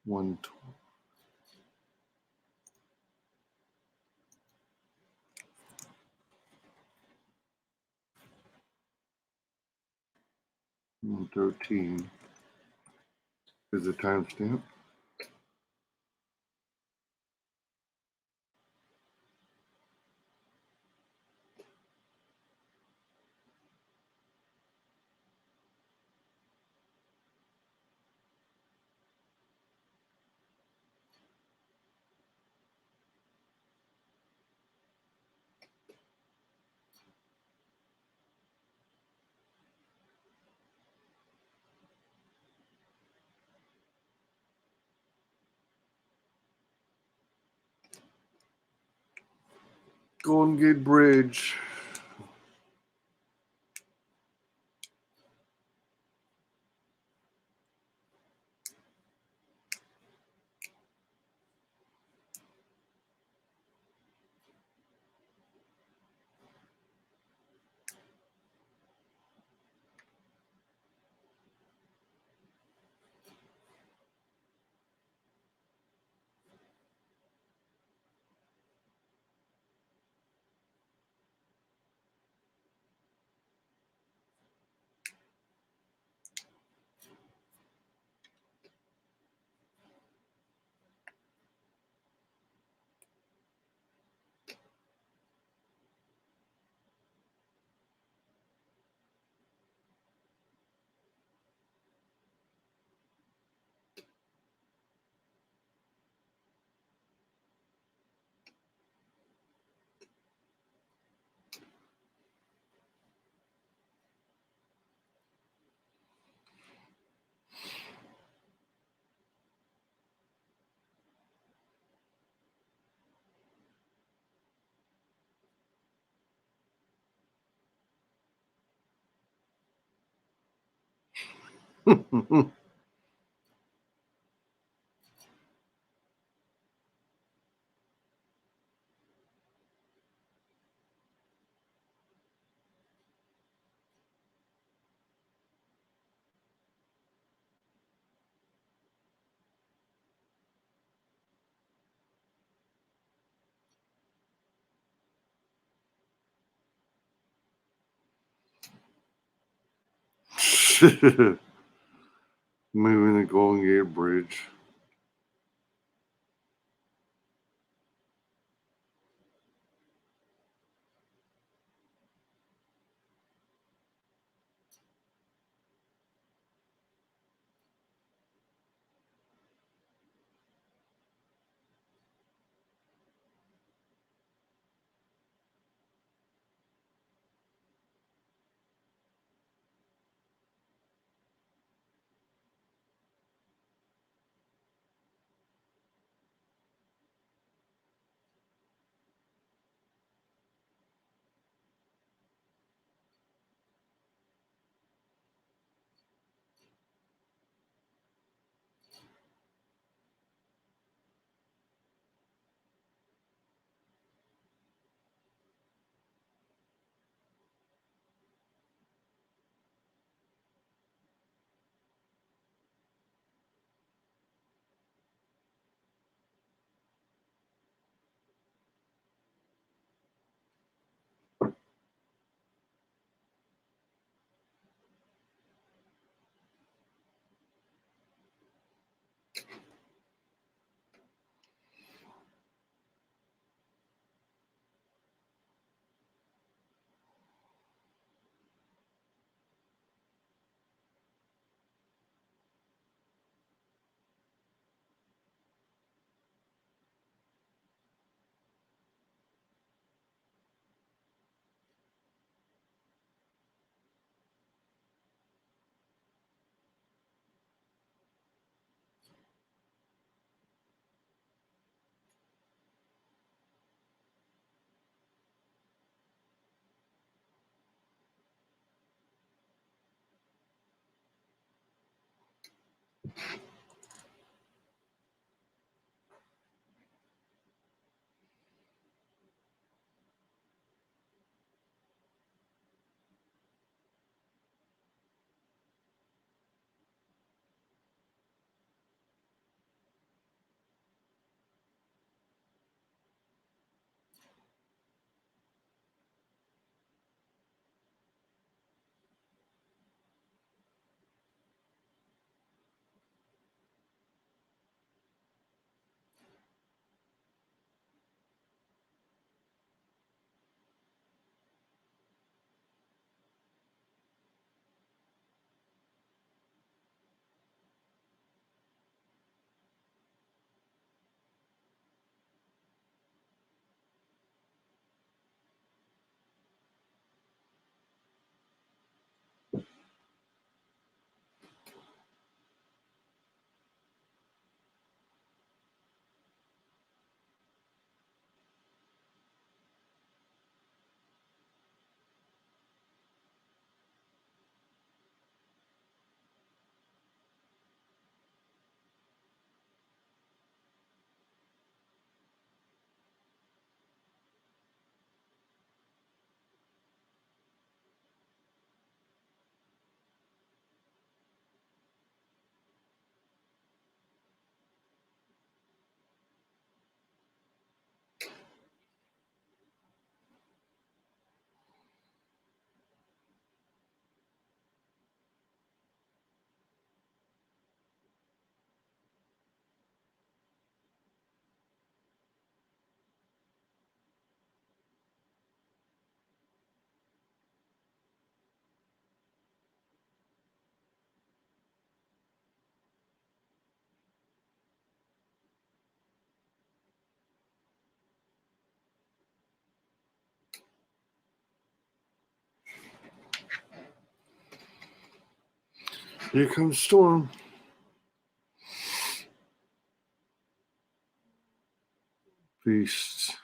113 is the timestamp. Golden Gate Bridge. Moving the Golden Gate Bridge. Here comes Storm. Beasts.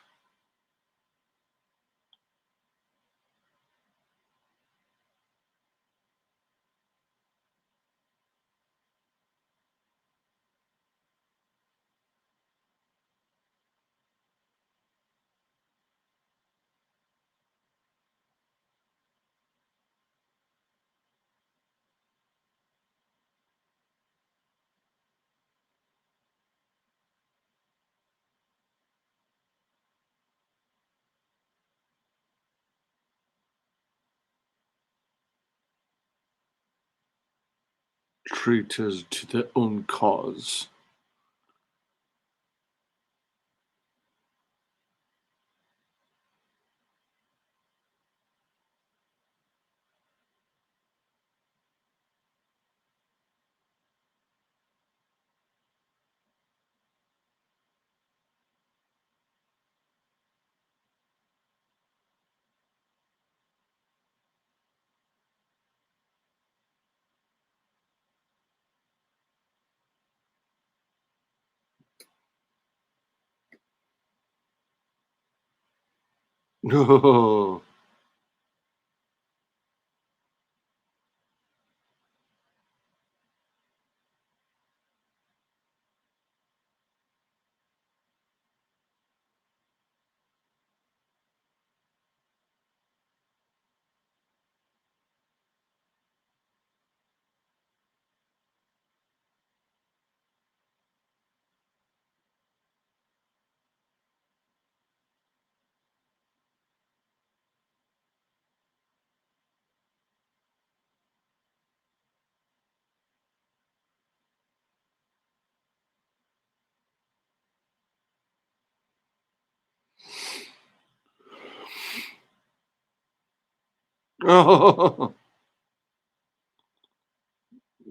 Traitors to their own cause. No.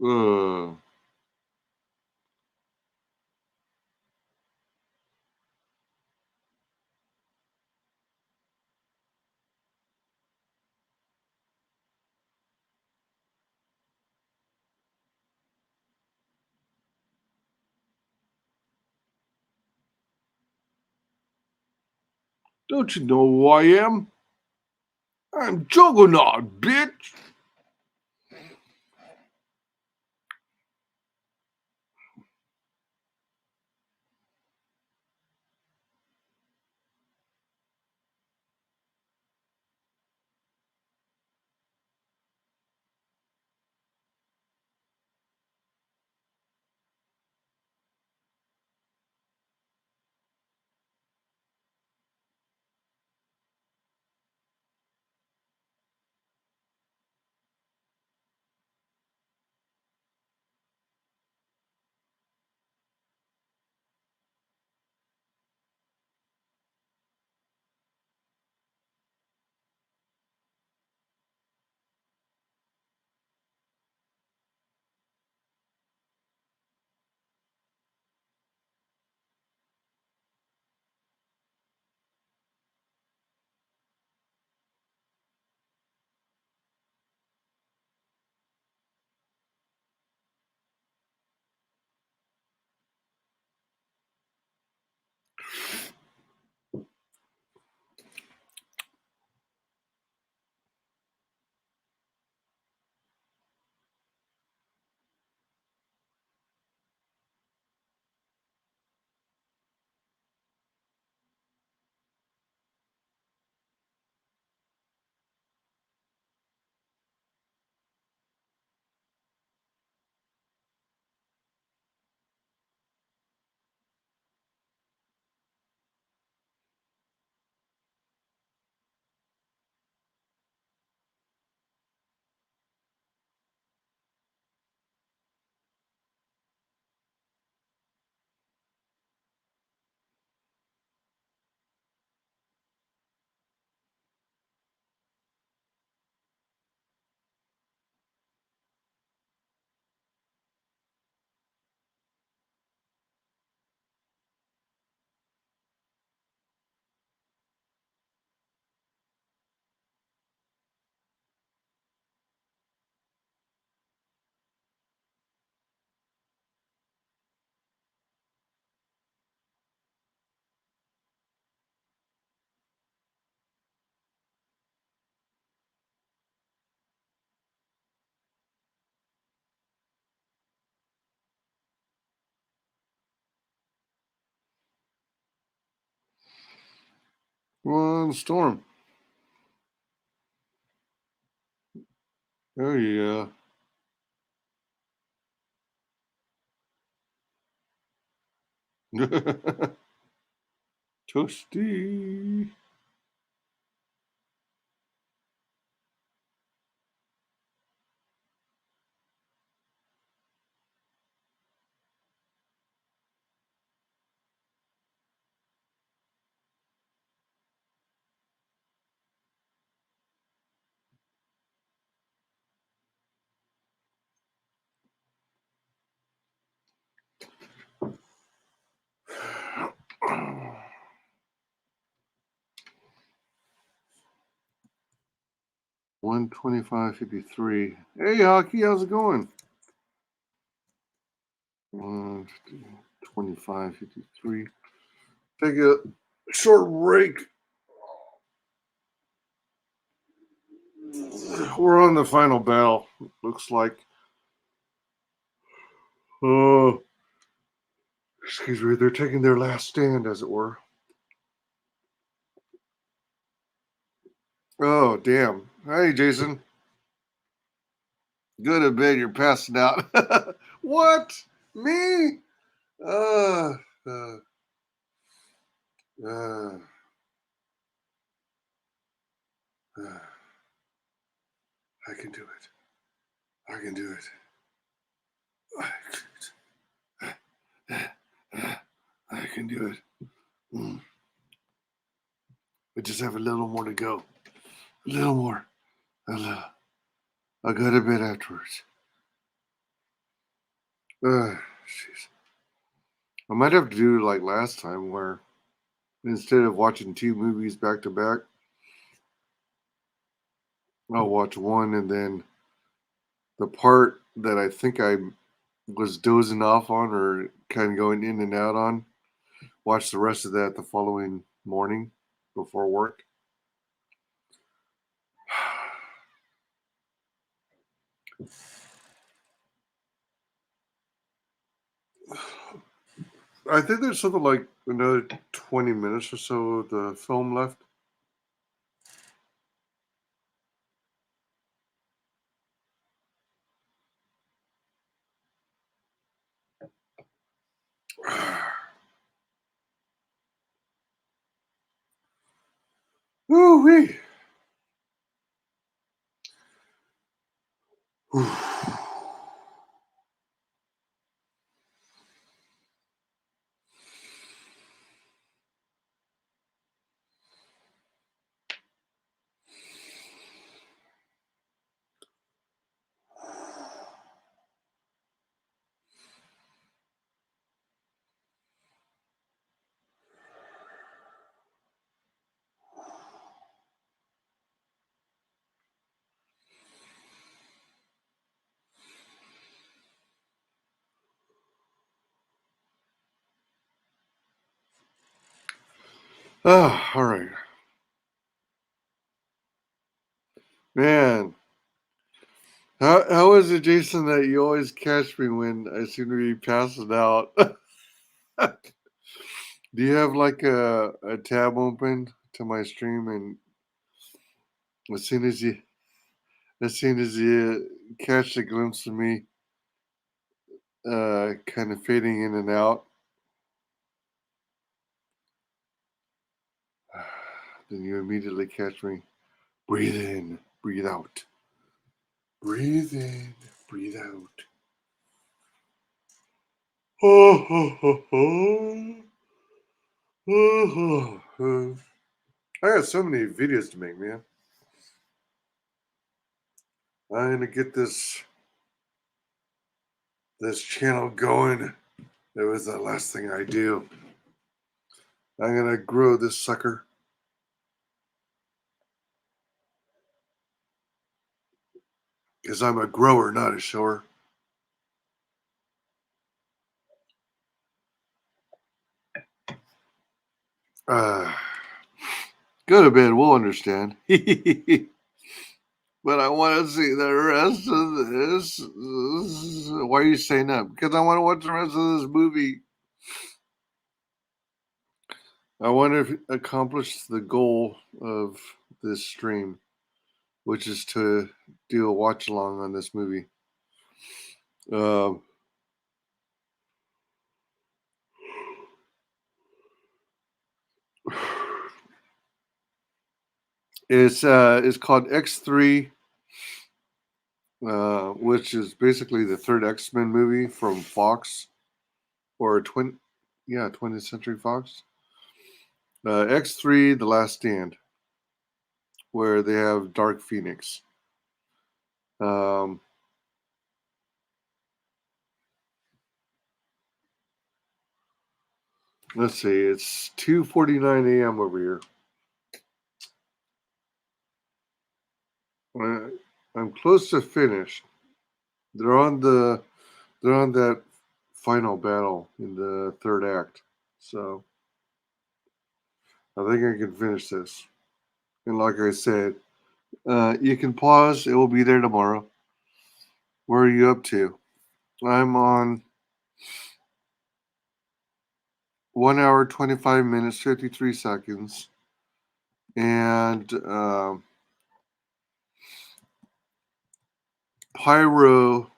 Oh. Don't you know who I am? I'm Juggernaut, bitch. One storm. Oh yeah. Toasty. $125.53. Hey, Hockey, how's it going? 125.53. Take a short break. We're on the final battle. Looks like. Oh, excuse me. They're taking their last stand, as it were. Oh, damn. Hey, Jason. Good a bit. You're passing out. What? Me? Uh, uh, uh, I can do it. I can do it. I can do it. We just have a little more to go. A little more. I'll go to bed afterwards. Jeez. I might have to do like last time where instead of watching two movies back to back, I'll watch one and then the part that I think I was dozing off on or kind of going in and out on, watch the rest of that the following morning before work. I think there's something like another 20 minutes or so of the film left. Woo-wee. Oh, all right. Man, how is it, Jason, that you always catch me when I seem to be passing out? Do you have like a tab open to my stream, and as soon as you catch a glimpse of me, kind of fading in and out, then you immediately catch me. Breathe in, breathe out. Breathe in, breathe out. Oh, oh, oh, oh. Oh, oh. I got so many videos to make, man. I'm gonna get this channel going. It was the last thing I do. I'm gonna grow this sucker. Because I'm a grower, not a shower. Go to bed, we'll understand. But I want to see the rest of this. Why are you saying that? Because I want to watch the rest of this movie. I wonder if it accomplished the goal of this stream, which is to do a watch along on this movie. Um, it's called X3, which is basically the third X-Men movie from Fox or 20th Century Fox. X3, The Last Stand, where they have Dark Phoenix. Um, let's see, it's 2:49 a.m. over here. I'm close to finished. They're on the they're on that final battle in the third act. So I think I can finish this. And like I said, you can pause. It will be there tomorrow. Where are you up to? I'm on 1 hour, 25 minutes, 53 seconds. And Pyro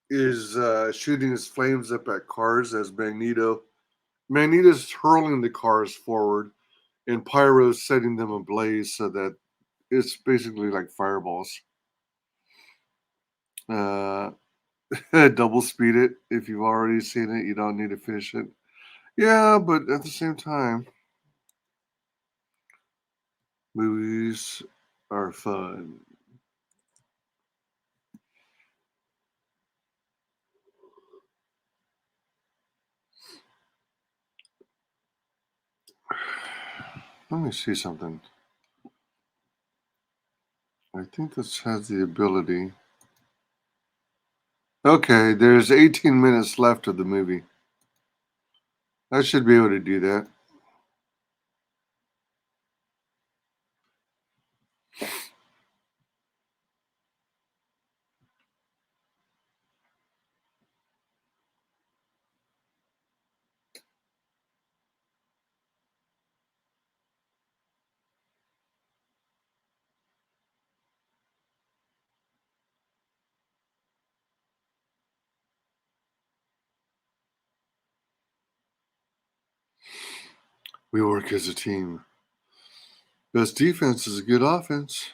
is shooting his flames up at cars as Magneto's hurling the cars forward, and Pyro's setting them ablaze so that it's basically like fireballs. Uh, double speed it. If you've already seen it, you don't need to finish it. Yeah, but at the same time, movies are fun. Let me see something. I think this has the ability. Okay, there's 18 minutes left of the movie. I should be able to do that. We work as a team. Best defense is a good offense.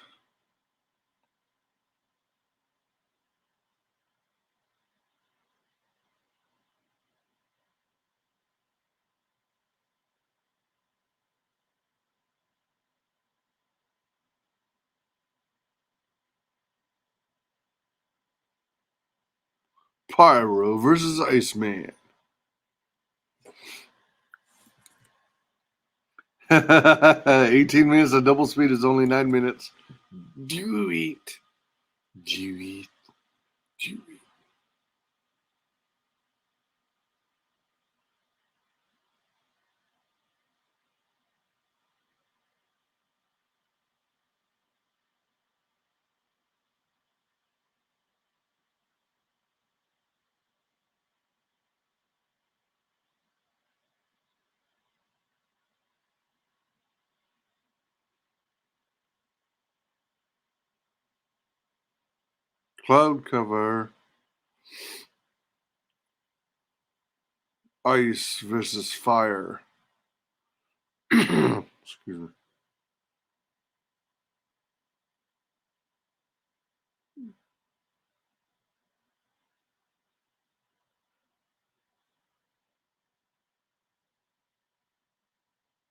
Pyro versus Iceman. 18 minutes of double speed is only 9 minutes. Do it. Do it. Do it. Cloud cover. Ice versus fire. Excuse me.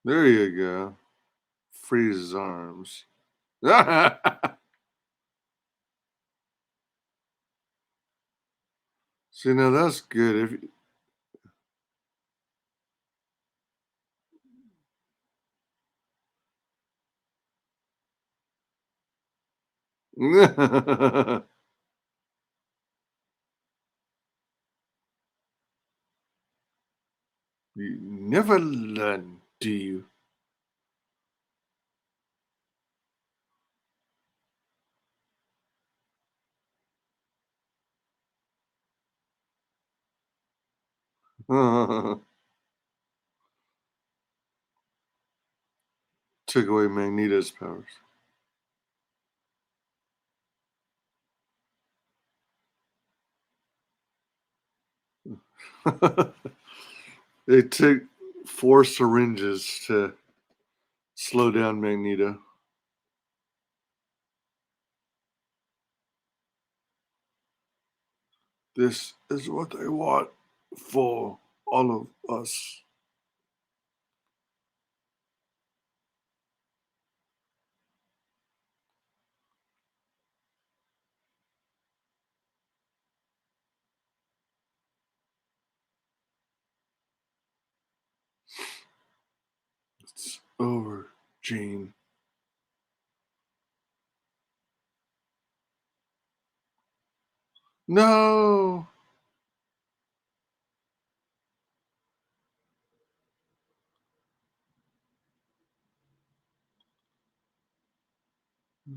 There you go. Freeze his arms. See, now that's good. If you never learn, do you? took away Magneto's powers. They took 4 syringes to slow down Magneto. This is what they want for all of us. It's over, Jean. No!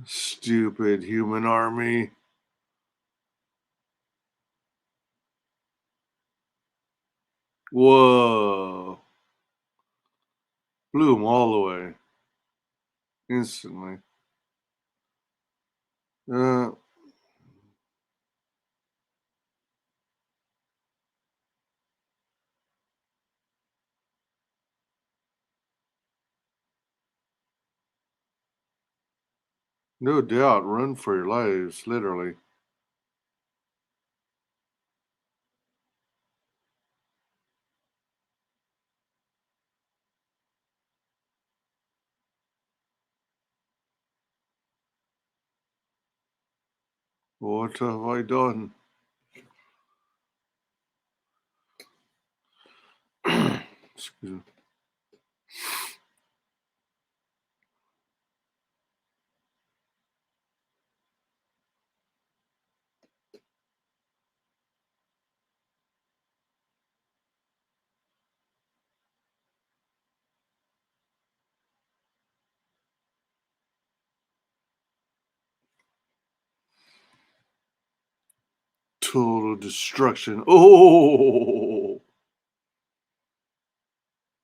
Stupid human army. Whoa. Blew them all away. Instantly. Uh, no doubt. Run for your lives, literally. What have I done? Excuse me. Total destruction. Oh!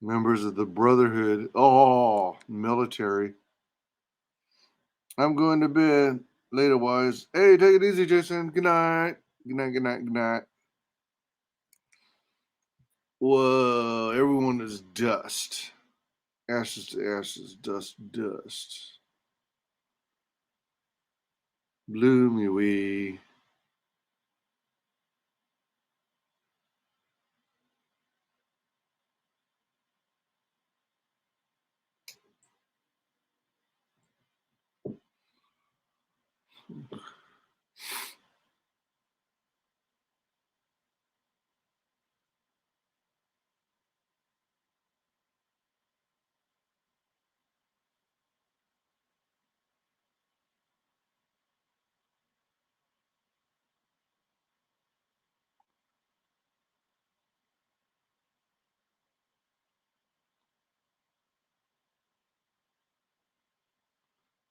Members of the Brotherhood. Oh, military. I'm going to bed. Later, wise. Hey, take it easy, Jason. Good night. Good night, good night, good night. Whoa, everyone is dust. Ashes to ashes, dust, dust. Bloomy wee.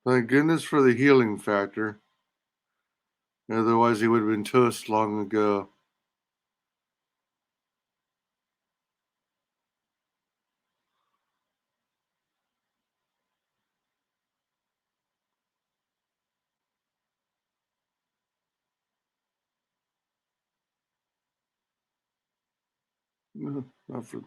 Thank goodness for the healing factor. Otherwise, he would have been toast long ago. Not for...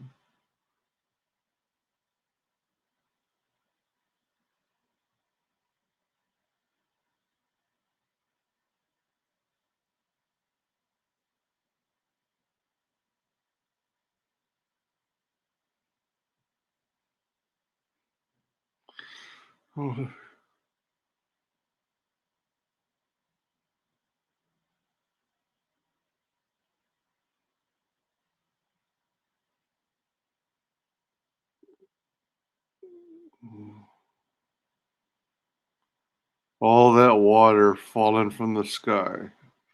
All that water falling from the sky.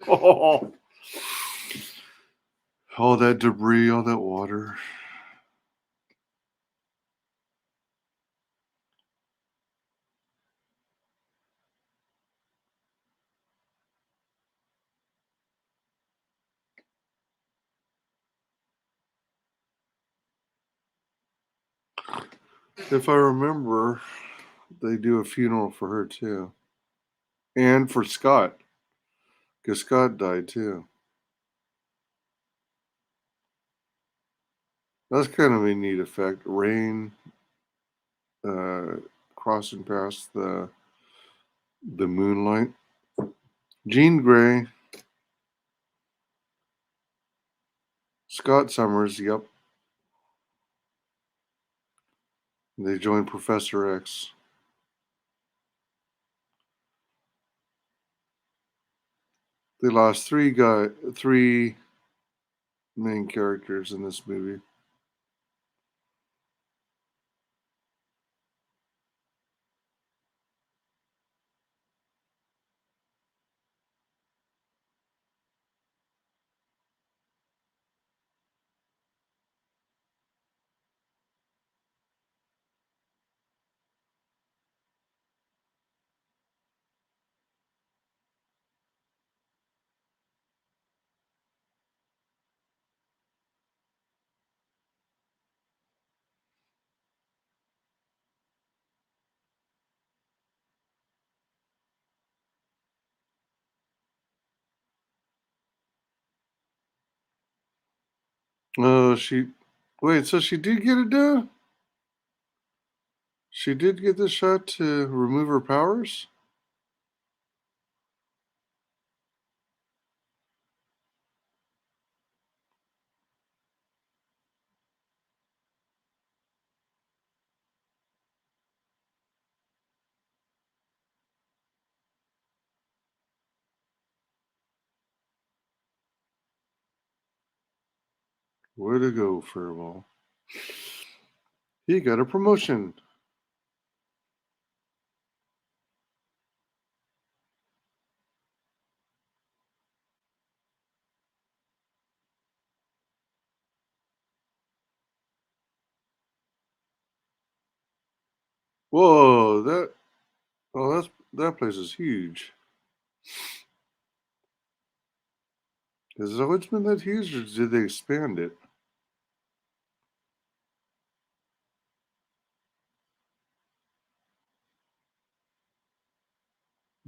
Oh, all that debris, all that water. If I remember, they do a funeral for her too, and for Scott, because Scott died too. That's kind of a neat effect. Rain uh, crossing past the moonlight. Jean Grey, Scott Summers. Yep, they joined Professor X. They lost three main characters in this movie. Oh, she. Wait, so she did get it done? She did get the shot to remove her powers? Way to go, Furball. He got a promotion. Whoa, that place is huge. Has it always been that huge, or did they expand it?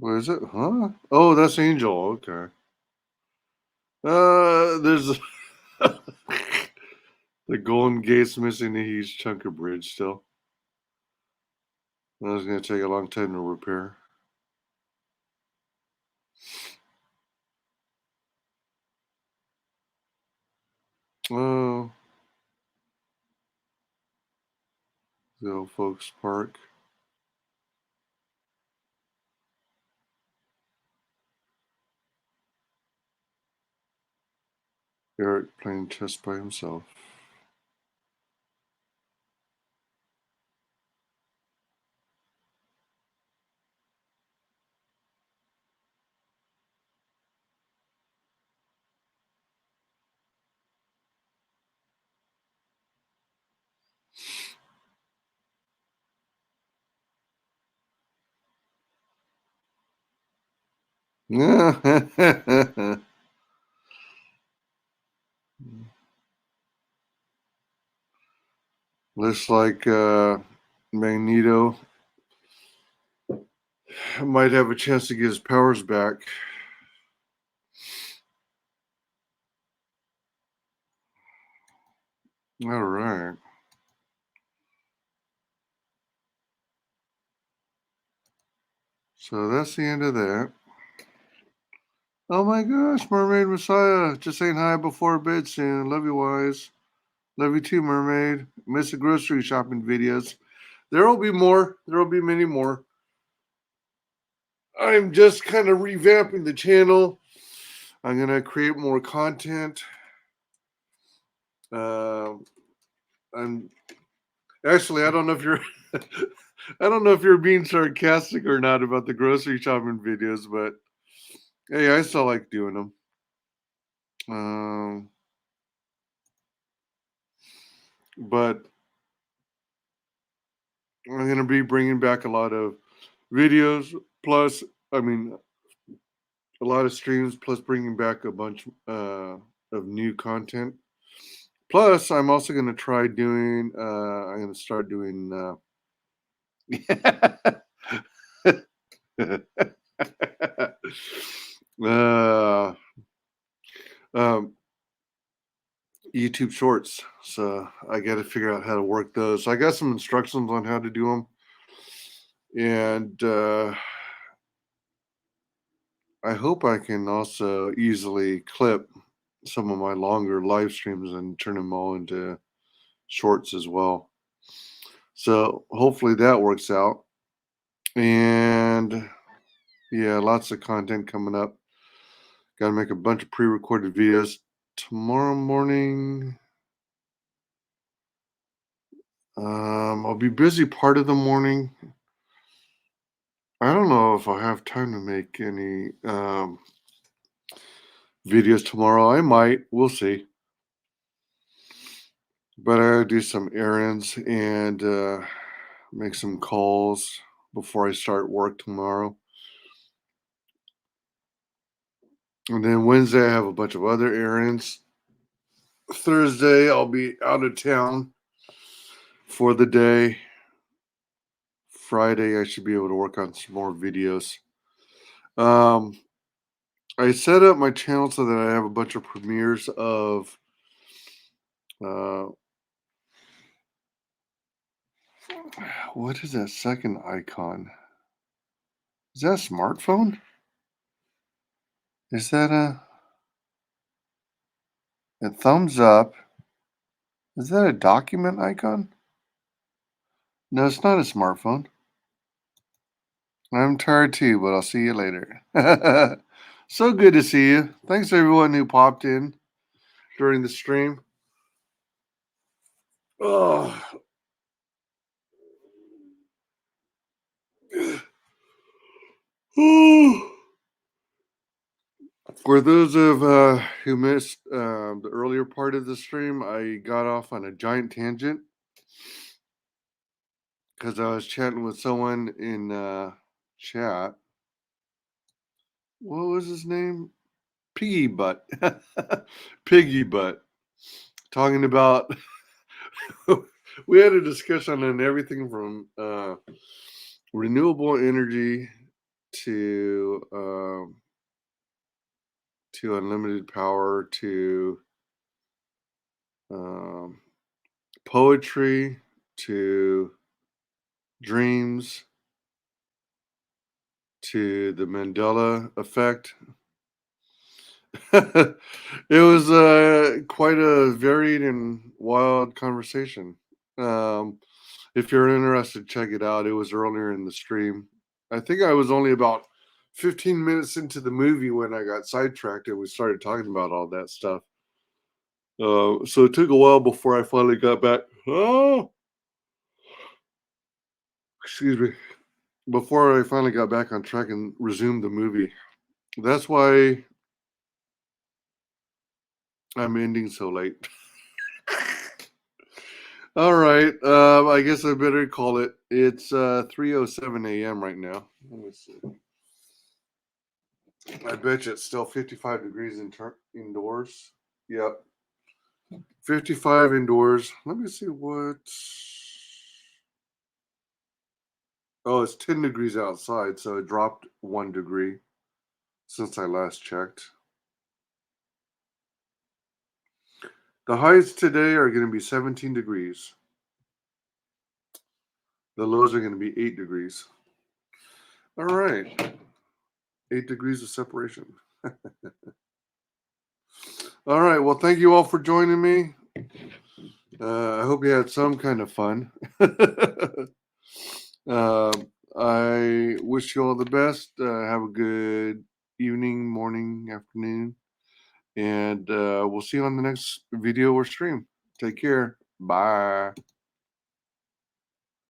What is it? Huh? Oh, that's Angel. Okay. There's the Golden Gate's missing a huge chunk of bridge still. That's gonna take a long time to repair. Oh, the old folks park. Eric playing chess by himself. Looks like Magneto might have a chance to get his powers back. All right. So that's the end of that. Oh my gosh, Mermaid Messiah. Just saying hi before bed soon. Love you, Wise. Love you too, Mermaid. Miss the grocery shopping videos. There will be more. There will be many more. I'm just kind of revamping the channel. I'm going to create more content. Uh, I'm actually, I don't know if you're. I don't know if you're being sarcastic or not about the grocery shopping videos, but hey, I still like doing them. Um, but I'm going to be bringing back a lot of videos, plus, I mean, a lot of streams, plus bringing back a bunch of new content. Plus, I'm also going to try doing. I'm going to start doing uh, um, YouTube Shorts. So I got to figure out how to work those. So I got some instructions on how to do them, and I hope I can also easily clip some of my longer live streams and turn them all into shorts as well. So hopefully that works out. And yeah, lots of content coming up. Got to make a bunch of pre-recorded videos tomorrow morning. I'll be busy part of the morning. I don't know if I'll have time to make any videos tomorrow. I might. We'll see. But I gotta do some errands and make some calls before I start work tomorrow. And then Wednesday, I have a bunch of other errands. Thursday, I'll be out of town for the day. Friday, I should be able to work on some more videos. Um, I set up my channel so that I have a bunch of premieres of uh, what is that second icon? Is that a smartphone? Is that a thumbs up? Is that a document icon? No, it's not a smartphone. I'm tired too, but I'll see you later. So good to see you. Thanks everyone who popped in during the stream. Oh. For those of who missed the earlier part of the stream, I got off on a giant tangent because I was chatting with someone in chat. What was his name? Piggy Butt. Piggy Butt. Talking about, we had a discussion on everything from renewable energy to unlimited power to um, poetry to dreams to the Mandela effect. It was quite a varied and wild conversation. Um, if you're interested, check it out. It was earlier in the stream. I think I was only about 15 minutes into the movie when I got sidetracked and we started talking about all that stuff. So it took a while before I finally got back. Oh, excuse me. Before I finally got back on track and resumed the movie. That's why I'm ending so late. All right. I guess I better call it. It's 3:07 a.m. right now. Let me see. I bet you it's still 55 degrees indoors. Yep. 55 indoors. Let me see what. Oh, it's 10 degrees outside, so it dropped 1 degree since I last checked. The highs today are going to be 17 degrees. The lows are going to be 8 degrees. All right. 8 degrees of separation. All right. Well, thank you all for joining me. I hope you had some kind of fun. I wish you all the best. Have a good evening, morning, afternoon. And we'll see you on the next video or stream. Take care. Bye.